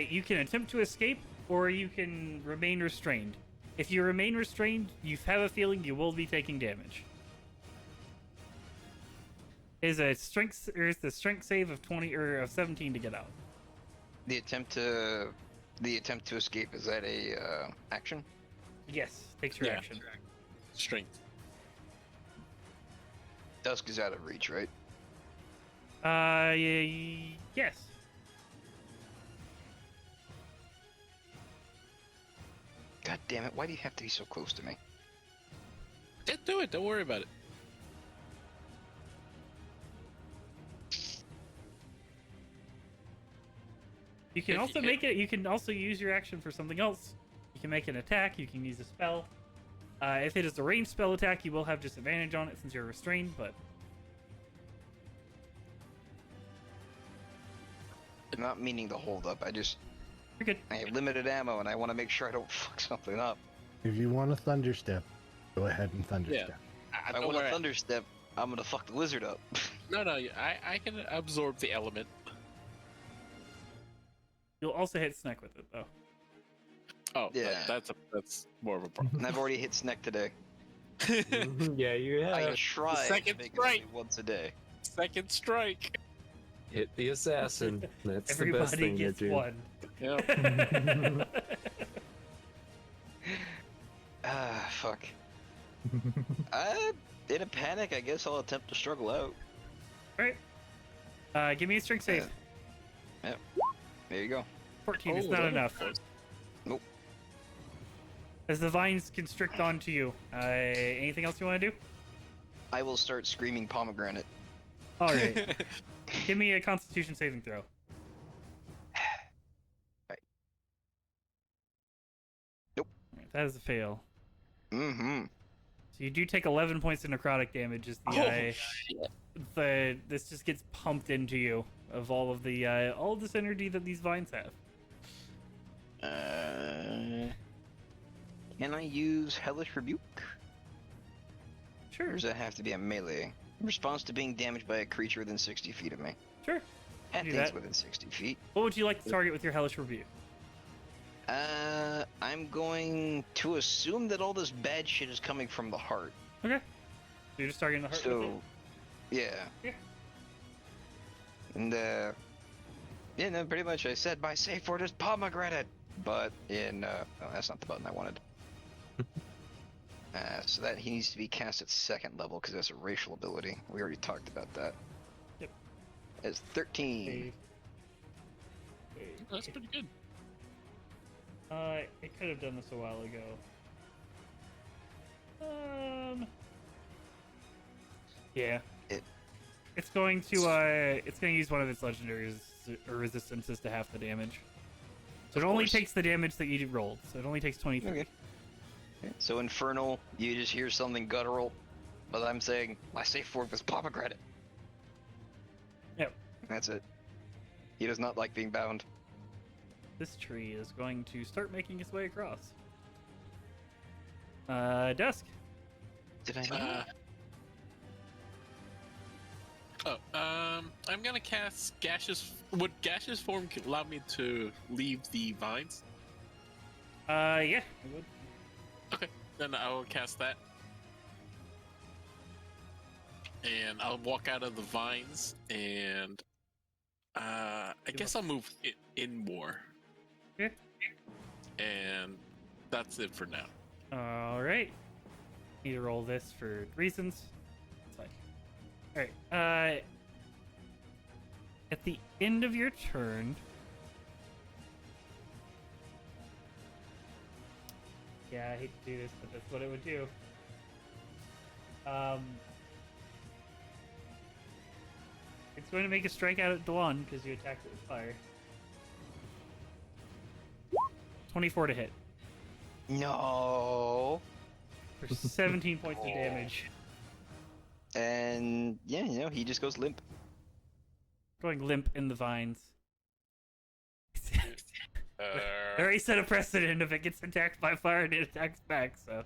You can attempt to escape, or you can remain restrained. If you remain restrained, you have a feeling you will be taking damage. Is the strength save of 20 or of 17 to get out? The attempt to escape, is that a action? Yes, takes your Yeah. action. Strength. Dusk is out of reach, right? Yes. God damn it! Why do you have to be so close to me? Just do it. Don't worry about it. You can If also you- make it. You can also use your action for something else. You can make an attack. You can use a spell. If it is a ranged spell attack, you will have disadvantage on it since you're restrained. But Not meaning to hold up. you're good. I have limited ammo, and I want to make sure I don't fuck something up. If you want a thunder step, go ahead and thunder Yeah. step. I If I don't want a worry. thunder step, I'm gonna fuck the lizard up. No, I can absorb the element. You'll also hit Sneck with it though. Oh, Yeah. that's more of a problem. And I've already hit Sneck today. Yeah, you I have. try to second make it strike. only once a day. Second strike. Hit the assassin. That's the best Everybody thing to gets do. one. Yeah. Ah, fuck. In a panic, I guess I'll attempt to struggle out. Right. Give me a strength save. There you go. 14 is Oh, not that was enough. close. Nope. As the vines constrict onto you. Anything else you want to do? I will start screaming pomegranate. All right. Give me a Constitution saving throw. Right. Nope. Alright, that is a fail. Mm-hmm. So you do take 11 points of necrotic damage as this just gets pumped into you of all of this energy that these vines have. Can I use Hellish Rebuke? Or Sure. does that have to be a melee? In response to being damaged by a creature within 60 feet of me. Sure. That do thing's that. within 60 feet. What would you like to target with your Hellish Rebuke? I'm going to assume that all this bad shit is coming from the heart. Okay. So you're just targeting the heart with So, yeah. Yeah. And, yeah, no, pretty much I said my safe word is pomegranate! But, yeah, no, that's not the button I wanted. So that he needs to be cast at second level because that's a racial ability. We already talked about that. Yep. It's 13. That's pretty good. It could have done this a while ago. Yeah. It- It's going to use one of its legendary resistances to half the damage. So it Of only course. takes the damage that you rolled. So it only takes 23. Okay. So infernal, you just hear something guttural, but I'm saying my safe word was pomegranate. Yep. That's it. He does not like being bound. This tree is going to start making its way across. Dusk. Did I know? I'm gonna cast gaseous. Would gaseous form allow me to leave the vines? Yeah, I would. Okay, then I will cast that, and I'll walk out of the vines, and I guess I'll move it in more. Okay. And that's it for now. All right. Need to roll this for reasons. It's fine. All right. At the end of your turn. Yeah, I hate to do this, but that's what it would do. It's going to make a strike out at Dawn because you attacked it with fire. 24 to hit No. for 17 points of damage. And yeah, he just goes limp. Going limp in the vines. Uh, I already set a precedent if it gets attacked by fire and it attacks back, so.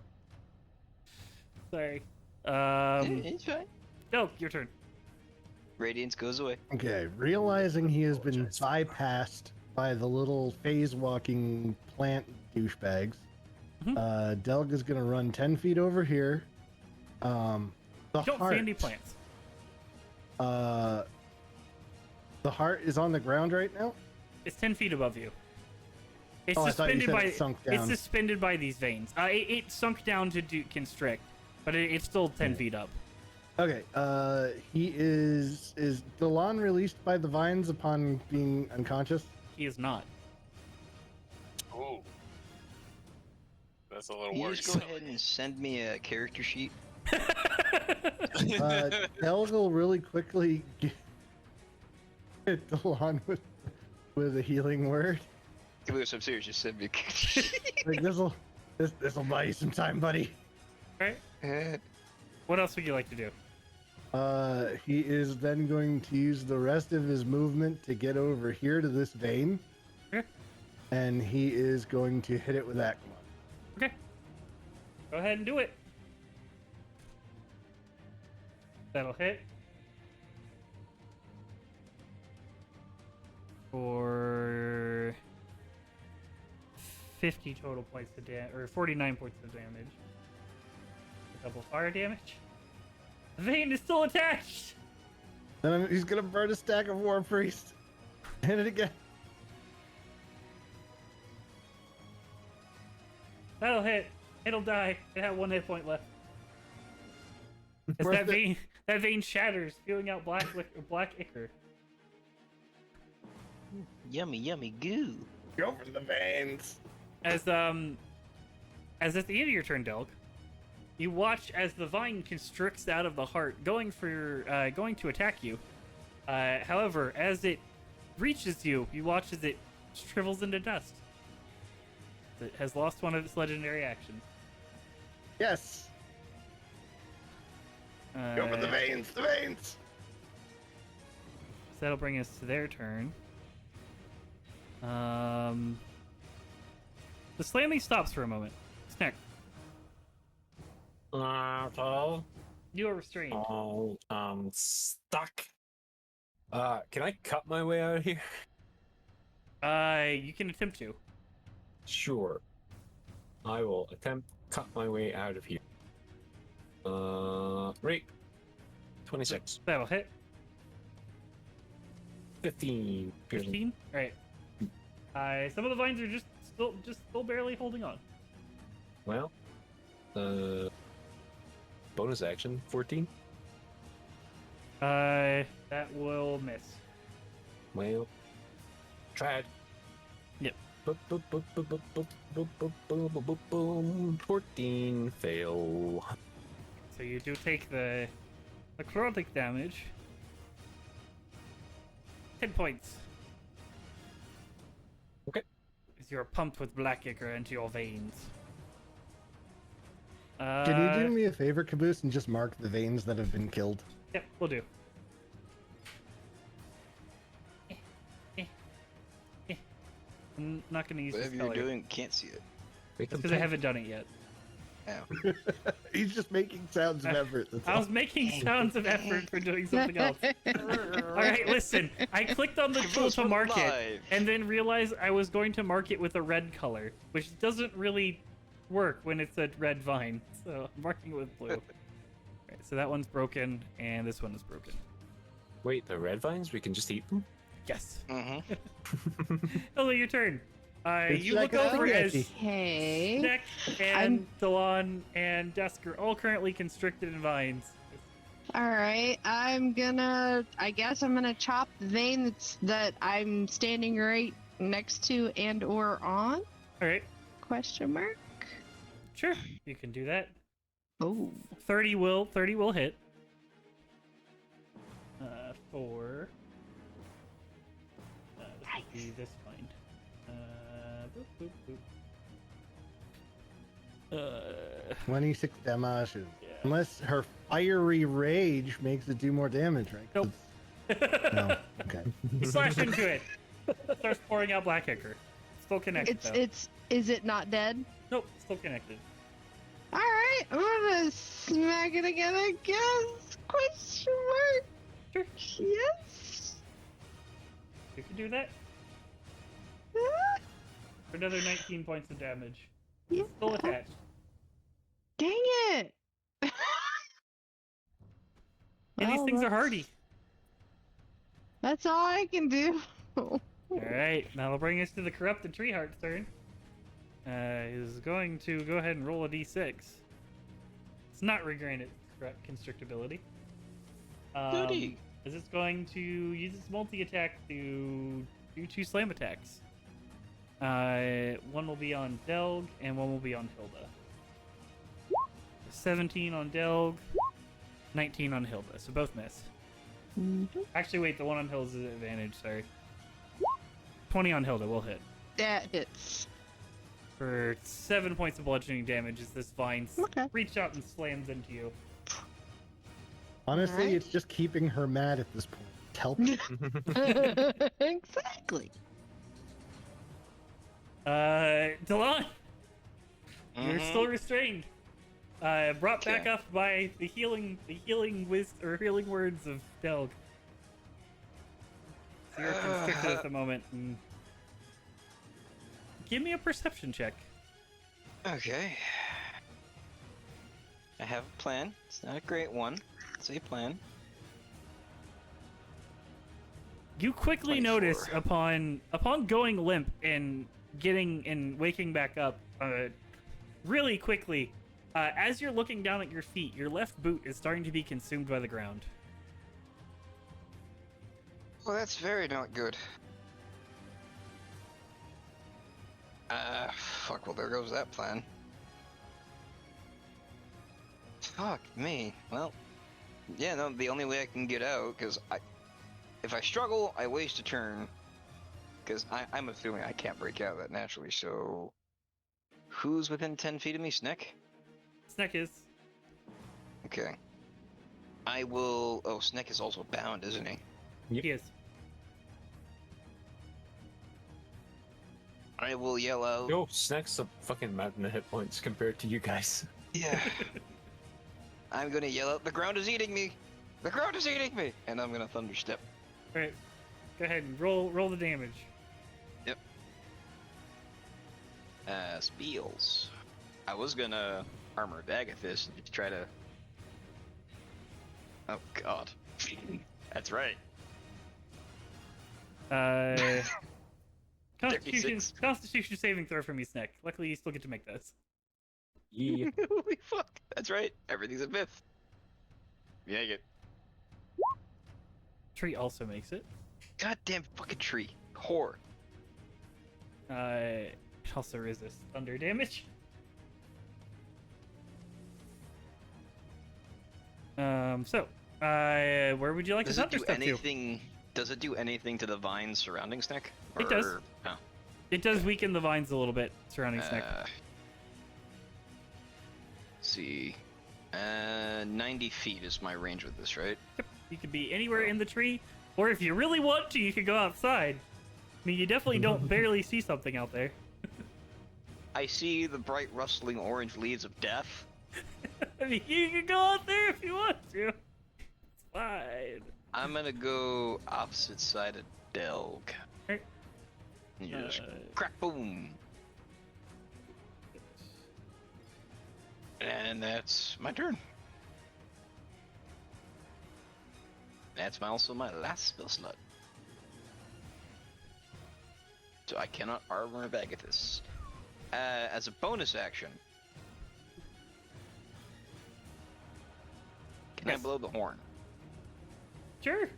Sorry. It's fine. No, your turn. Radiance goes away. Okay, realizing he has been bypassed by the little phase-walking plant douchebags, Mhm. Delg is gonna run 10 feet over here. The Don't heart. see any plants. The heart is on the ground right now. It's 10 feet above you. It's Oh, I thought you suspended said by. it sunk It's down. suspended by these veins. It sunk down to constrict, but it's still 10 feet up. Okay, he is Delon released by the vines upon being unconscious? He is not. oh, that's a little Can you just worrisome. go ahead and send me a character sheet? Delg will really quickly hit Delon with a healing word. Lewis, I'm serious. Just send me a character sheet. Like this'll buy you some time, buddy. Right? What else would you like to do? He is then going to use the rest of his movement to get over here to this vein. Okay. And he is going to hit it with Aquamon. Okay. Go ahead and do it. That'll hit. For 50 total points of damage, or 49 points of damage. Double fire damage. The vein is still attached! Then he's gonna burn a stack of War Priest. Hit it again. That'll hit. It'll die. It had 1 hit point left. As Worth that it. vein shatters, spewing out black ichor. Yummy, yummy goo. Go for the veins. As at the end of your turn, Delg, you watch as the vine constricts out of the heart, going to attack you. However, as it reaches you, you watch as it shrivels into dust. It has lost one of its legendary actions. Yes. Go for the veins. The veins. So that'll bring us to their turn. The slamming stops for a moment. Snack, Okay. you are restrained. Oh, stuck. Can I cut my way out of here? You can attempt to. Sure. I will attempt to cut my way out of here. Right. 26. That'll hit. 15. 15. All right. Some of the vines are just still barely holding on. Well, bonus action 14. That will miss. Well, tried. Yep. Boom. 14 fail. So you do take the Necrotic damage. 10 points. Okay. As you're pumped with black ichor into your veins. Can you do me a favor, Caboose, and just mark the veins that have been killed? Yep, we'll do. I'm not going to use Whatever this you're color. doing, can't see it. Make them Because I pink. haven't done it yet. Ow. He's just making sounds of effort. That's I all. was making sounds of effort for doing something else. Alright, listen. I clicked on the tool to mark it, Live. and then realized I was going to mark it with a red color, which doesn't really work when it's a red vine. So I'm marking it with blue. Alright, so that one's broken, and this one is broken. Wait, the red vines? We can just eat them? Yes. Mm-hmm. Hello, your turn. It's You like look a over as spaghetti. Okay. Neck and Delon and Dusk are all currently constricted in vines. Alright, I guess I'm gonna chop the vein that I'm standing right next to and or on? Alright, Question mark? sure. You can do that. Oh. 30 will hit. For this would be this bind. Boop, boop, boop. 26 damages. Yeah. Unless her fiery rage makes it do more damage, right? Nope. No. Okay. Slash into it. Starts pouring out black ichor. Still connected though. Is it not dead? Nope, still connected. Alright, I'm gonna smack it again, I guess. Question mark? Sure. Yes. You can do that Ah, for another 19 points of damage. yeah. Still attached. Dang it. And these Well, things are that's- hardy. That's all I can do. Alright, that'll bring us to the corrupted Treeheart's turn. Is going to go ahead and roll a d6. It's not regain its constrictability. Goody. Is it's going to use its multi-attack to do 2 slam attacks. One will be on Delg, and one will be on Hilda. 17 on Delg, 19 on Hilda, so both miss. Mhm. Actually, wait, the one on Hilda's an advantage, sorry. 20 on Hilda will hit. That hits. For 7 points of bludgeoning damage as this vine Okay. reaches out and slams into you. Honestly, Alright. it's just keeping her mad at this point. Help. Exactly. Delon, you're Mhm. still restrained. Brought back Okay. up by the healing words of Delg. So you're constricted at the moment. And... Give me a perception check. Okay. I have a plan. It's not a great one. It's a plan. You quickly 24. notice upon going limp and waking back up, really quickly, as you're looking down at your feet, your left boot is starting to be consumed by the ground. Well, that's very not good. Fuck, well, there goes that plan. Fuck me. Well, yeah, no, the only way I can get out, because if I struggle, I waste a turn. Because I'm assuming I can't break out of that naturally, so... Who's within 10 feet of me, Snick? Sneck is. Okay. I will... Oh, Snick is also bound, isn't he? He is. I will yell out... Yo, Snack's a fucking mountain of hit points compared to you guys. Yeah. I'm gonna yell out, the ground is eating me! The ground is eating me! And I'm gonna thunderstep. Alright. Go ahead and roll the damage. Spiels. I was gonna armor Dagathis and just try to... Oh god. That's right. Constitution saving throw from you, Sneck. Luckily, you still get to make this. Yeah. Holy fuck. That's right. Everything's a myth. Yeah, you get... Tree also makes it. Goddamn fucking tree. Whore. It also resists thunder damage. So Where would you like Does to it do thunderstep to? anything? Does it do anything to the vines surrounding Snick? It does. No. It does weaken the vines a little bit surrounding Snick. Let's see. 90 feet is my range with this, right? You could be anywhere in the tree, or if you really want to, you could go outside. I mean, you definitely don't barely see something out there. I see the bright rustling orange leaves of death. I mean, you can go out there if you want to. It's fine. I'm gonna go opposite side of Delg. Alright. And you just crack boom. And that's my turn. That's also my last spell slot. So I cannot armor Vagathus. As a bonus action, can I blow the horn? Sure.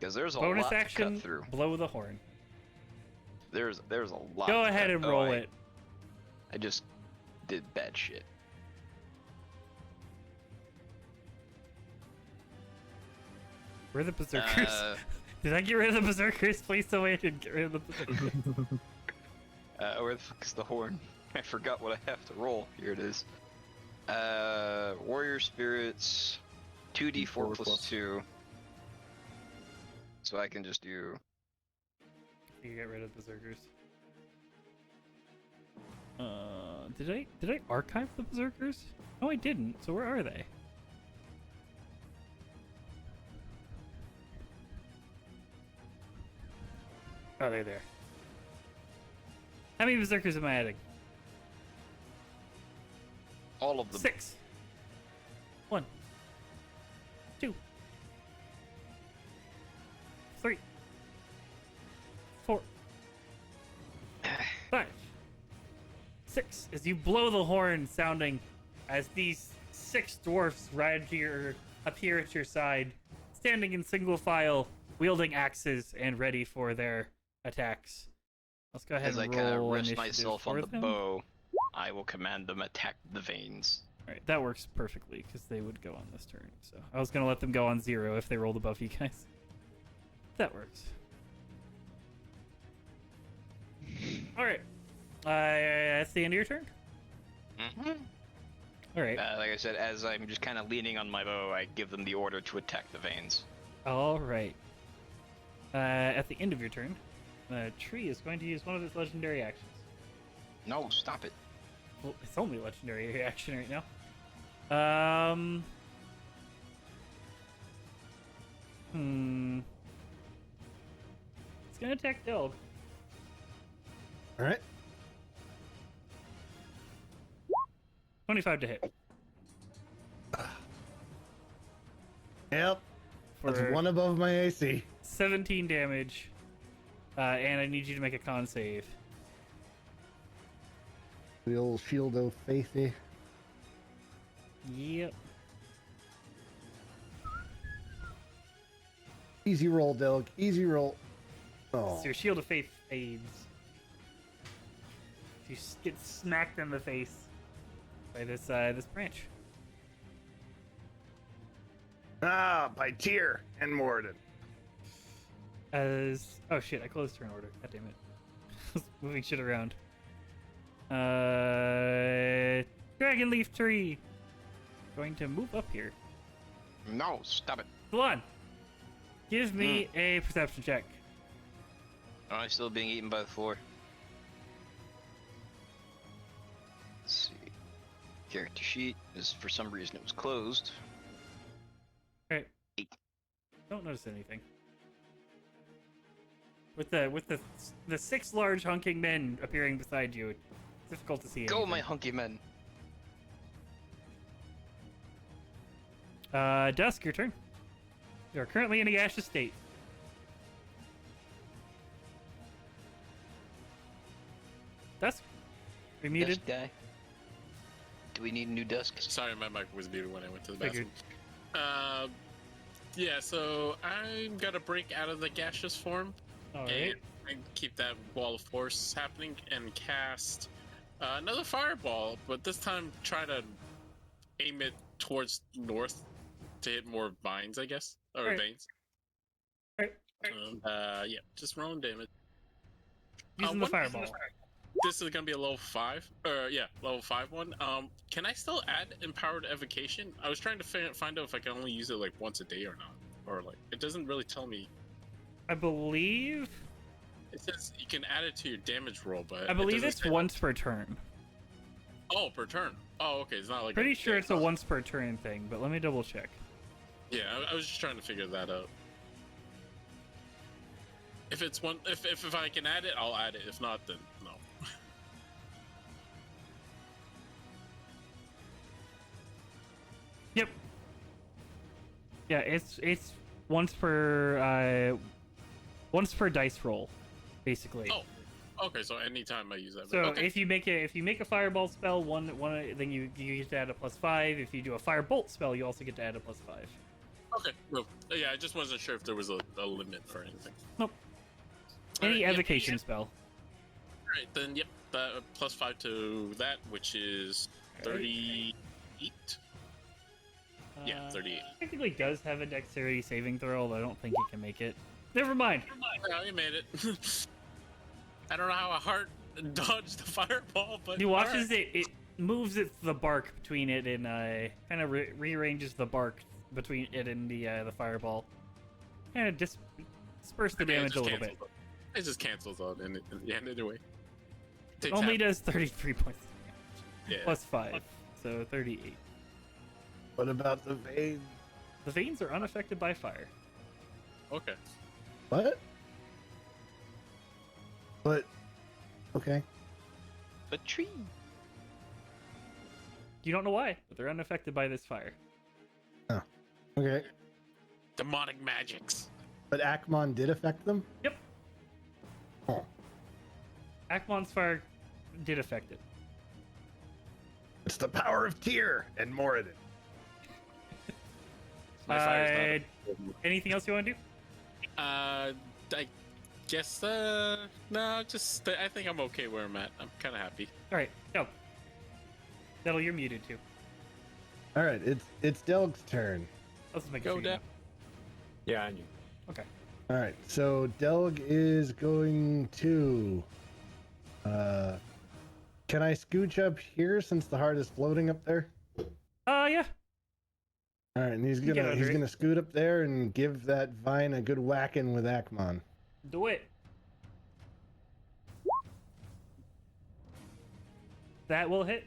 Because there's a Bonus lot to action, cut through. blow the horn. There's a lot. Go to ahead cut- and oh, roll it. I just did bad shit. Where are the berserkers? Did I get rid of the berserkers? Please tell me I didn't get rid of the berserkers. Where the fuck is the horn? I forgot what I have to roll. Here it is. Warrior spirits, 2d4 plus 2. So I can just do. You get rid of the berserkers. Did I archive the berserkers? No, I didn't. So where are they? Oh, they're there. How many berserkers am I adding? All of them. 6. 1, 2, 3, 4, 5, 6. As you blow the horn, sounding as these 6 dwarfs appear at your side, standing in single file, wielding axes and ready for their attacks. Let's go ahead As I and kind of roll rest initiative myself on for the them. bow, I will command them attack the veins. Alright, that works perfectly, because they would go on this turn. So I was going to let them go on 0 if they rolled above you guys. That works. Alright. That's the end of your turn? Mm-hmm. Alright. Like I said, as I'm just kind of leaning on my bow, I give them the order to attack the veins. Alright. At the end of your turn, the tree is going to use one of its legendary actions. No, stop it. Well, it's only legendary action right now. It's gonna attack Delg. All right. 25 to hit. Yep. That's For one above my AC. 17 damage. And I need you to make a con save. The old shield of faithy. Yep. Easy roll, Doug. Easy roll. Oh. So your shield of faith fades. You get smacked in the face by this branch. Ah, by Tyr and Morden. Oh shit! I closed turn order. God damn it! I was moving shit around. Dragon leaf tree. Going to move up here. No, stop it. Come on. Give me a perception check. Am I still being eaten by the floor? Let's see. Character sheet is for some reason it was closed. Alright. 8. Don't notice anything. With the 6 large hunking men appearing beside you, it's difficult to see Go, anything. my hunky men. Dusk, your turn. You are currently in a gaseous state. Dusk? You're muted? Dusk guy. Do we need a new dusk? Sorry, my mic was muted when I went to the Figured. bathroom. Yeah, so I'm gonna break out of the gaseous form Alright. and keep that wall of force happening and cast another fireball, but this time try to aim it towards north to hit more vines, I guess, or Alright. veins. Alright. Yeah, just rolling damage. Using the one- fireball. This is gonna be a level 5, or yeah, level 5 one. Can I still add empowered evocation? I was trying to find out if I can only use it like once a day or not, or like it doesn't really tell me. I believe. It says you can add it to your damage roll, but I believe doesn't it's say- once per turn. Oh, per turn. Oh, okay. It's not like Pretty sure it's a once per turn thing, but let me double check. Yeah, I was just trying to figure that out. If it's one, if I can add it, I'll add it. If not, then no. Yep. Yeah, it's once per dice roll, basically. Oh, okay. So anytime I use that. So okay. if you make a fireball spell, one then you get to add a +5. If you do a firebolt spell, you also get to add a +5. Okay. Well, yeah, I just wasn't sure if there was a limit for anything. Nope. All Any right, yep. evocation spell. All right, then yep, +5 to that, which is 38. Yeah, 38. Technically does have a dexterity saving throw, although I don't think he can make it. Never mind. Yeah, you made it. I don't know how a heart dodged the fireball, but He watches it moves the bark between it and kind of rearranges the bark between it and the fireball. And it disperse the damage a little bit. It just cancels out in the end anyway. Only half. does 33 points of damage. Yeah. +5, so 38. What about the veins? The veins are unaffected by fire. Okay. What? But okay. A tree. You don't know why, but they're unaffected by this fire. Okay. Demonic magics. But Akmon did affect them? Yep. Oh. Akmon's fire did affect it. It's the power of Tyr and more of it. My fire's Anything else you want to do? I guess no, just I think I'm okay where I'm at. I'm kind of happy. All right, go. That'll you're muted too. All right, it's Delg's turn. Let's make Go, it. Dad. Yeah, I knew. Okay. All right, so Delg is going to. Can I scooch up here since the heart is floating up there? Yeah. All right, and he's You get under it. gonna scoot up there and give that vine a good whacking with Akmon. Do it. That will hit.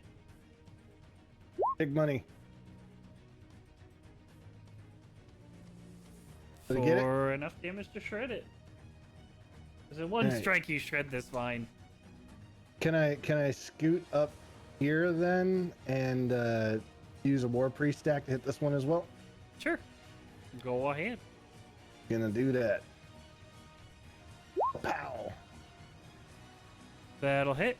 Big money. Did I get it? For enough damage to shred it. There's a one Alright. strike you shred this vine. Can I scoot up here then and use a war priest stack to hit this one as well? Sure. Go ahead. Gonna do that. Pow! That'll hit.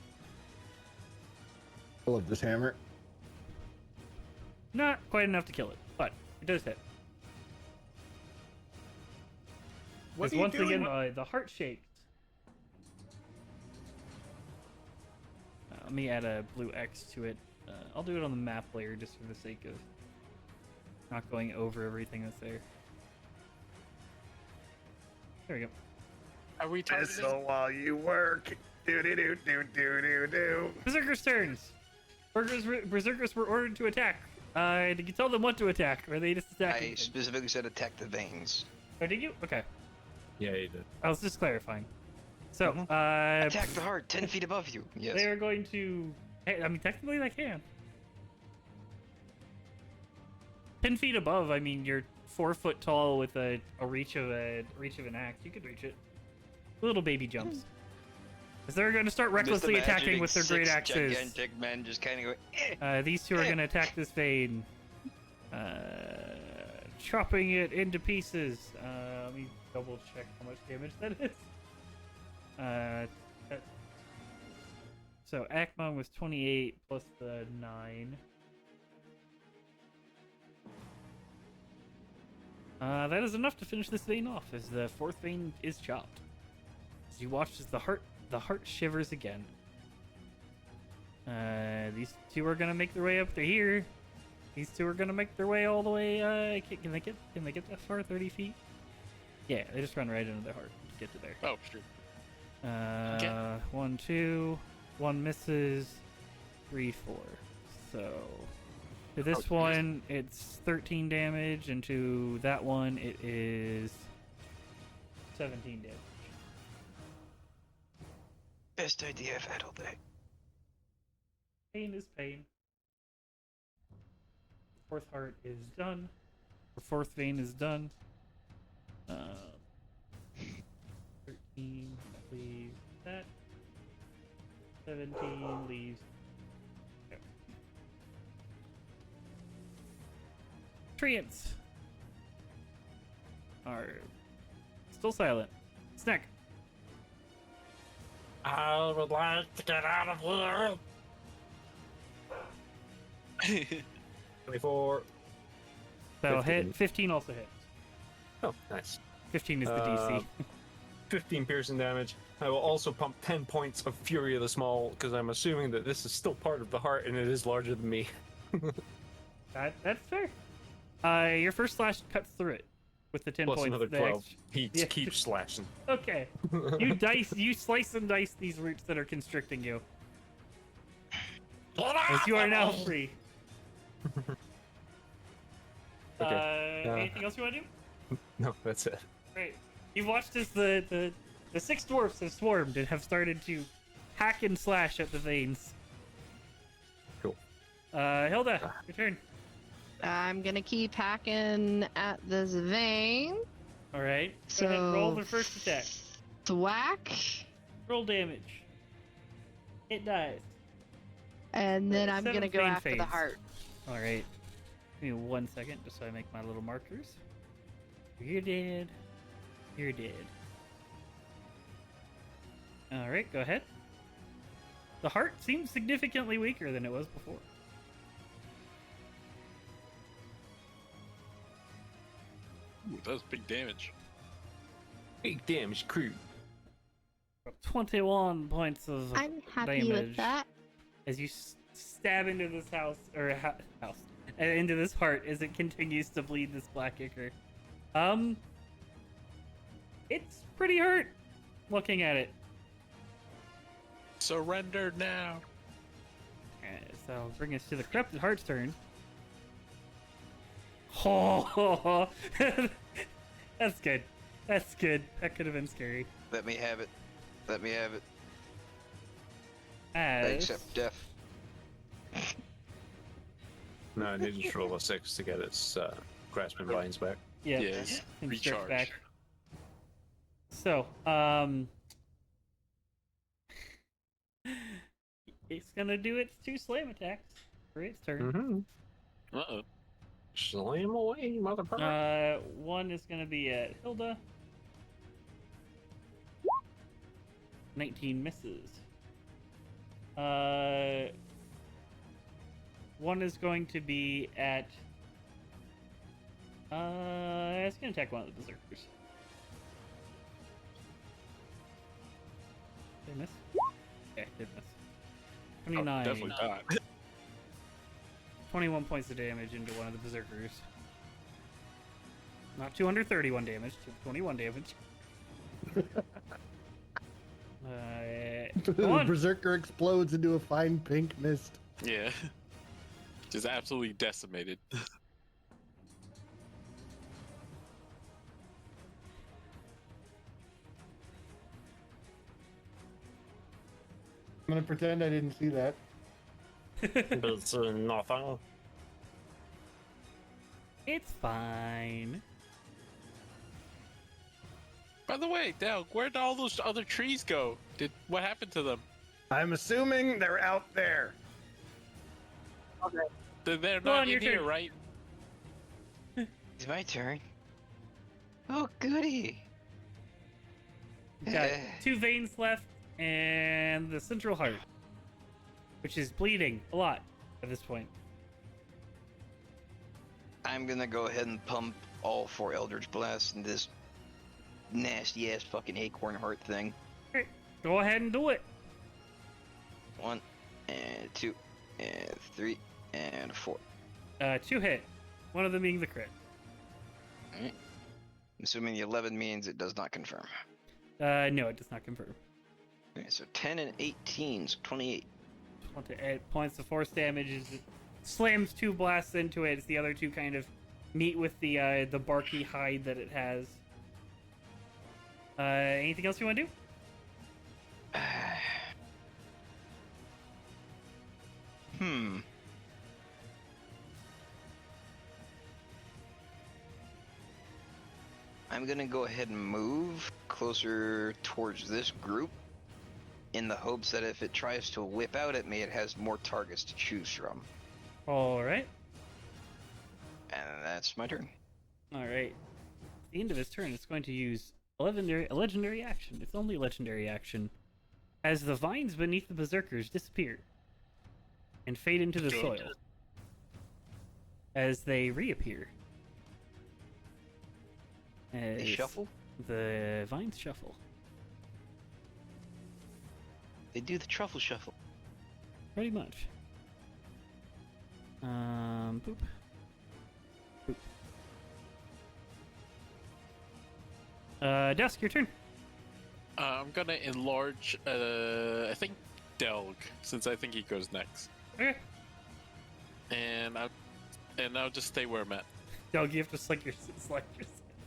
I love this hammer. Not quite enough to kill it, but it does hit. What Because are you once doing? again, the heart shaped. Let me add a blue X to it. I'll do it on the map layer just for the sake of not going over everything that's there. There we go. Are we targeting? Whistle while you work. Do do do do do do do. Berserker's turns. Berserkers were ordered to attack. Did you tell them what to attack, or are they just attacking? I specifically said attack the veins. Oh, did you? Okay. Yeah, he did. I was just clarifying. So, Attack the heart 10 feet above you. Yes. they are going to. Hey, I mean, technically they can. 10 feet above. I mean, you're 4 foot tall with a reach of an axe. You could reach it. Little baby jumps. Because they're going to start recklessly Just attacking with their imagining great 6 axes. gigantic men just kind of go. These two are going to attack this vein, chopping it into pieces. Let me double check how much damage that is. So Akmon was 28 plus the 9. That is enough to finish this vein off, as the 4th vein is chopped. As you watch as the heart shivers again. These two are gonna make their way up to here. These two are gonna make their way all the way. Can they get that far? 30 feet? Yeah, they just run right into their heart to get to there. Oh, sure. Okay. 1, 2, 1 misses, 3, 4. So to this one, it's 13 damage, and to that one, it is 17 damage. Best idea I've had all day. Pain is pain. Fourth heart is done. The fourth vein is done. 13 leaves that. 17 leaves. Okay. Treants are still silent. Snack. I would like to get out of here. 24. That'll 15. hit. 15 also hits. Oh, nice. 15 is the DC. 15 piercing damage. I will also pump 10 points of Fury of the Small, because I'm assuming that this is still part of the heart and it is larger than me. That's fair. Your first slash cuts through it with the 10 Plus points. another The 12. He Yeah. keeps slashing. Okay. You slice and dice these roots that are constricting you. As you are now free. Okay. Anything else you want to do? No, that's it. Great. You've watched as the 6 dwarfs have swarmed and have started to hack and slash at the veins. Cool. Hilda, your turn. I'm gonna keep hacking at this vein. All right. Go ahead and roll the first attack. Thwack. Roll damage. It dies. And then I'm 7 gonna go vein after the fades. heart. All right. Give me 1 second, just so I make my little markers. You're dead. You're dead. All right, go ahead. The heart seems significantly weaker than it was before. Ooh, that was big damage. Big damage crew. 21 points of I'm happy damage with that. as you stab into this house into this heart as it continues to bleed this black ichor. It's pretty hurt looking at it. Surrender now. So I'll bring us to the corrupted heart's turn. Oh, that's good. That's good. That could have been scary. Let me have it. Let me have it. I As accept death. No, I need to roll a 6 to get its grasping vines back. yeah, Yes. and stretch Recharge. back. So, it's gonna do its 2 slam attacks for its turn. Mm-hmm. Uh-oh. Slam away, motherfucker. One is gonna be at Hilda. 19 misses. One is going to be at. It's gonna attack one of the berserkers. Did I miss? Yeah, did miss. Oh, 29. definitely not. 21 points of damage into one of the berserkers. Not 231 damage, 21 damage. The One. berserker explodes into a fine pink mist. Yeah. Just absolutely decimated. I'm gonna pretend I didn't see that. It's nothing. It's fine. By the way, Dale, where'd all those other trees go? What happened to them? I'm assuming they're out there. They're Go on, not your in here, turn. right? It's my turn. Oh, goody. We've got 2 veins left and the central heart, which is bleeding a lot at this point. I'm gonna go ahead and pump all 4 Eldritch Blasts in this nasty ass fucking acorn heart thing. Alright, go ahead and do it. 1 and 2 and 3 and 4. 2 hit. One of them being the crit. Alright. I'm assuming the 11 means it does not confirm. No, it does not confirm. Okay, so 10 and 18, so 28. 28 points of force damage. It slams 2 blasts into it. As the other 2 kind of meet with the barky hide that it has. Anything else you want to do? I'm gonna go ahead and move closer towards this group in the hopes that if it tries to whip out at me, it has more targets to choose from. All right. And that's my turn. All right. At the end of his turn, it's going to use a legendary action. It's only a legendary action. As the vines beneath the berserkers disappear and fade into the soil. As they reappear. They shuffle? The vines shuffle. They do the truffle shuffle. Pretty much. Boop. Boop. Dusk, your turn. I'm gonna enlarge, I think Delg, since I think he goes next. Okay. And I'll just stay where I'm at. Doug, you have to select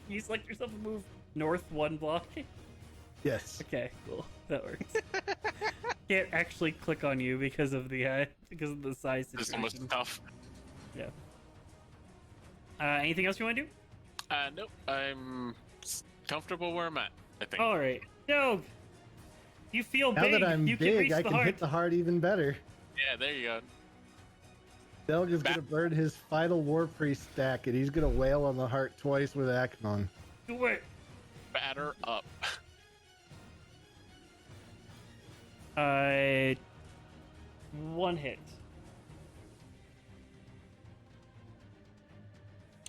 you select yourself and move north 1 block. Yes. Okay, cool. That works. Can't actually click on you because of the size This situation. is tough. Yeah. Anything else you want to do? Nope. I'm comfortable where I'm at, I think. All right, Doug. You feel Now big. that I'm you can big, reach I the can heart. hit the heart even better. Yeah, there you go. Delg is gonna burn his final War Priest stack, and he's gonna wail on the heart twice with Aknon. Do it. Batter up. 1 hit.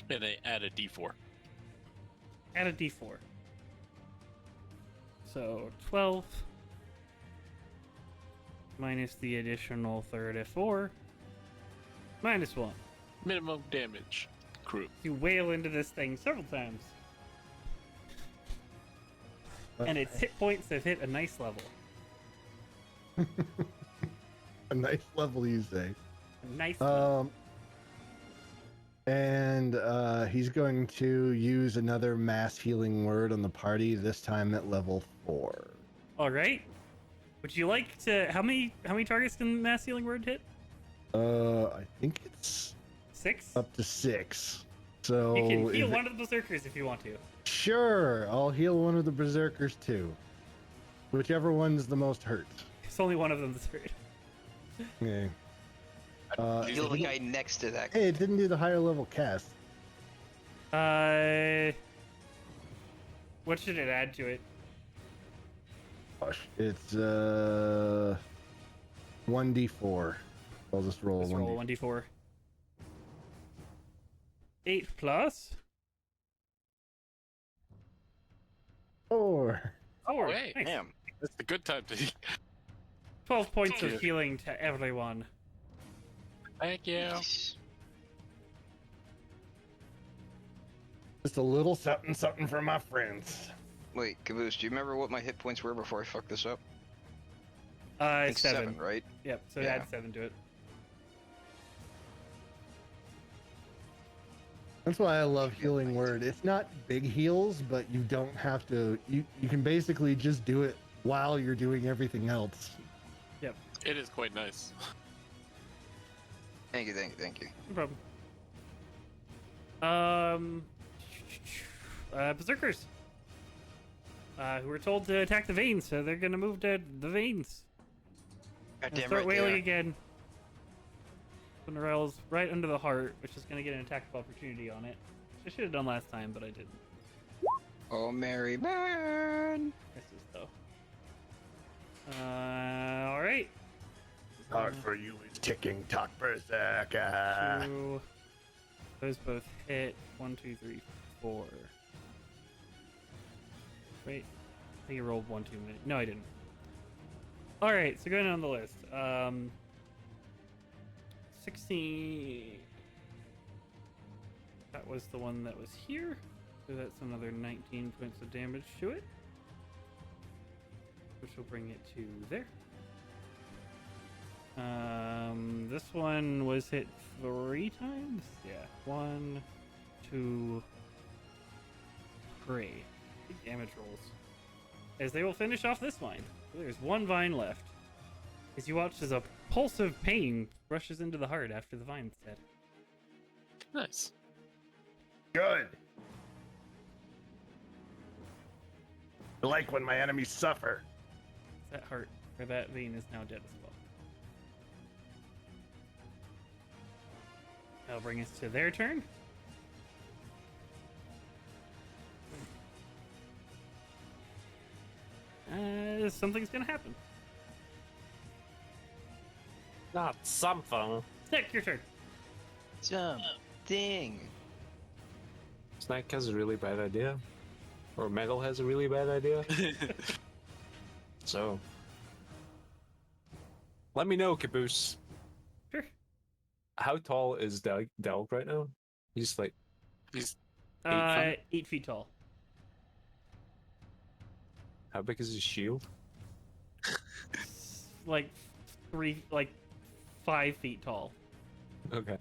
And I add a D4. Add a d4. So 12 minus the additional 34 minus 1. Minimum damage. Crew. You wail into this thing several times. And its hit points have hit a nice level. A nice level, you say. A nice level. And he's going to use another mass healing word on the party, this time at level 4. All right. Would you like to? How many targets can mass healing word hit? I think it's 6. up to 6. So You can heal if one of the berserkers if you want to. Sure, I'll heal one of the berserkers too. Whichever one's the most hurt. It's only one of them that's hurt. Okay. Heal the guy next to that. Hey, it didn't do the higher level cast. What should it add to it? Gosh, it's 1d4. I'll just roll Let's roll 1d4. 8 plus 4. 4. Hey. Nice. Damn. That's a good time to. 12 points of Yeah. healing to everyone. Thank you. Nice. Just a little something something for my friends. Wait, Caboose, do you remember what my hit points were before I fucked this up? I think 7. right? Yep, so Yeah. add 7 to it. That's why I love healing word. It's not big heals, but you don't have to. You can basically just do it while you're doing everything else. It is quite nice. Thank you, thank you, thank you. No problem. Berserkers. Who were told to attack the veins, so they're gonna move to the veins. God And damn start right wailing there. again. Rails right under the heart, which is gonna get an attack of opportunity on it. Which I should have done last time, but I didn't. Oh, Mary man. Misses though. Alright. Hard for you is ticking tock berserker. 2. Those both hit. 1, 2, 3, 4. Wait. I think I rolled 1 too many. No, I didn't. Alright, so going on the list. 16. That was the one that was here. So that's another 19 points of damage to it. Which will bring it to there. This one was hit 3 times? Yeah. 1, 2, 3. Big damage rolls. As they will finish off this vine. There's one vine left. As you watch as a pulse of pain rushes into the heart after the vine's dead. Nice. Good. I like when my enemies suffer. That heart, or that vein, is now dead as well. That'll bring us to their turn. Something's gonna happen. Not something. Nick, your turn. Something. Snack has a really bad idea. Or Metal has a really bad idea. So, let me know, Caboose. Sure. How tall is Delg right now? He's like He's 8 feet tall. how big is his shield? Like 5 feet tall. Okay.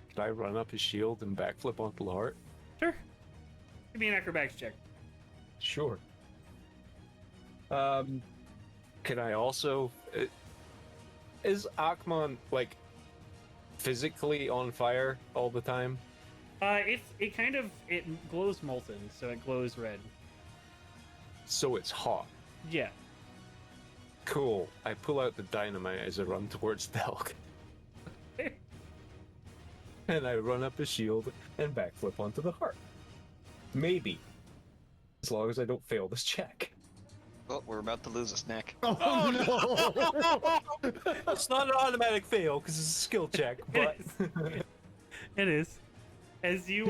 Could I run up his shield and backflip onto the heart? Sure. Give me an acrobatics check. Sure. Can I also? Is Akmon like physically on fire all the time? It glows molten, so it glows red. So it's hot. Yeah. Cool. I pull out the dynamite as I run towards Delk. And I run up his shield and backflip onto the heart. Maybe. As long as I don't fail this check. Oh, we're about to lose a snack. Oh no! It's not an automatic fail because it's a skill check, but It is. As you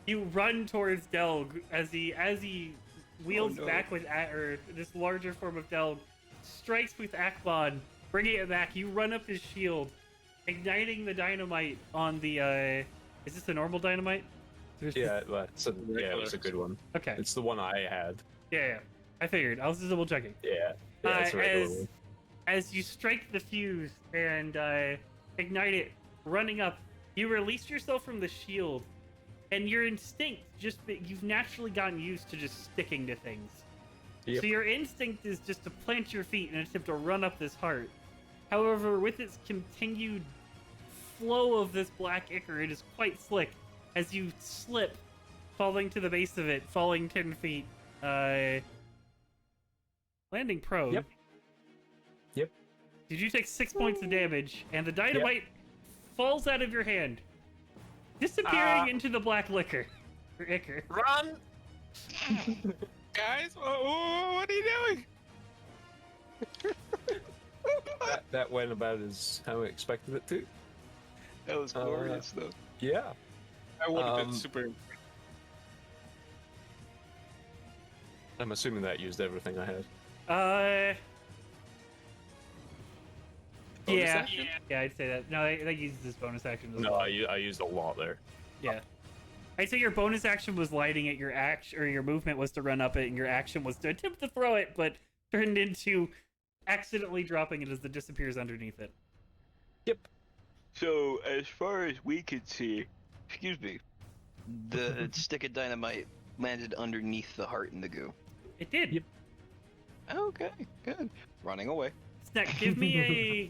you run towards Delg as he wheels back with or this larger form of Delg strikes with Akbon, bringing it back. You run up his shield, igniting the dynamite on the. Is this the normal dynamite? yeah, it was a good one. Okay. It's the one I had. Yeah. I figured. I was just double checking. Yeah, it's a regular one. As you strike the fuse and ignite it, running up, you release yourself from the shield, and your instinct you've naturally gotten used to just sticking to things. Yep. So your instinct is just to plant your feet in an attempt to run up this heart. However, with its continued flow of this black ichor, it is quite slick. As you slip, falling to the base of it, falling 10 feet, landing prone. Yep. Did you take 6 points of damage, and the dynamite falls out of your hand, disappearing into the black liquor. Or ichor. Run! guys. What are you doing? That went about as how I expected it to. That was glorious, though. Yeah. I would have been super. I'm assuming that used everything I had. Bonus Yeah. action? Yeah, I'd say that. No, that uses this bonus action as No, well. I used a lot there. Yeah. I'd say your bonus action was lighting it, your action or your movement was to run up it, and your action was to attempt to throw it, but turned into accidentally dropping it as it disappears underneath it. Yep. So, as far as we could see, excuse me, the stick of dynamite landed underneath the heart in the goo. It did. Yep. Okay, good. Running away. Snack, give me a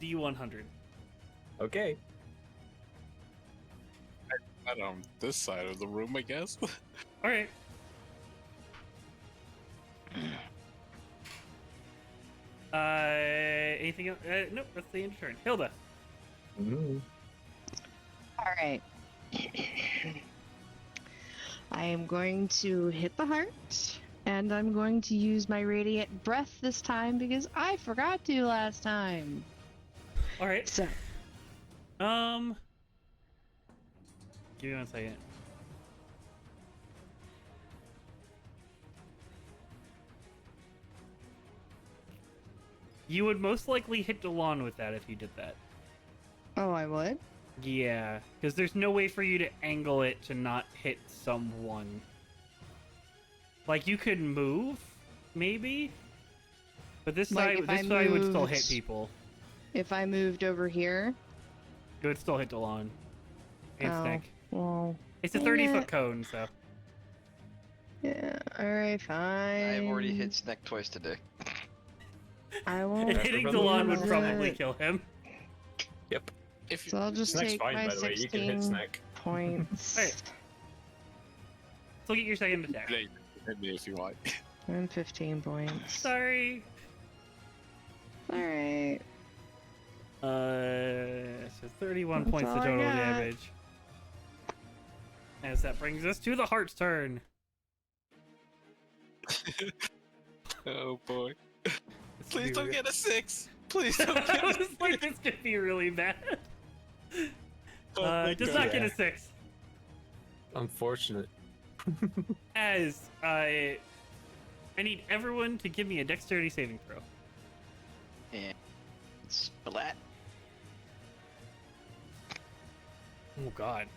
D100. Okay. Not on this side of the room, I guess. All right. Anything else? Nope, that's the end of turn. Hilda. Mm-hmm. All right. I am going to hit the heart, and I'm going to use my radiant breath this time because I forgot to last time. All right. So, Give me 1 second. You would most likely hit Delon with that if you did that. oh, I would. Yeah, because there's no way for you to angle it to not hit someone. Like, you could move, maybe? But this Like, side, if I this side would still hit moved- people. If I moved over here. It would still hit Delon. And Oh, Stick. well. It's a dang 30-foot it. cone, so. Yeah. All right. Fine. I've already hit Sneck twice today. I won't. And hitting Everybody Delon would use probably it. kill him. Yep. If you, So I'll just Snack's take fine, my by the way. You can hit 16 Snack. points. Alright. So get your second attack. hit me if you want. And 15 points. Sorry. All right. So 31 That's points of all I total got. damage. As that brings us to the Heart's turn. Oh boy. This could Please be don't re- get a 6. Please I don't get a was 6. like, this could be really bad. Oh my It does God. not get a 6. Unfortunate. As I need everyone to give me a dexterity saving throw. And splat. Oh god.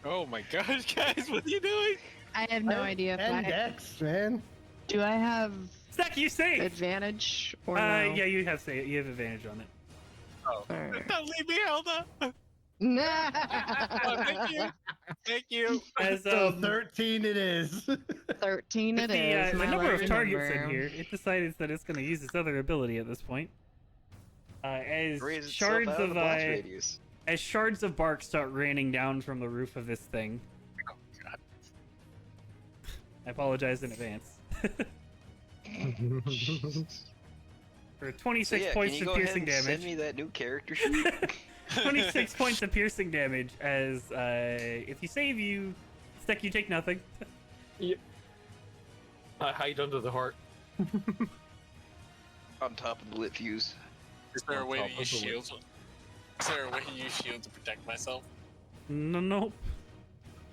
Oh my gosh, guys, what are you doing? I have no idea if And I Dex, man. do. I have Stack, you save. advantage or no? Yeah, you have advantage on it. Oh, Alright. don't leave me, Helda. Nah. Oh, thank you. Thank you. As So 13 it is. 13 it is. the my number of lucky targets number. in here, it decides that it's going to use its other ability at this point. As Raise itself shards out of of the blast radius. as shards of bark start raining down from the roof of this thing. Oh, God. I apologize in advance. For 26 So yeah, points can you of go ahead piercing and damage. send me that new character sheet? 26 points of piercing damage. As if you save, you Stick, you take nothing. I hide under the heart. On top of the lit fuse. Is there a On way top to of use the lid. shields? Is there a way to use shields to protect myself? No.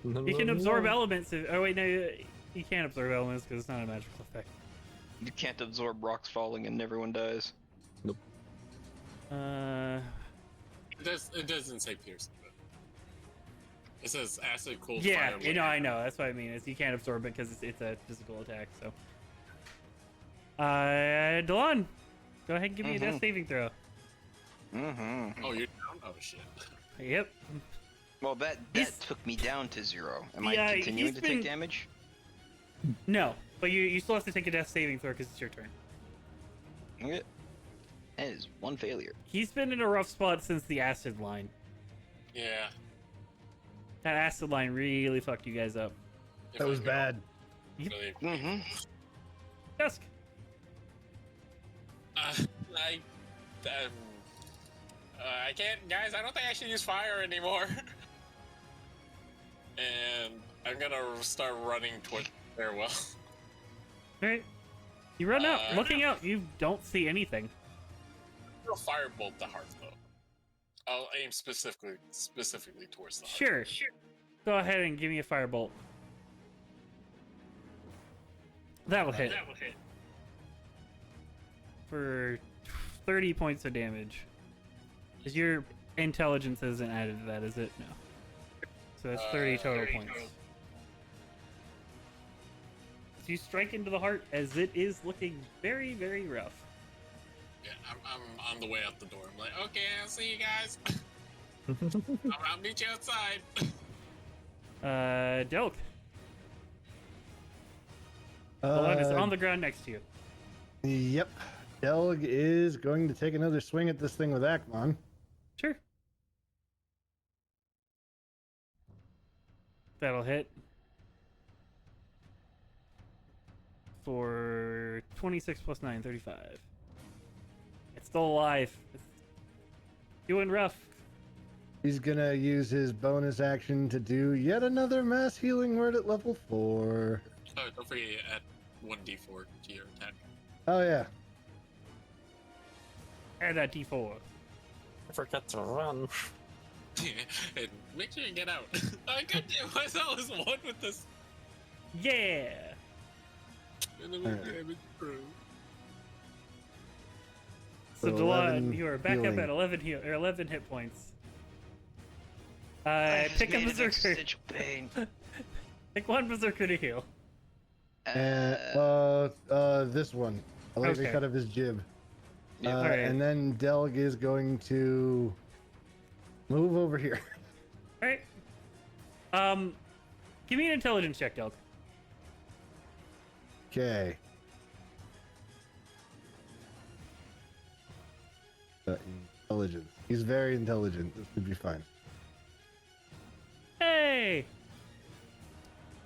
You can absorb elements. Oh wait, no, you can't absorb elements because it's not a magical effect. You can't absorb rocks falling and everyone dies. It doesn't say piercing. But it says acid, cold, Yeah, fire. I know. That's what I mean. Is you can't absorb it because it's a physical attack. So, Delon, go ahead and give me a death saving throw. Mm-hmm. Oh, you're down? Oh, shit. Yep. Well, that He's- took me down to 0. Am Yeah, I continuing he's to take been- damage? No, but you still have to take a death saving throw because it's your turn. Okay. That is one failure. He's been in a rough spot since the acid line. Yeah. That acid line really fucked you guys up. That was bad. Really, Mm-hmm. Dusk. I can't, guys. I don't think I should use fire anymore. And I'm gonna start running toward farewell. Alright. You run out. Uh, Looking out, you don't see anything. I'll firebolt the heart though. I'll aim specifically towards the heart. Sure. Go ahead and give me a firebolt. That'll hit. For 30 points of damage. Is your intelligence isn't added to that, is it? No. So that's 30 total points. So you strike into the heart as it is looking very, very rough. Yeah, I'm on the way out the door. I'm like, okay, I'll see you guys. I'll meet you outside. Delk. The one is Uh, on the ground next to you. Yep. Delg is going to take another swing at this thing with Akmon. Sure. That'll hit. For 26 plus 9, 35. It's still alive. It's doing rough. He's gonna use his bonus action to do yet another mass healing word at level 4. Oh, don't forget to add 1d4 to your attack. Oh yeah. Add that d4. I forget to run. And make sure you get out. I could do myself as one with this. Yeah! And then we'll Alright. damage through. So So Delon, 11 you are back healing. up at 11 hit points. I Pick a made an berserker. existential pain. Pick one berserker to heal. This one. I like the Okay. cut of his jib. Yeah. Alright. And then Delg is going to move over here. All right. Give me an intelligence check, Delk. Okay. Intelligence. He's very intelligent. This should be fine. Hey!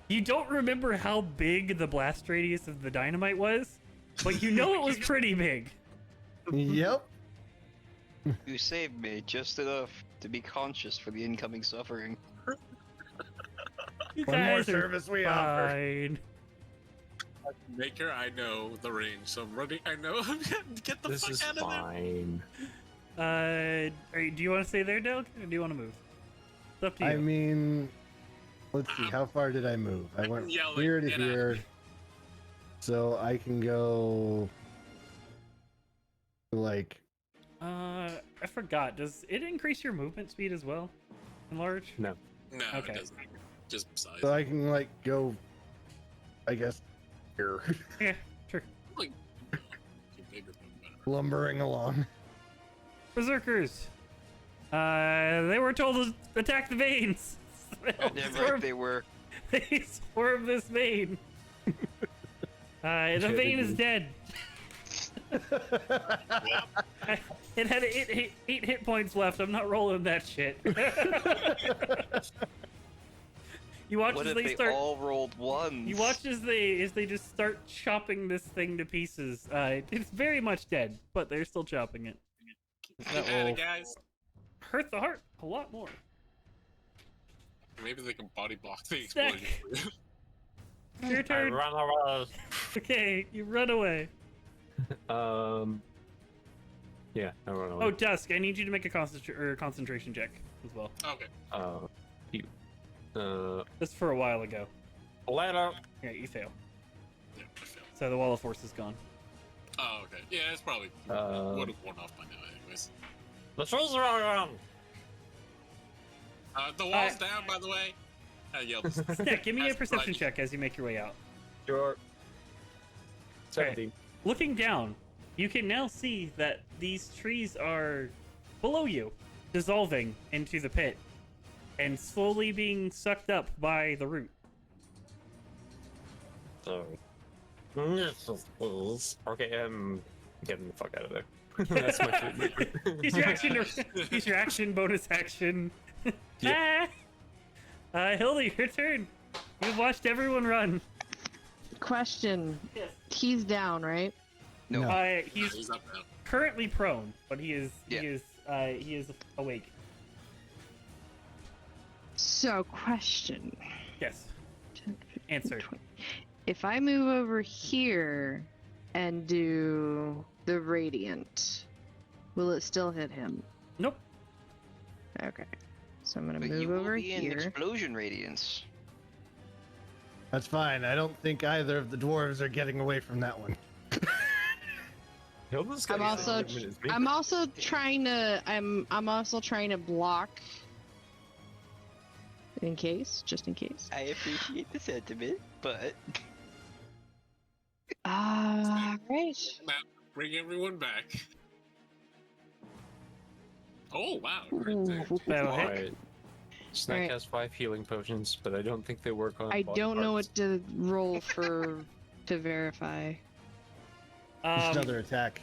You don't remember how big the blast radius of the dynamite was, but you know it was pretty big. Yep. You saved me just enough to be conscious for the incoming suffering. You One more guys are service we offer. fine. Maker, I know the range, so I'm running. I know. Get the This fuck is out of there. fine. Do you want to stay there, Delk, or do you want to move? It's up to you. I mean, let's see. How far did I move? I went Yelling, here to "Get out." here. So I can go like I forgot. Does it increase your movement speed as well? Enlarge? No. No, Okay. it doesn't. Just size. so I can like go I guess here. Yeah, sure. Like, too big or whatever. Lumbering along. Berserkers. They were told to attack the veins. Yeah, right, they were. They swarm this vein. The vein is dead. It had eight hit points left. I'm not rolling that shit. You watch What as if they they start. all rolled ones? You watch as they just start chopping this thing to pieces. It's very much dead, but they're still chopping it. Get at it, guys. Hurt the heart a lot more. Maybe they can body block the Snack. explosion. Your I turn. run away. Okay, you run away. Yeah, I run away. Oh, Dusk, I need you to make a concentration check as well. Okay. You. This for a while ago. Later. Yeah, you fail. Yeah, I failed. So the wall of force is gone. Oh, okay. Yeah, it's probably Uh, would have worn off by now, anyways. The trees are all gone. The wall's down, by the way. I yelled. Snack, give me a That's perception right. check as you make your way out. Sure. 17. Looking down, you can now see that these trees are below you, dissolving into the pit, and slowly being sucked up by the root. So, please. Okay, getting the fuck out of there. That's my shit. Use your action. Use your action. Bonus action. Yep. Hildy, your turn. You've watched everyone run. Question. Yes. He's down, right? No. No. He's He's up now. currently prone, but he is Yeah. he is awake. So, question. Yes. 10, 15, Answer. 20. If I move over here and do the radiant, will it still hit him? Nope. Okay. So I'm gonna But move you will over be in here. explosion radiance. That's fine. I don't think either of the dwarves are getting away from that one. Hilda's I'm got also the same movement as me. I'm also trying to I'm also trying to block in case, just in case. I appreciate the sentiment, but Right. Matt, bring everyone back. Oh wow! Ooh. Well, heck. Alright. Snack Alright. has 5 healing potions, but I don't think they work on I body don't know parts. what to roll for to verify. Just another attack.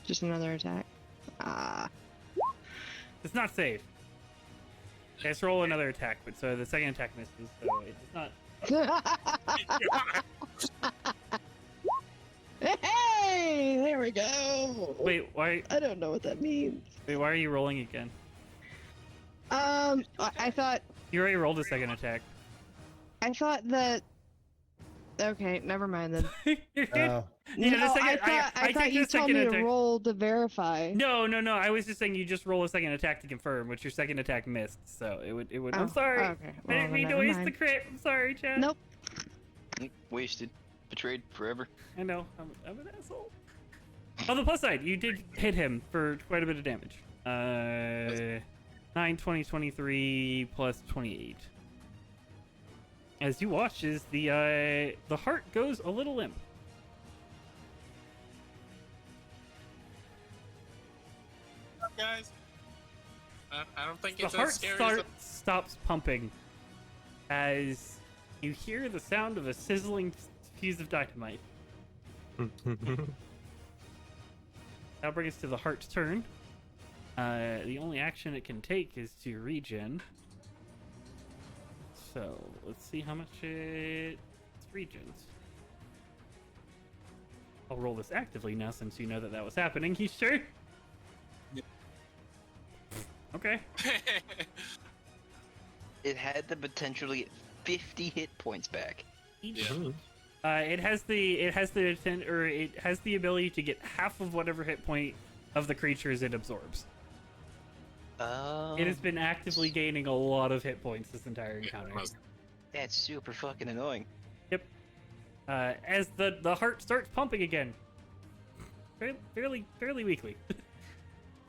Just another attack. It's not safe. Okay, let's roll another attack, but so the second attack misses, so it does not. Hey, there we go. Wait, why? I don't know what that means. Wait, why are you rolling again? I thought You already rolled a second attack. that. Okay, never mind then. You're good. Oh. Yeah, the No, second- I thought take you the told second me to attack. roll to verify. No. I was just saying you just roll a second attack to confirm, which your second attack missed. So it would. Oh, I'm sorry. Okay. I Well, didn't then mean to never waste mind. the crit. I'm sorry, Chad. Nope. wasted, betrayed forever. I know. I'm an asshole. On the plus side, you did hit him for quite a bit of damage. 9, 20, 23 plus 28. As you watch as the heart goes a little limp. Guys, I don't think The it's heart as scary as stops pumping as you hear the sound of a sizzling fuse of dynamite. That brings us to the heart's turn. The only action it can take is to regen. So let's see how much it regens. I'll roll this actively now since you know that that was happening. You sure? Yep. Okay. It had the potential to get 50 hit points back. Yeah. It has the ability to get half of whatever hit point of the creatures it absorbs. It has been actively gaining a lot of hit points this entire encounter. That's super fucking annoying. Yep. As the heart starts pumping again, fairly weakly.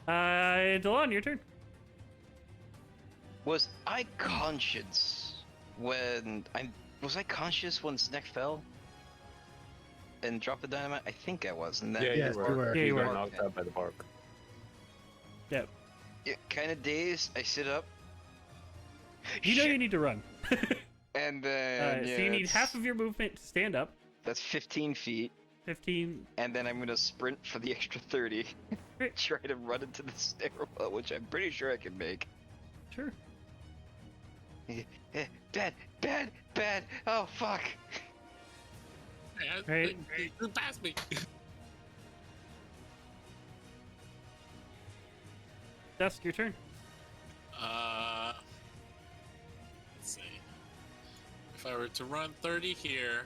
Delon, your turn. Was I conscious when Sneck fell and dropped the dynamite? I think I was. And then Yeah, Yes, you you were. were. Yeah, you got were. knocked out by the bark. Yep. Kind of dazed. I sit up. You know Shit. you need to run. And then So you need half of your movement to stand up. That's 15 feet. 15. And then I'm gonna sprint for the extra 30. Great. Try to run into the stairwell, which I'm pretty sure I can make. Sure. Bad. Oh fuck. Right. You passed me. Dusk, your turn. Let's see. If I were to run 30 here,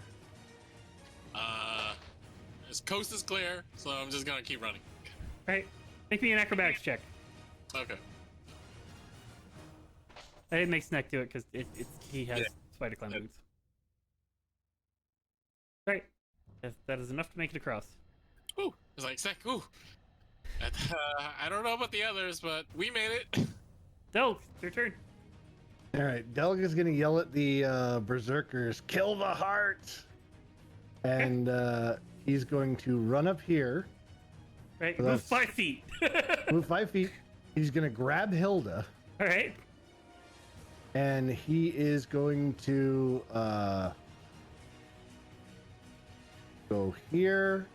this coast is clear, so I'm just gonna keep running. Right. Make me an acrobatics check. Okay. I didn't make Sneck do it because he has Yeah. spider climb Yeah. boots. Right. That is enough to make it across. Ooh, it's like sick. Ooh. I don't know about the others, but we made it. Delg, your turn. All right, Delg is gonna yell at the berserkers, "Kill the heart!" And he's going to run up here, Right. So Move that's- 5 feet. move 5 feet. He's gonna grab Hilda, All right. and he is going to go here.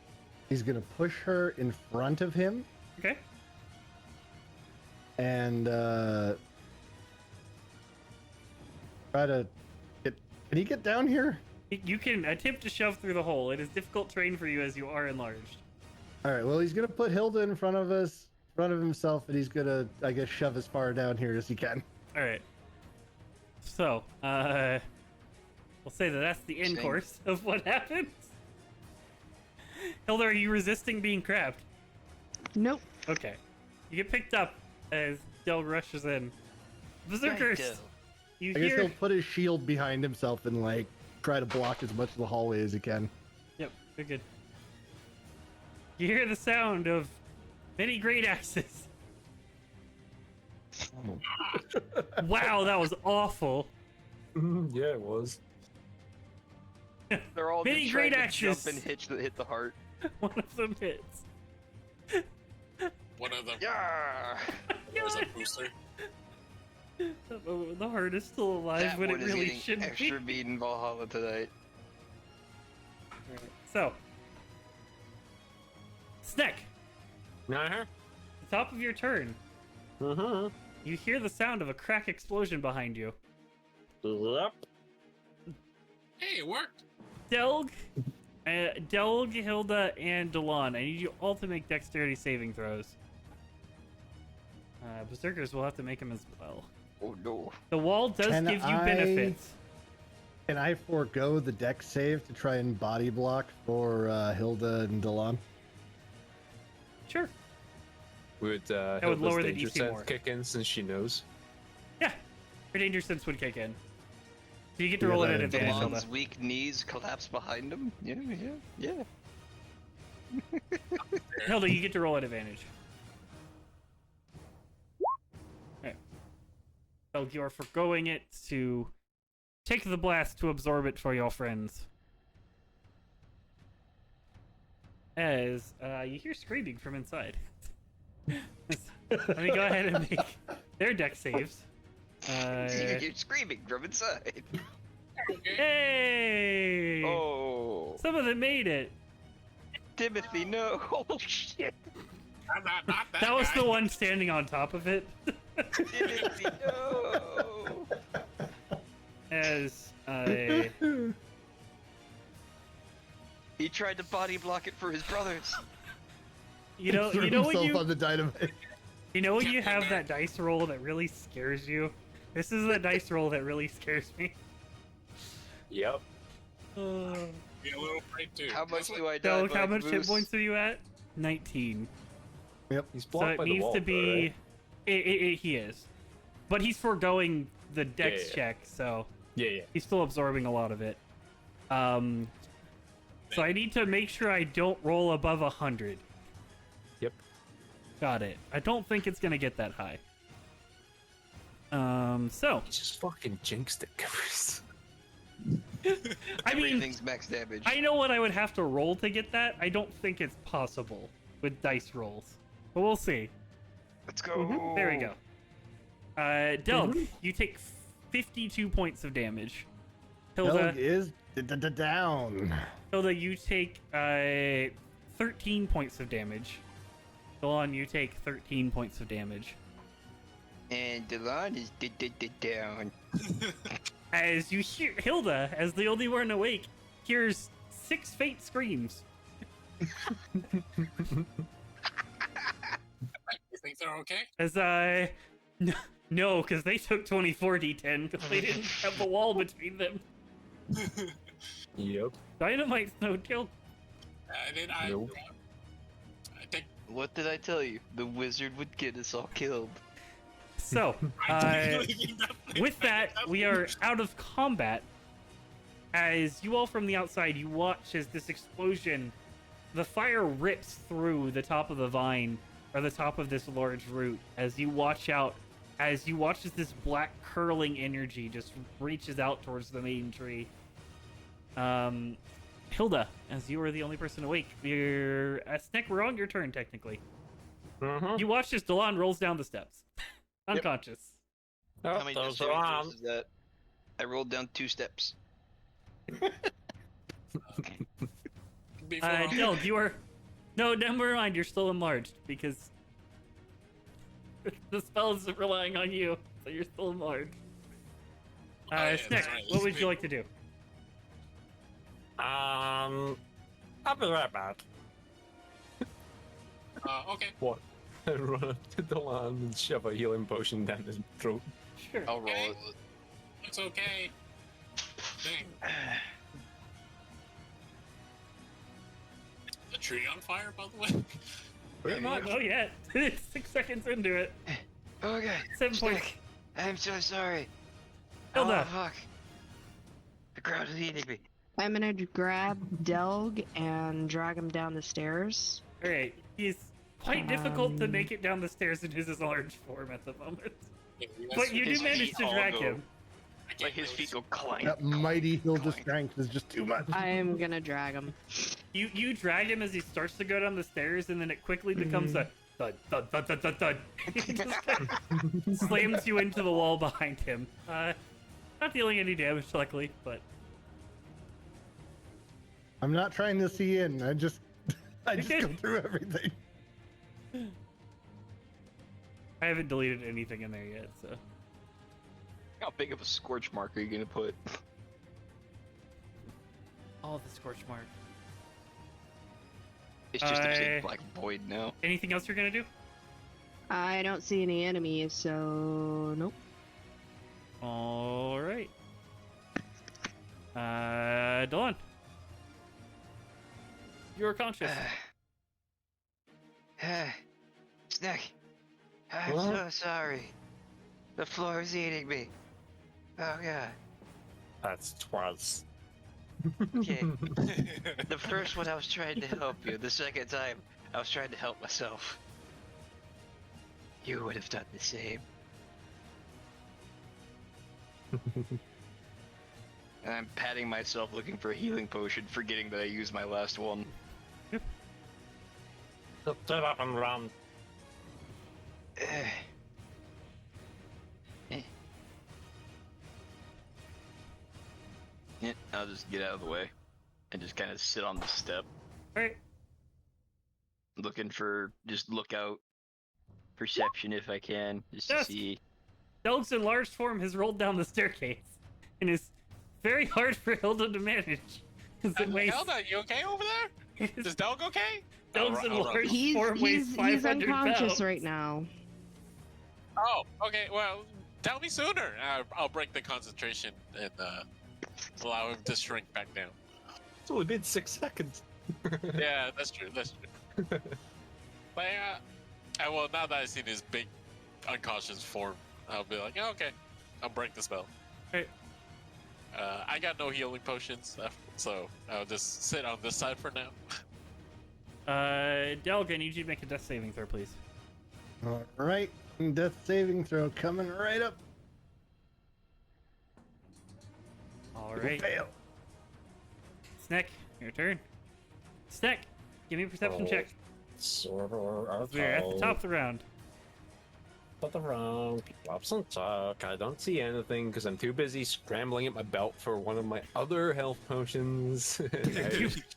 He's gonna push her in front of him, Okay. and try to get. Can he get down here? You can attempt to shove through the hole. It is difficult terrain for you as you are enlarged. All right. Well, he's gonna put Hilda in front of us, in front of himself, and he's gonna, I guess, shove as far down here as he can. All right. So, we'll say that that's the end Same. course of what happens. Hilda, are you resisting being grabbed? Nope. Okay. You get picked up as Delg rushes in. Berserkers! Righto. You I guess hear... he'll put his shield behind himself and like try to block as much of the hallway as he can. Yep, you're good. You hear the sound of many great axes. Wow, that was awful. Yeah, it was. They're all Many just great trying to jump axes. and hit the heart. One of them hits. One of them Yeah. was a booster. The heart is still alive That when one it is really getting shouldn't extra be. beat in Valhalla tonight. So, Sneck, Uh-huh. the top of your turn, Mm-hmm. you hear the sound of a crack explosion behind you. Yep. Hey, it worked. Delg, Hilda, and Delon, I need you all to make dexterity saving throws. Berserkers will have to make them as well. Oh no. The wall does Can give you I- benefits. Can I forego the dex save to try and body block for Hilda and Delon? Sure. Would would Hilda's lower the danger DC sense more. kick in since she knows? Yeah. Your danger sense would kick in. So you get to Yeah, roll it that at is advantage, Hilda. Delon's weak knees collapse behind him. Yeah. Hilda, you get to roll at advantage. Okay. So you're foregoing it to take the blast to absorb it for your friends. As you hear screaming from inside. Let me go ahead and make their deck saves. You're screaming from inside. Hey! Oh, Some of them made it. Timothy, no! Oh shit! Not That was guy. the one standing on top of it. Timothy, no! As He tried to body block it for his brothers. you know Threw when himself you on the dynamite. when you have that dice roll that really scares you. This is the dice roll that really scares me. Yep. Be a little afraid too. How much do I die Doug, by, how much hit Moose? points are you at? 19. He's So blocked it by the needs wall, to though, be. right? He is, but he's foregoing the dex Yeah. check, so Yeah. he's still absorbing a lot of it. So I need to make sure I don't roll above 100. Yep. Got it. I don't think it's gonna get that high. So He just fucking jinxed it, guys. I mean, Everything's max damage. I know what I would have to roll to get that. I don't think it's possible with dice rolls, but we'll see. Let's go. There we go. Delg, you take 52 points of damage. Hilda, Doug is down. Hilda, you take 13 points of damage. Delon, you take 13 points of damage. And Delon is down. As you hear, Hilda, as the only one awake, hears 6 faint screams. You think they're okay? As no, because they took 24 d10 because they didn't have the wall between them. Yep. Dynamite's no joke. Nope. I think What did I tell you? The wizard would get us all killed. So, with that, we are out of combat. As you all from the outside, you watch as this explosion, the fire rips through the top of the vine, or the top of this large root, as you watch as this black curling energy just reaches out towards the main tree. Hilda, as you are the only person awake, you're... Sneck, we're on your turn, technically. You watch as Delon rolls down the steps. Unconscious. How many those saving are throws is that? I rolled down 2 steps. before Delg, you are... No, never mind, you're still enlarged, because... the spell is relying on you, so you're still enlarged. yeah, Sneck, that's right. what would you like to do? I'll be right back. okay. What? Run up to the land and shove a healing potion down his throat. Sure. I'll roll Okay. it. It's okay. Dang. Is the tree on fire, by the way? We're not know yet. It's 6 seconds into it. Okay. 7 points. Sneck, I'm so sorry. Hilda. Oh, fuck. The crowd is eating me. I'm gonna grab Delg and drag him down the stairs. Alright, he's quite difficult to make it down the stairs in his large form at the moment. But you do His manage feet to all drag go- him. Like his feet go clank. That mighty Hilda strength is just too much. I am gonna drag him. You drag him as he starts to go down the stairs, and then it quickly becomes a thud, thud, thud, thud, thud, thud. He just kind of slams you into the wall behind him. Not dealing any damage, luckily, but I'm not trying to see in. I just Okay. go through everything. I haven't deleted anything in there yet, so. How big of a scorch mark are you gonna put? Oh, the scorch mark. It's just a I- big black void now. Anything else you're gonna do? I don't see any enemies, so nope. All right. Dawn. You're conscious. Snack. I'm What? so sorry. The floor is eating me. Oh god. That's twice. Okay. The first one I was trying to help you. The second time I was trying to help myself. You would have done the same. And I'm patting myself looking for a healing potion, forgetting that I used my last one. Get up and run. Yeah, I'll just get out of the way and just kind of sit on the step, Alright. looking for just lookout perception if I can, just Yes. to see. Delg's enlarged form has rolled down the staircase and is very hard for Hilda to manage. 'Cause it weighs- Hilda, you okay over there? Is Delg okay? Delg's I'll run. enlarged He's form weighs he's 500 unconscious pounds. right now. Oh, okay. Well, tell me sooner. I'll break the concentration and allow him to shrink back down. It's only been 6 seconds. Yeah, that's true. That's true. But well, now that I've seen his big unconscious form, I'll be like, oh, okay, I'll break the spell. Alright. I got no healing potions, so I'll just sit on this side for now. Delg, I need you to make a death saving throw, please. All right, death saving throw coming right up. Alright. Fail. Snack, your turn. Snack, give me a perception Oh. check. We're We're at the top of the round. But the round, drops and tuck. I don't see anything because I'm too busy scrambling at my belt for one of my other health potions. And I You- just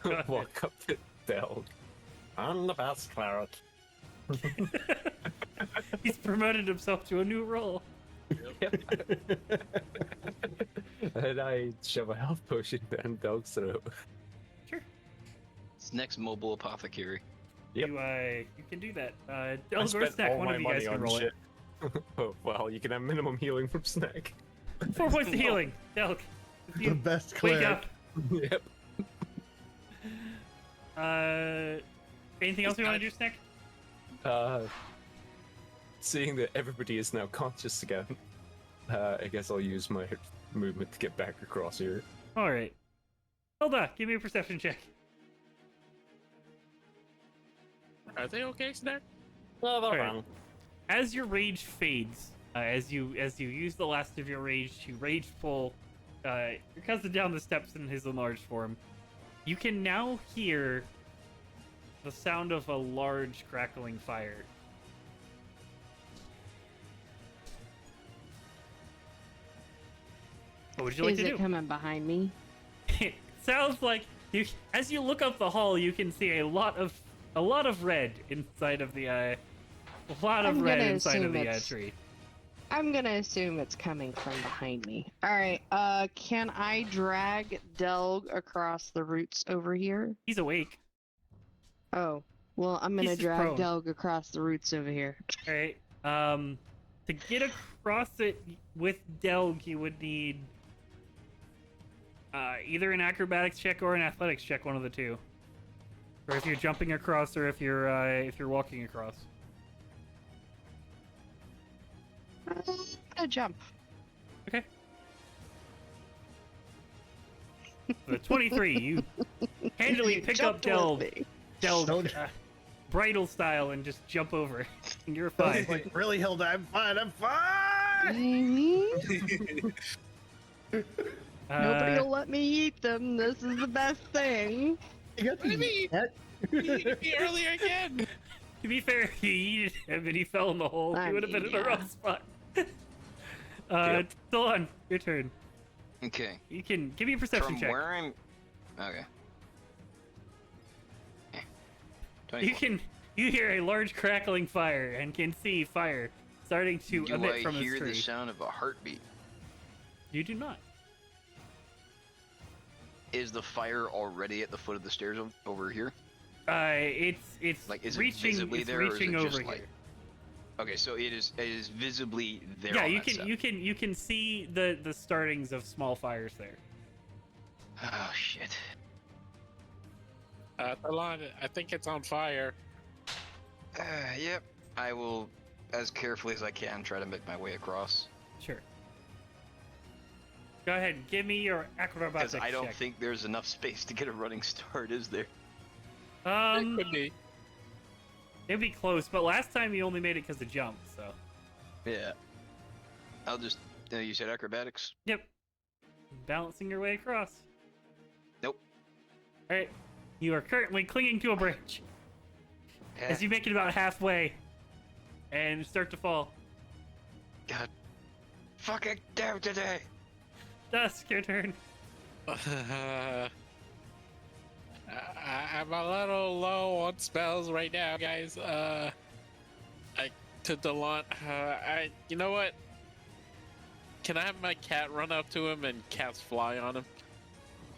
Go ahead. walk up to Delg. I'm the best cleric. He's promoted himself to a new role. And I shove a health potion down Delg's throat. Sure. It's next mobile apothecary. Yep. You can do that. I Delg or spent Snack, all one my of you guys money can on roll shit. Oh, well, you can have minimum healing from Snack. it. 4 points of healing. Delg, if The you best wake cleric. up. Yep. Anything else you want to do, Snack? Seeing that everybody is now conscious again, I guess I'll use my movement to get back across here. Alright. Hilda, give me a perception check. Are they okay, Snack? No, they're Alright. fine. As your rage fades, as you use the last of your rage to rage pull your cousin down the steps in his enlarged form, you can now hear the sound of a large crackling fire. What would you like Is to it do? coming behind me? It sounds like as you look up the hall, you can see a lot of red inside of the a lot of I'm red gonna inside of assume the it's- tree. I'm gonna assume it's coming from behind me. All right. Can I drag Delg across the roots over here? He's awake. Oh, well, I'm He's gonna just drag prone. Delg across the roots over here. All right. To get across it with Delg, you would need either an acrobatics check or an athletics check, one of the two. Or if you're jumping across, or if you're walking across. I'm gonna jump. Okay. The 23, you handily pick up Jump with Delg, me. Delg, bridal style, and just jump over. And you're fine. Like, really, Hilda? I'm fine. I'm fine. Mhm. Nobody will let me eat them. This is the best thing. You got What do you mean? that? You hit me earlier again. To be fair, he yeeted him and he fell in the hole. He I would have been mean, in the yeah. wrong spot. Still on. Your turn. Okay. You can give me a perception From check. where I'm. Okay. You 24. can. You hear a large crackling fire and can see fire starting to Do emit I from hear its the tree. sound of a heartbeat? You do not. Is the fire already at the foot of the stairs over here? It's Like, is it reaching. visibly It's there, or is reaching it over just here. like? Okay, so it is visibly there. Yeah, on you that can. set. You can see the startings of small fires there. Oh shit. Talon, I think it's on fire. Yep. I will, as carefully as I can, try to make my way across. Sure. Go ahead, give me your acrobatics Because I don't check. think there's enough space to get a running start, is there? It could be. It'd be close, but last time you only made it because of jump, so. Yeah. I'll just. You said acrobatics? Yep. Balancing your way across. Nope. Alright. You are currently clinging to a branch. As you make it about halfway and start to fall. God. Fucking damn today! Dusk, your turn. I'm a little low on spells right now, guys. To Delon, you know what? Can I have my cat run up to him and cast fly on him?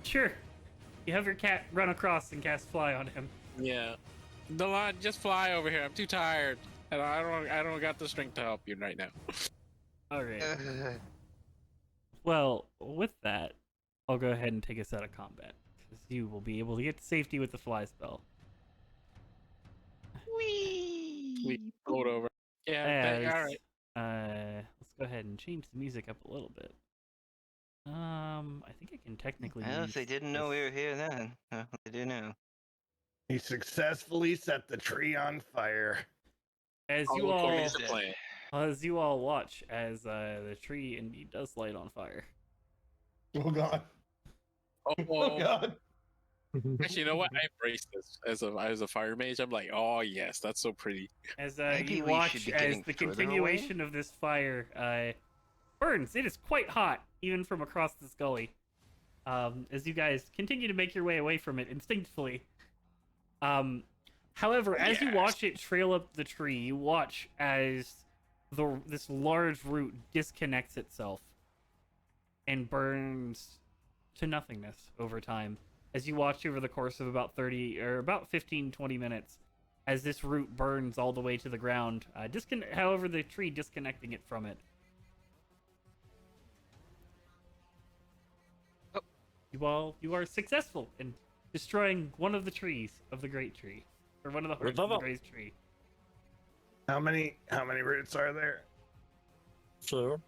Sure. You have your cat run across and cast fly on him. Yeah. Delon, just fly over here. I'm too tired, and I don't got the strength to help you right now. Alright. Well, with that, I'll go ahead and take us out of combat. Because you will be able to get to safety with the fly spell. We float over. Yeah. As, All right. let's go ahead and change the music up a little bit. I think I can technically. Well, if use they didn't know this- we were here then, they do now. He successfully set the tree on fire. As All you according all, to plan. as you all watch, as the tree indeed does light on fire. Oh god. Oh, Oh god. actually, you know what? I embrace this as a fire mage. I'm like, oh yes, that's so pretty. As Maybe you we watch should be as getting the further continuation of this fire burns. It is quite hot, even from across this gully. As you guys continue to make your way away from it instinctively. However, as you watch it trail up the tree, you watch as this large root disconnects itself and burns to nothingness over time. As you watch over the course of about 15-20 minutes, as this root burns all the way to the ground, however, the tree disconnecting it from it. You are successful in destroying one of the trees of the great tree, or one of the hearts of the great tree. How many roots are there? Sure.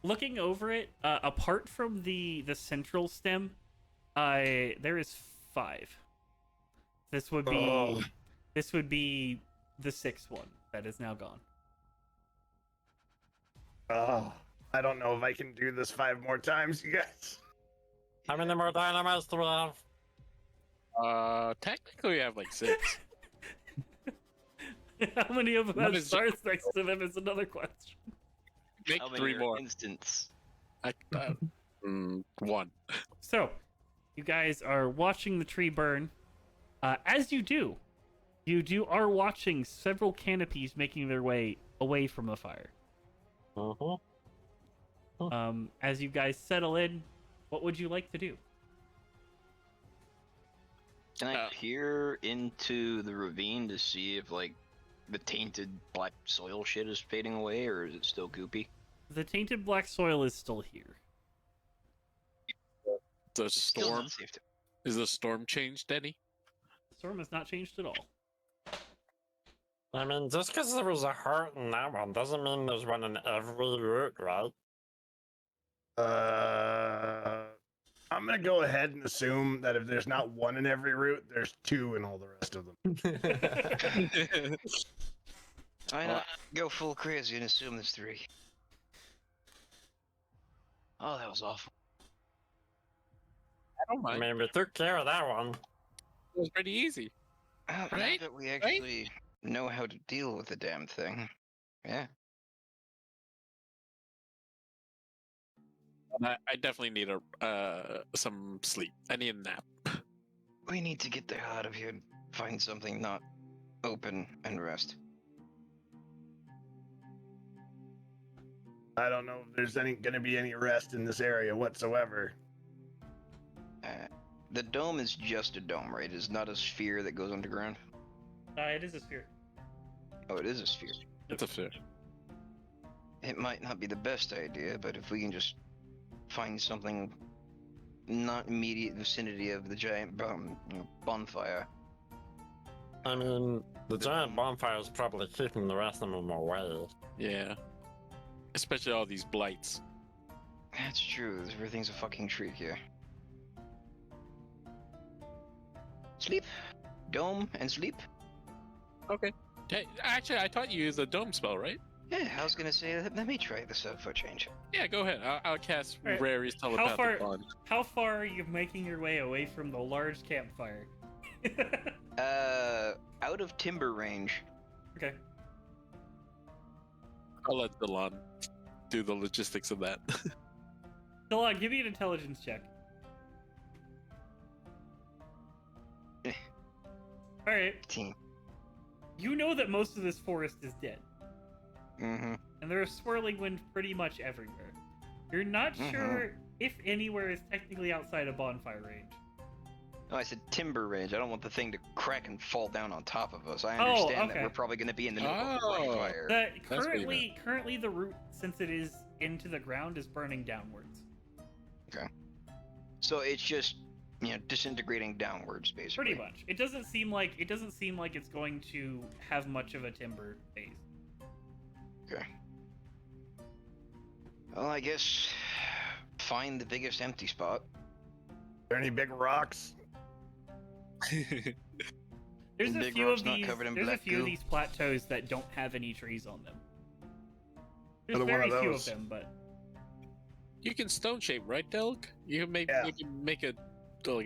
Looking over it, apart from the central stem, there is 5. This would be the 6th one that is now gone. I don't know if I can do this 5 more times, you guys. How many more dynamites do we have? Technically, we have like 6. How many of them What have is- stars next to them is another question. Make How many 3 are more. instants? 1. So, you guys are watching the tree burn. As you are watching several canopies making their way away from the fire. As you guys settle in, what would you like to do? Can I peer into the ravine to see if, like, the tainted black soil shit is fading away, or is it still goopy? The tainted black soil is still here. The It's still storm not safe to- is the storm changed any? The storm has not changed at all. I mean, just because there was a heart in that one doesn't mean there's one in every root, right? I'm gonna go ahead and assume that if there's not 1 in every root, there's 2 in all the rest of them. Why not go full crazy and assume there's 3? Oh, that was awful. I don't I mind. mean, we took care of that one. It was pretty easy. Now Right? that we actually know how to deal with the damn thing. Yeah. I definitely need some sleep. I need a nap. We need to get the hell out of here and find something not open and rest. I don't know if there's gonna be any rest in this area whatsoever. The dome is just a dome, right? It's not a sphere that goes underground. It is a sphere. Oh, it is a sphere. It's a fair. It might not be the best idea, but if we can just find something not immediate vicinity of the giant bonfire. I mean, the giant bonfire is probably keeping the rest of them away. Yeah. Especially all these blights. That's true. Everything's a fucking treat here. Sleep, dome, and sleep. Okay. Hey, actually, I taught you the dome spell, right? Yeah, I was gonna say let me try this out for a change. Yeah, go ahead. I'll cast Alright, Rary's how telepathic far- bond. How far are you making your way away from the large campfire? Out of timber range. Okay. I'll let Delon do the logistics of that. Delon, give me an intelligence check. Alright. Team. You know that most of this forest is dead. Mm-hmm. And there is swirling wind pretty much everywhere. You're not sure if anywhere is technically outside of bonfire range. No, I said timber range. I don't want the thing to crack and fall down on top of us. I understand that okay. we're probably going to be in the middle of a Oh. bonfire. That That's what you currently the root, since it is into the ground, is burning downwards. So it's just, disintegrating downwards, basically. Pretty much. It doesn't seem like it's going to have much of a timber phase. Okay. Well, I guess find the biggest empty spot. there any big rocks? There's a Big few rocks of not these. covered in There's a black few of goo. these plateaus that don't have any trees on them. There's Another one very of few of those. them, but You can stone shape, right, Delk? You can make Yeah. you can make a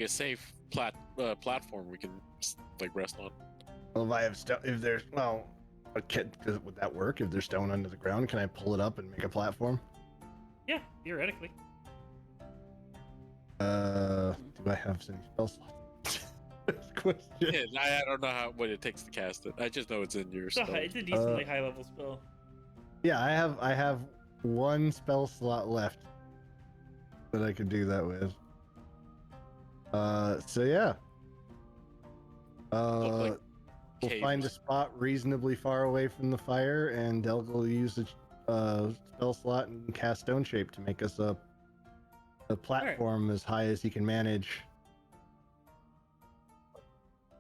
safe platform we can rest on. Well, if I have stone, if there's would that work? If there's stone under the ground, can I pull it up and make a platform? yeah, theoretically. Do I have any spell slots? Question. Yeah, I don't know what it takes to cast it. I just know it's in your It's a, spell. it's a decently high level spell. Yeah, I have one spell slot left that I could do that with. So yeah. like We'll caves. find a spot reasonably far away from the fire, and Delg will use the spell slot and cast Stone Shape to make us a platform as high as he can manage.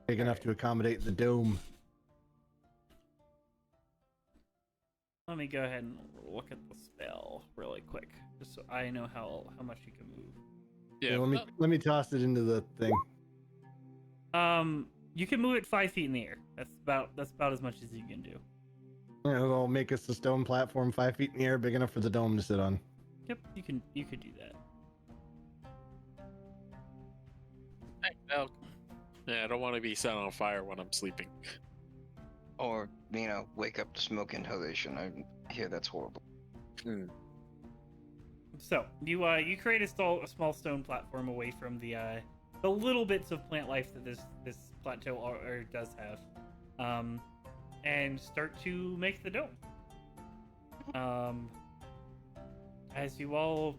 Big enough to accommodate the dome. Let me go ahead and look at the spell really quick, just so I know how much you can move. Yeah, Let me toss it into the thing. You can move it 5 feet in the air. That's about as much as you can do. It'll make us a stone platform 5 feet in the air, big enough for the dome to sit on. Yep, you could do that. yeah, I don't want to be set on fire when I'm sleeping. Or, wake up to smoke inhalation. I hear that's horrible. So you create a small stone platform away from the little bits of plant life that this plateau does have, and start to make the dome. As you all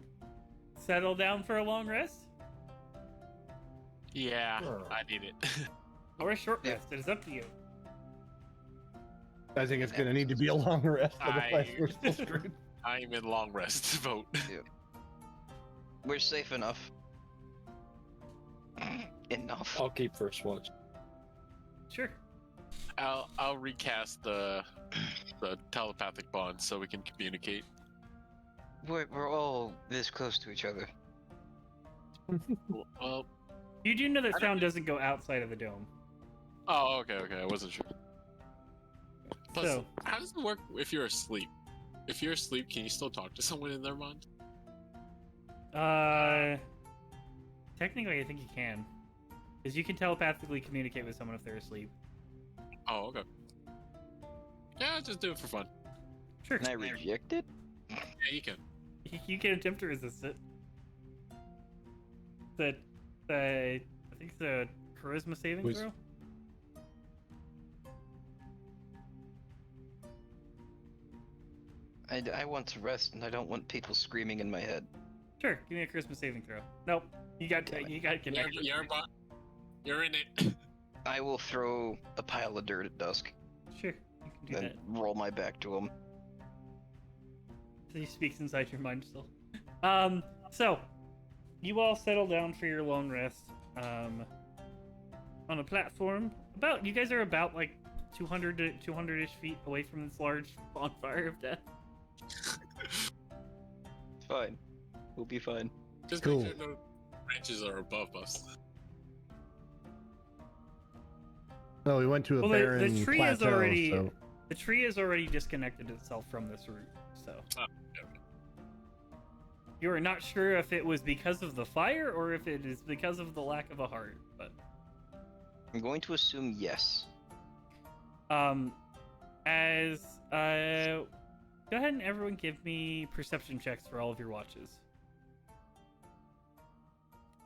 settle down for a long rest Yeah, I need it. or a short Yeah. rest, it is up to you. I think it's gonna need to be a long rest, otherwise we're still screwed. I'm in long rest vote. We're safe enough. Enough. I'll keep first watch. Sure. I'll recast the telepathic bond so we can communicate. We're all this close to each other. Well, You do know that sound doesn't go outside of the dome. oh, okay, I wasn't sure. Plus, So- how does it work if you're asleep? If you're asleep, can you still talk to someone in their mind? Technically, I think you can, because you can telepathically communicate with someone if they're asleep. Oh, okay. Yeah, I'll just do it for fun. Sure. Can I reject it? Yeah, you can. You can attempt to resist it. I think it's a charisma saving Whiz. throw. I want to rest, and I don't want people screaming in my head. Sure, give me a charisma saving throw. Nope, you got connected. You're in it. I will throw a pile of dirt at Dusk, Sure, you can do then that. roll my back to him. He speaks inside your mind still. So you all settle down for your long rest. On a platform. You guys are about like 200 to 200-ish feet away from this large bonfire of death. Fine. We'll be fine. Just Cool. make sure no branches are above us. No, we went to a Well, barren the tree plateau, is already so the tree has already disconnected itself from this route. So Oh, okay. you are not sure if it was because of the fire or if it is because of the lack of a heart. But I'm going to assume yes. as go ahead and everyone give me perception checks for all of your watches.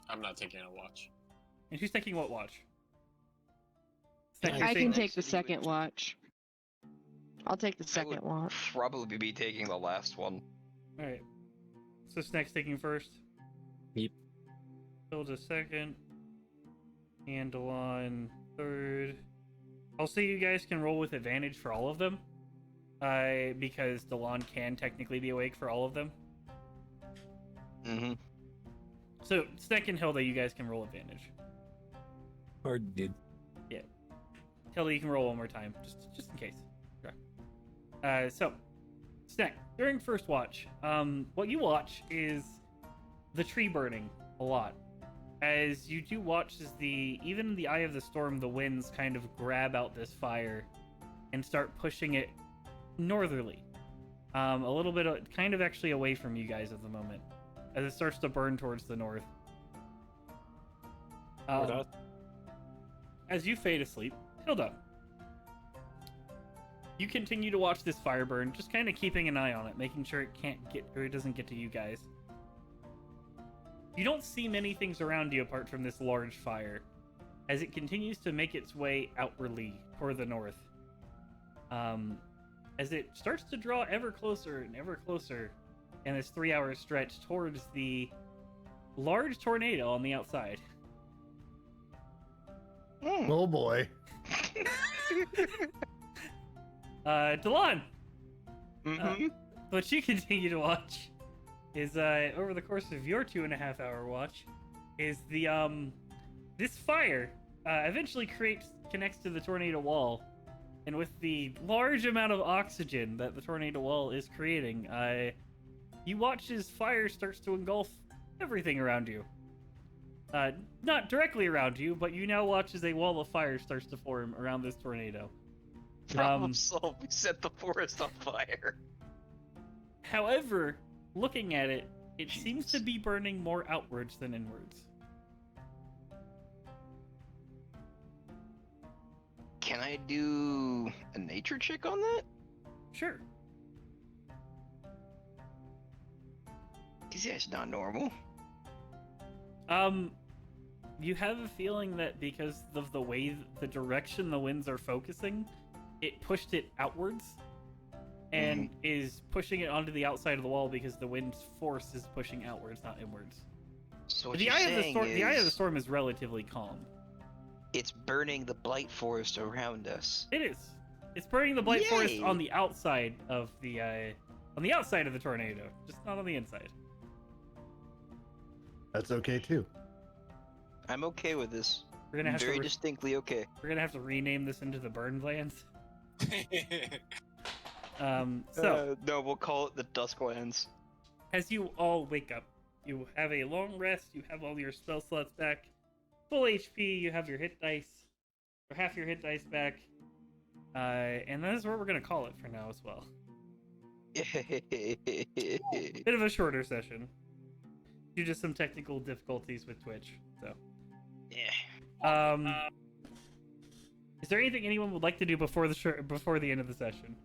I'm not taking a watch. And who's taking what watch? Snack, I you're I saying- can take the Next to you. second watch. I'll take the second watch. Probably be taking the last one. All right. So Snack's taking first. Yep. Hilda second. And Delon third. I'll say you guys can roll with advantage for all of them. Because Delon can technically be awake for all of them. Mm-hmm. So Snack and Hilda, you guys can roll advantage. Or did. Hilda, you can roll one more time, just in case. Okay. So, Snack, during first watch, what you watch is the tree burning a lot. As you do watch as even in the eye of the storm, the winds kind of grab out this fire and start pushing it northerly. A little bit, kind of actually away from you guys at the moment, as it starts to burn towards the north. As you fade asleep, Hilda, you continue to watch this fire burn, just kind of keeping an eye on it, making sure it doesn't get to you guys. You don't see many things around you apart from this large fire, as it continues to make its way outwardly toward the north. As it starts to draw ever closer in this 3-hour stretch towards the large tornado on the outside. oh boy. Delon, Mm-hmm. what you continue to watch is over the course of your 2.5-hour watch is the this fire eventually connects to the tornado wall, and with the large amount of oxygen that the tornado wall is creating, you watch as fire starts to engulf everything around you. Not directly around you, but you now watch as a wall of fire starts to form around this tornado. Problem solved. We set the forest on fire. However, looking at it, it seems to Jeez. be burning more outwards than inwards. Can I do a nature check on that? Sure. Because that's not normal. You have a feeling that because of the direction the winds are focusing, it pushed it outwards and is pushing it onto the outside of the wall because the wind's force is pushing outwards, not inwards. So what The you're eye of the saying storm, is the eye of the storm is relatively calm. it's burning the blight forest around us. It is. It's burning the blight forest Yay! on the outside of the tornado, just not on the inside. That's okay too. I'm okay with this. We're gonna have Very to distinctly okay. we're gonna have to rename this into the Burned Lands. So No, we'll call it the Dusklands. as you all wake up, you have a long rest. You have all your spell slots back, full HP. You have your hit dice, or half your hit dice back, and that is what we're gonna call it for now as well. Bit of a shorter session due to some technical difficulties with Twitch. So, Yeah. is there anything anyone would like to do before the end of the session?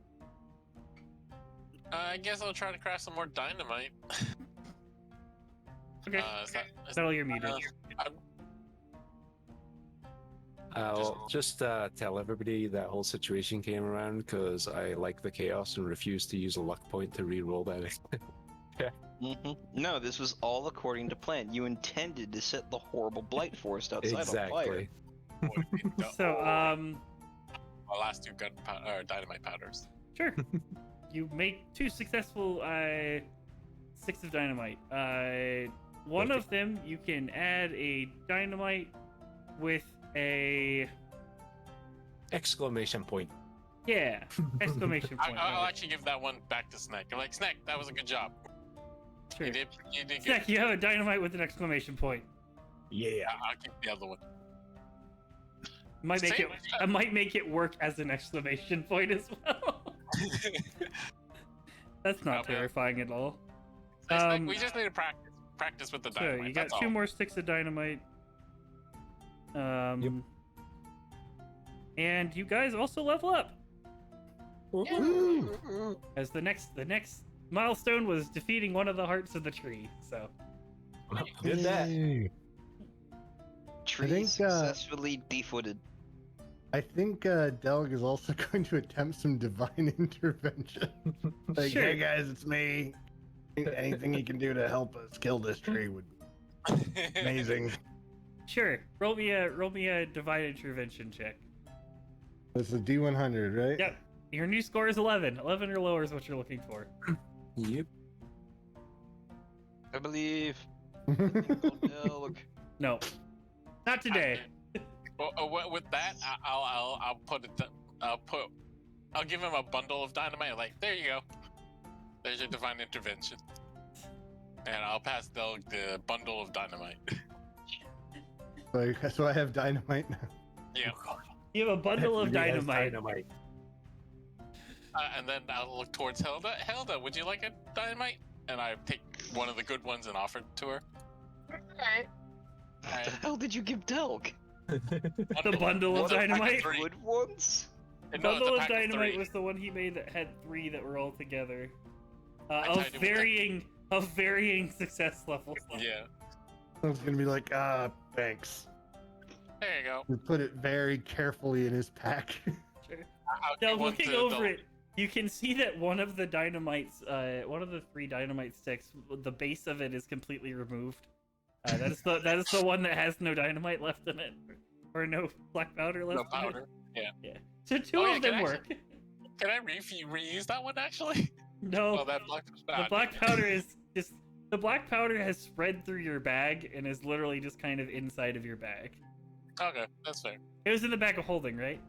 I guess I'll try to craft some more dynamite. Okay, Is that- settle your muted. I'll just tell everybody that whole situation came around because I like the chaos and refuse to use a luck point to re-roll that. No, this was all according to plan. You intended to set the horrible blight forest outside on fire. Exactly. So, my last two dynamite powders. sure. You make 2 successful 6 of dynamite. One of them you can add a dynamite with a Exclamation point. exclamation point. I'll actually give that one back to Snack. I'm like, Snack, that was a good job. Sure. You did good. Snack, you have a dynamite with an exclamation point. Yeah. I'll keep the other one. Might make Same. it. I might make it work as an exclamation point as well. That's not Okay. terrifying at all. We just need to practice with the So dynamite. you got that's two all. more sticks of dynamite. Yep. And you guys also level up. Woo! As the next milestone was defeating one of the hearts of the tree. So Did that. Yay. Tree think, successfully defooted. I think Delg is also going to attempt some divine intervention. Like, Sure. hey guys, it's me. Anything you can do to help us kill this tree would be amazing. sure, roll me a divine intervention check. This is D100, right? Yep. Your new score is 11. 11 or lower is what you're looking for. Yep. I believe. Delg. No, not today. Well, with that, I'll put it. I'll give him a bundle of dynamite. Like, there you go. There's your divine intervention. And I'll pass Delg the bundle of dynamite. So I have dynamite now. Yeah. You have a bundle of Yes, dynamite. And then I'll look towards Hilda. Hilda, would you like a dynamite? And I take one of the good ones and offer it to her. Alright. What the hell did you give Delg? The bundle of One pack dynamite? three. Good ones? No, it's Bundle a of pack dynamite three. was the one he made that had 3 that were all together. I Of tied it with varying success levels. Yeah. I was gonna be like, thanks. There you go. We put it very carefully in his pack. Sure. I'll Now give one looking to over Delg. it, you can see that one of the dynamites, one of the 3 dynamite sticks, the base of it is completely removed. That is the one that has no dynamite left in it, or no black powder left. No in it. powder. Yeah. Yeah. So 2 Oh, yeah, of them can I work. Can I reuse that one actually? No. Oh, that black. The black powder is just the black powder has spread through your bag and is literally just kind of inside of your bag. Okay, that's fair. It was in the bag of holding, right?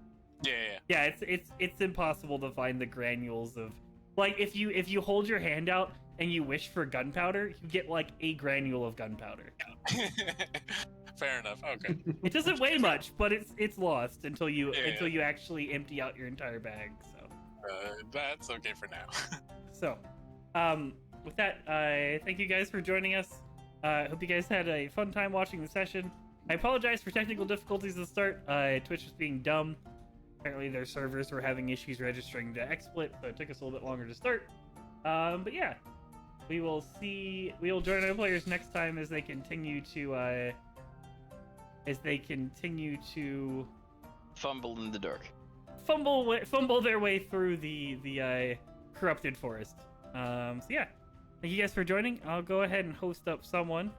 Yeah. Yeah, it's impossible to find the granules of like if you hold your hand out and you wish for gunpowder, you get like a granule of gunpowder. Fair enough. Okay. It doesn't weigh much, but it's lost until you Yeah. actually empty out your entire bag. So That's okay for now. So, with that, thank you guys for joining us. Hope you guys had a fun time watching the session. I apologize for technical difficulties at the start. Twitch was being dumb. Apparently their servers were having issues registering to XSplit, so it took us a little bit longer to start. But yeah, we will join our players next time as they continue to Fumble in the dark. fumble their way through the corrupted forest. So yeah, thank you guys for joining. I'll go ahead and host up someone,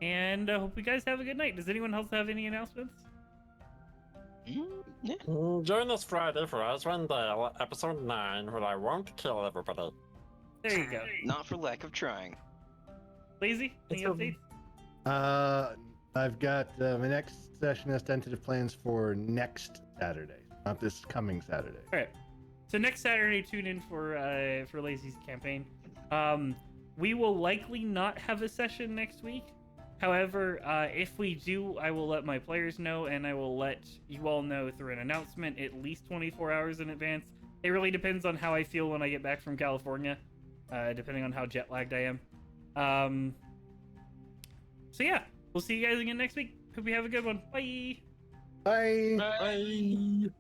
and hope you guys have a good night. Does anyone else have any announcements? Yeah. Join us Friday for Aswendale, episode 9, where I won't kill everybody. There you go. Not for lack of trying. Lazy, any It's updates? I've got my next session has tentative plans for next Saturday, not this coming Saturday. All right. So next Saturday, tune in for Lazy's campaign. We will likely not have a session next week. However, if we do, I will let my players know, and I will let you all know through an announcement at least 24 hours in advance. It really depends on how I feel when I get back from California, depending on how jet lagged I am. So yeah, we'll see you guys again next week. Hope you have a good one. Bye. Bye. Bye.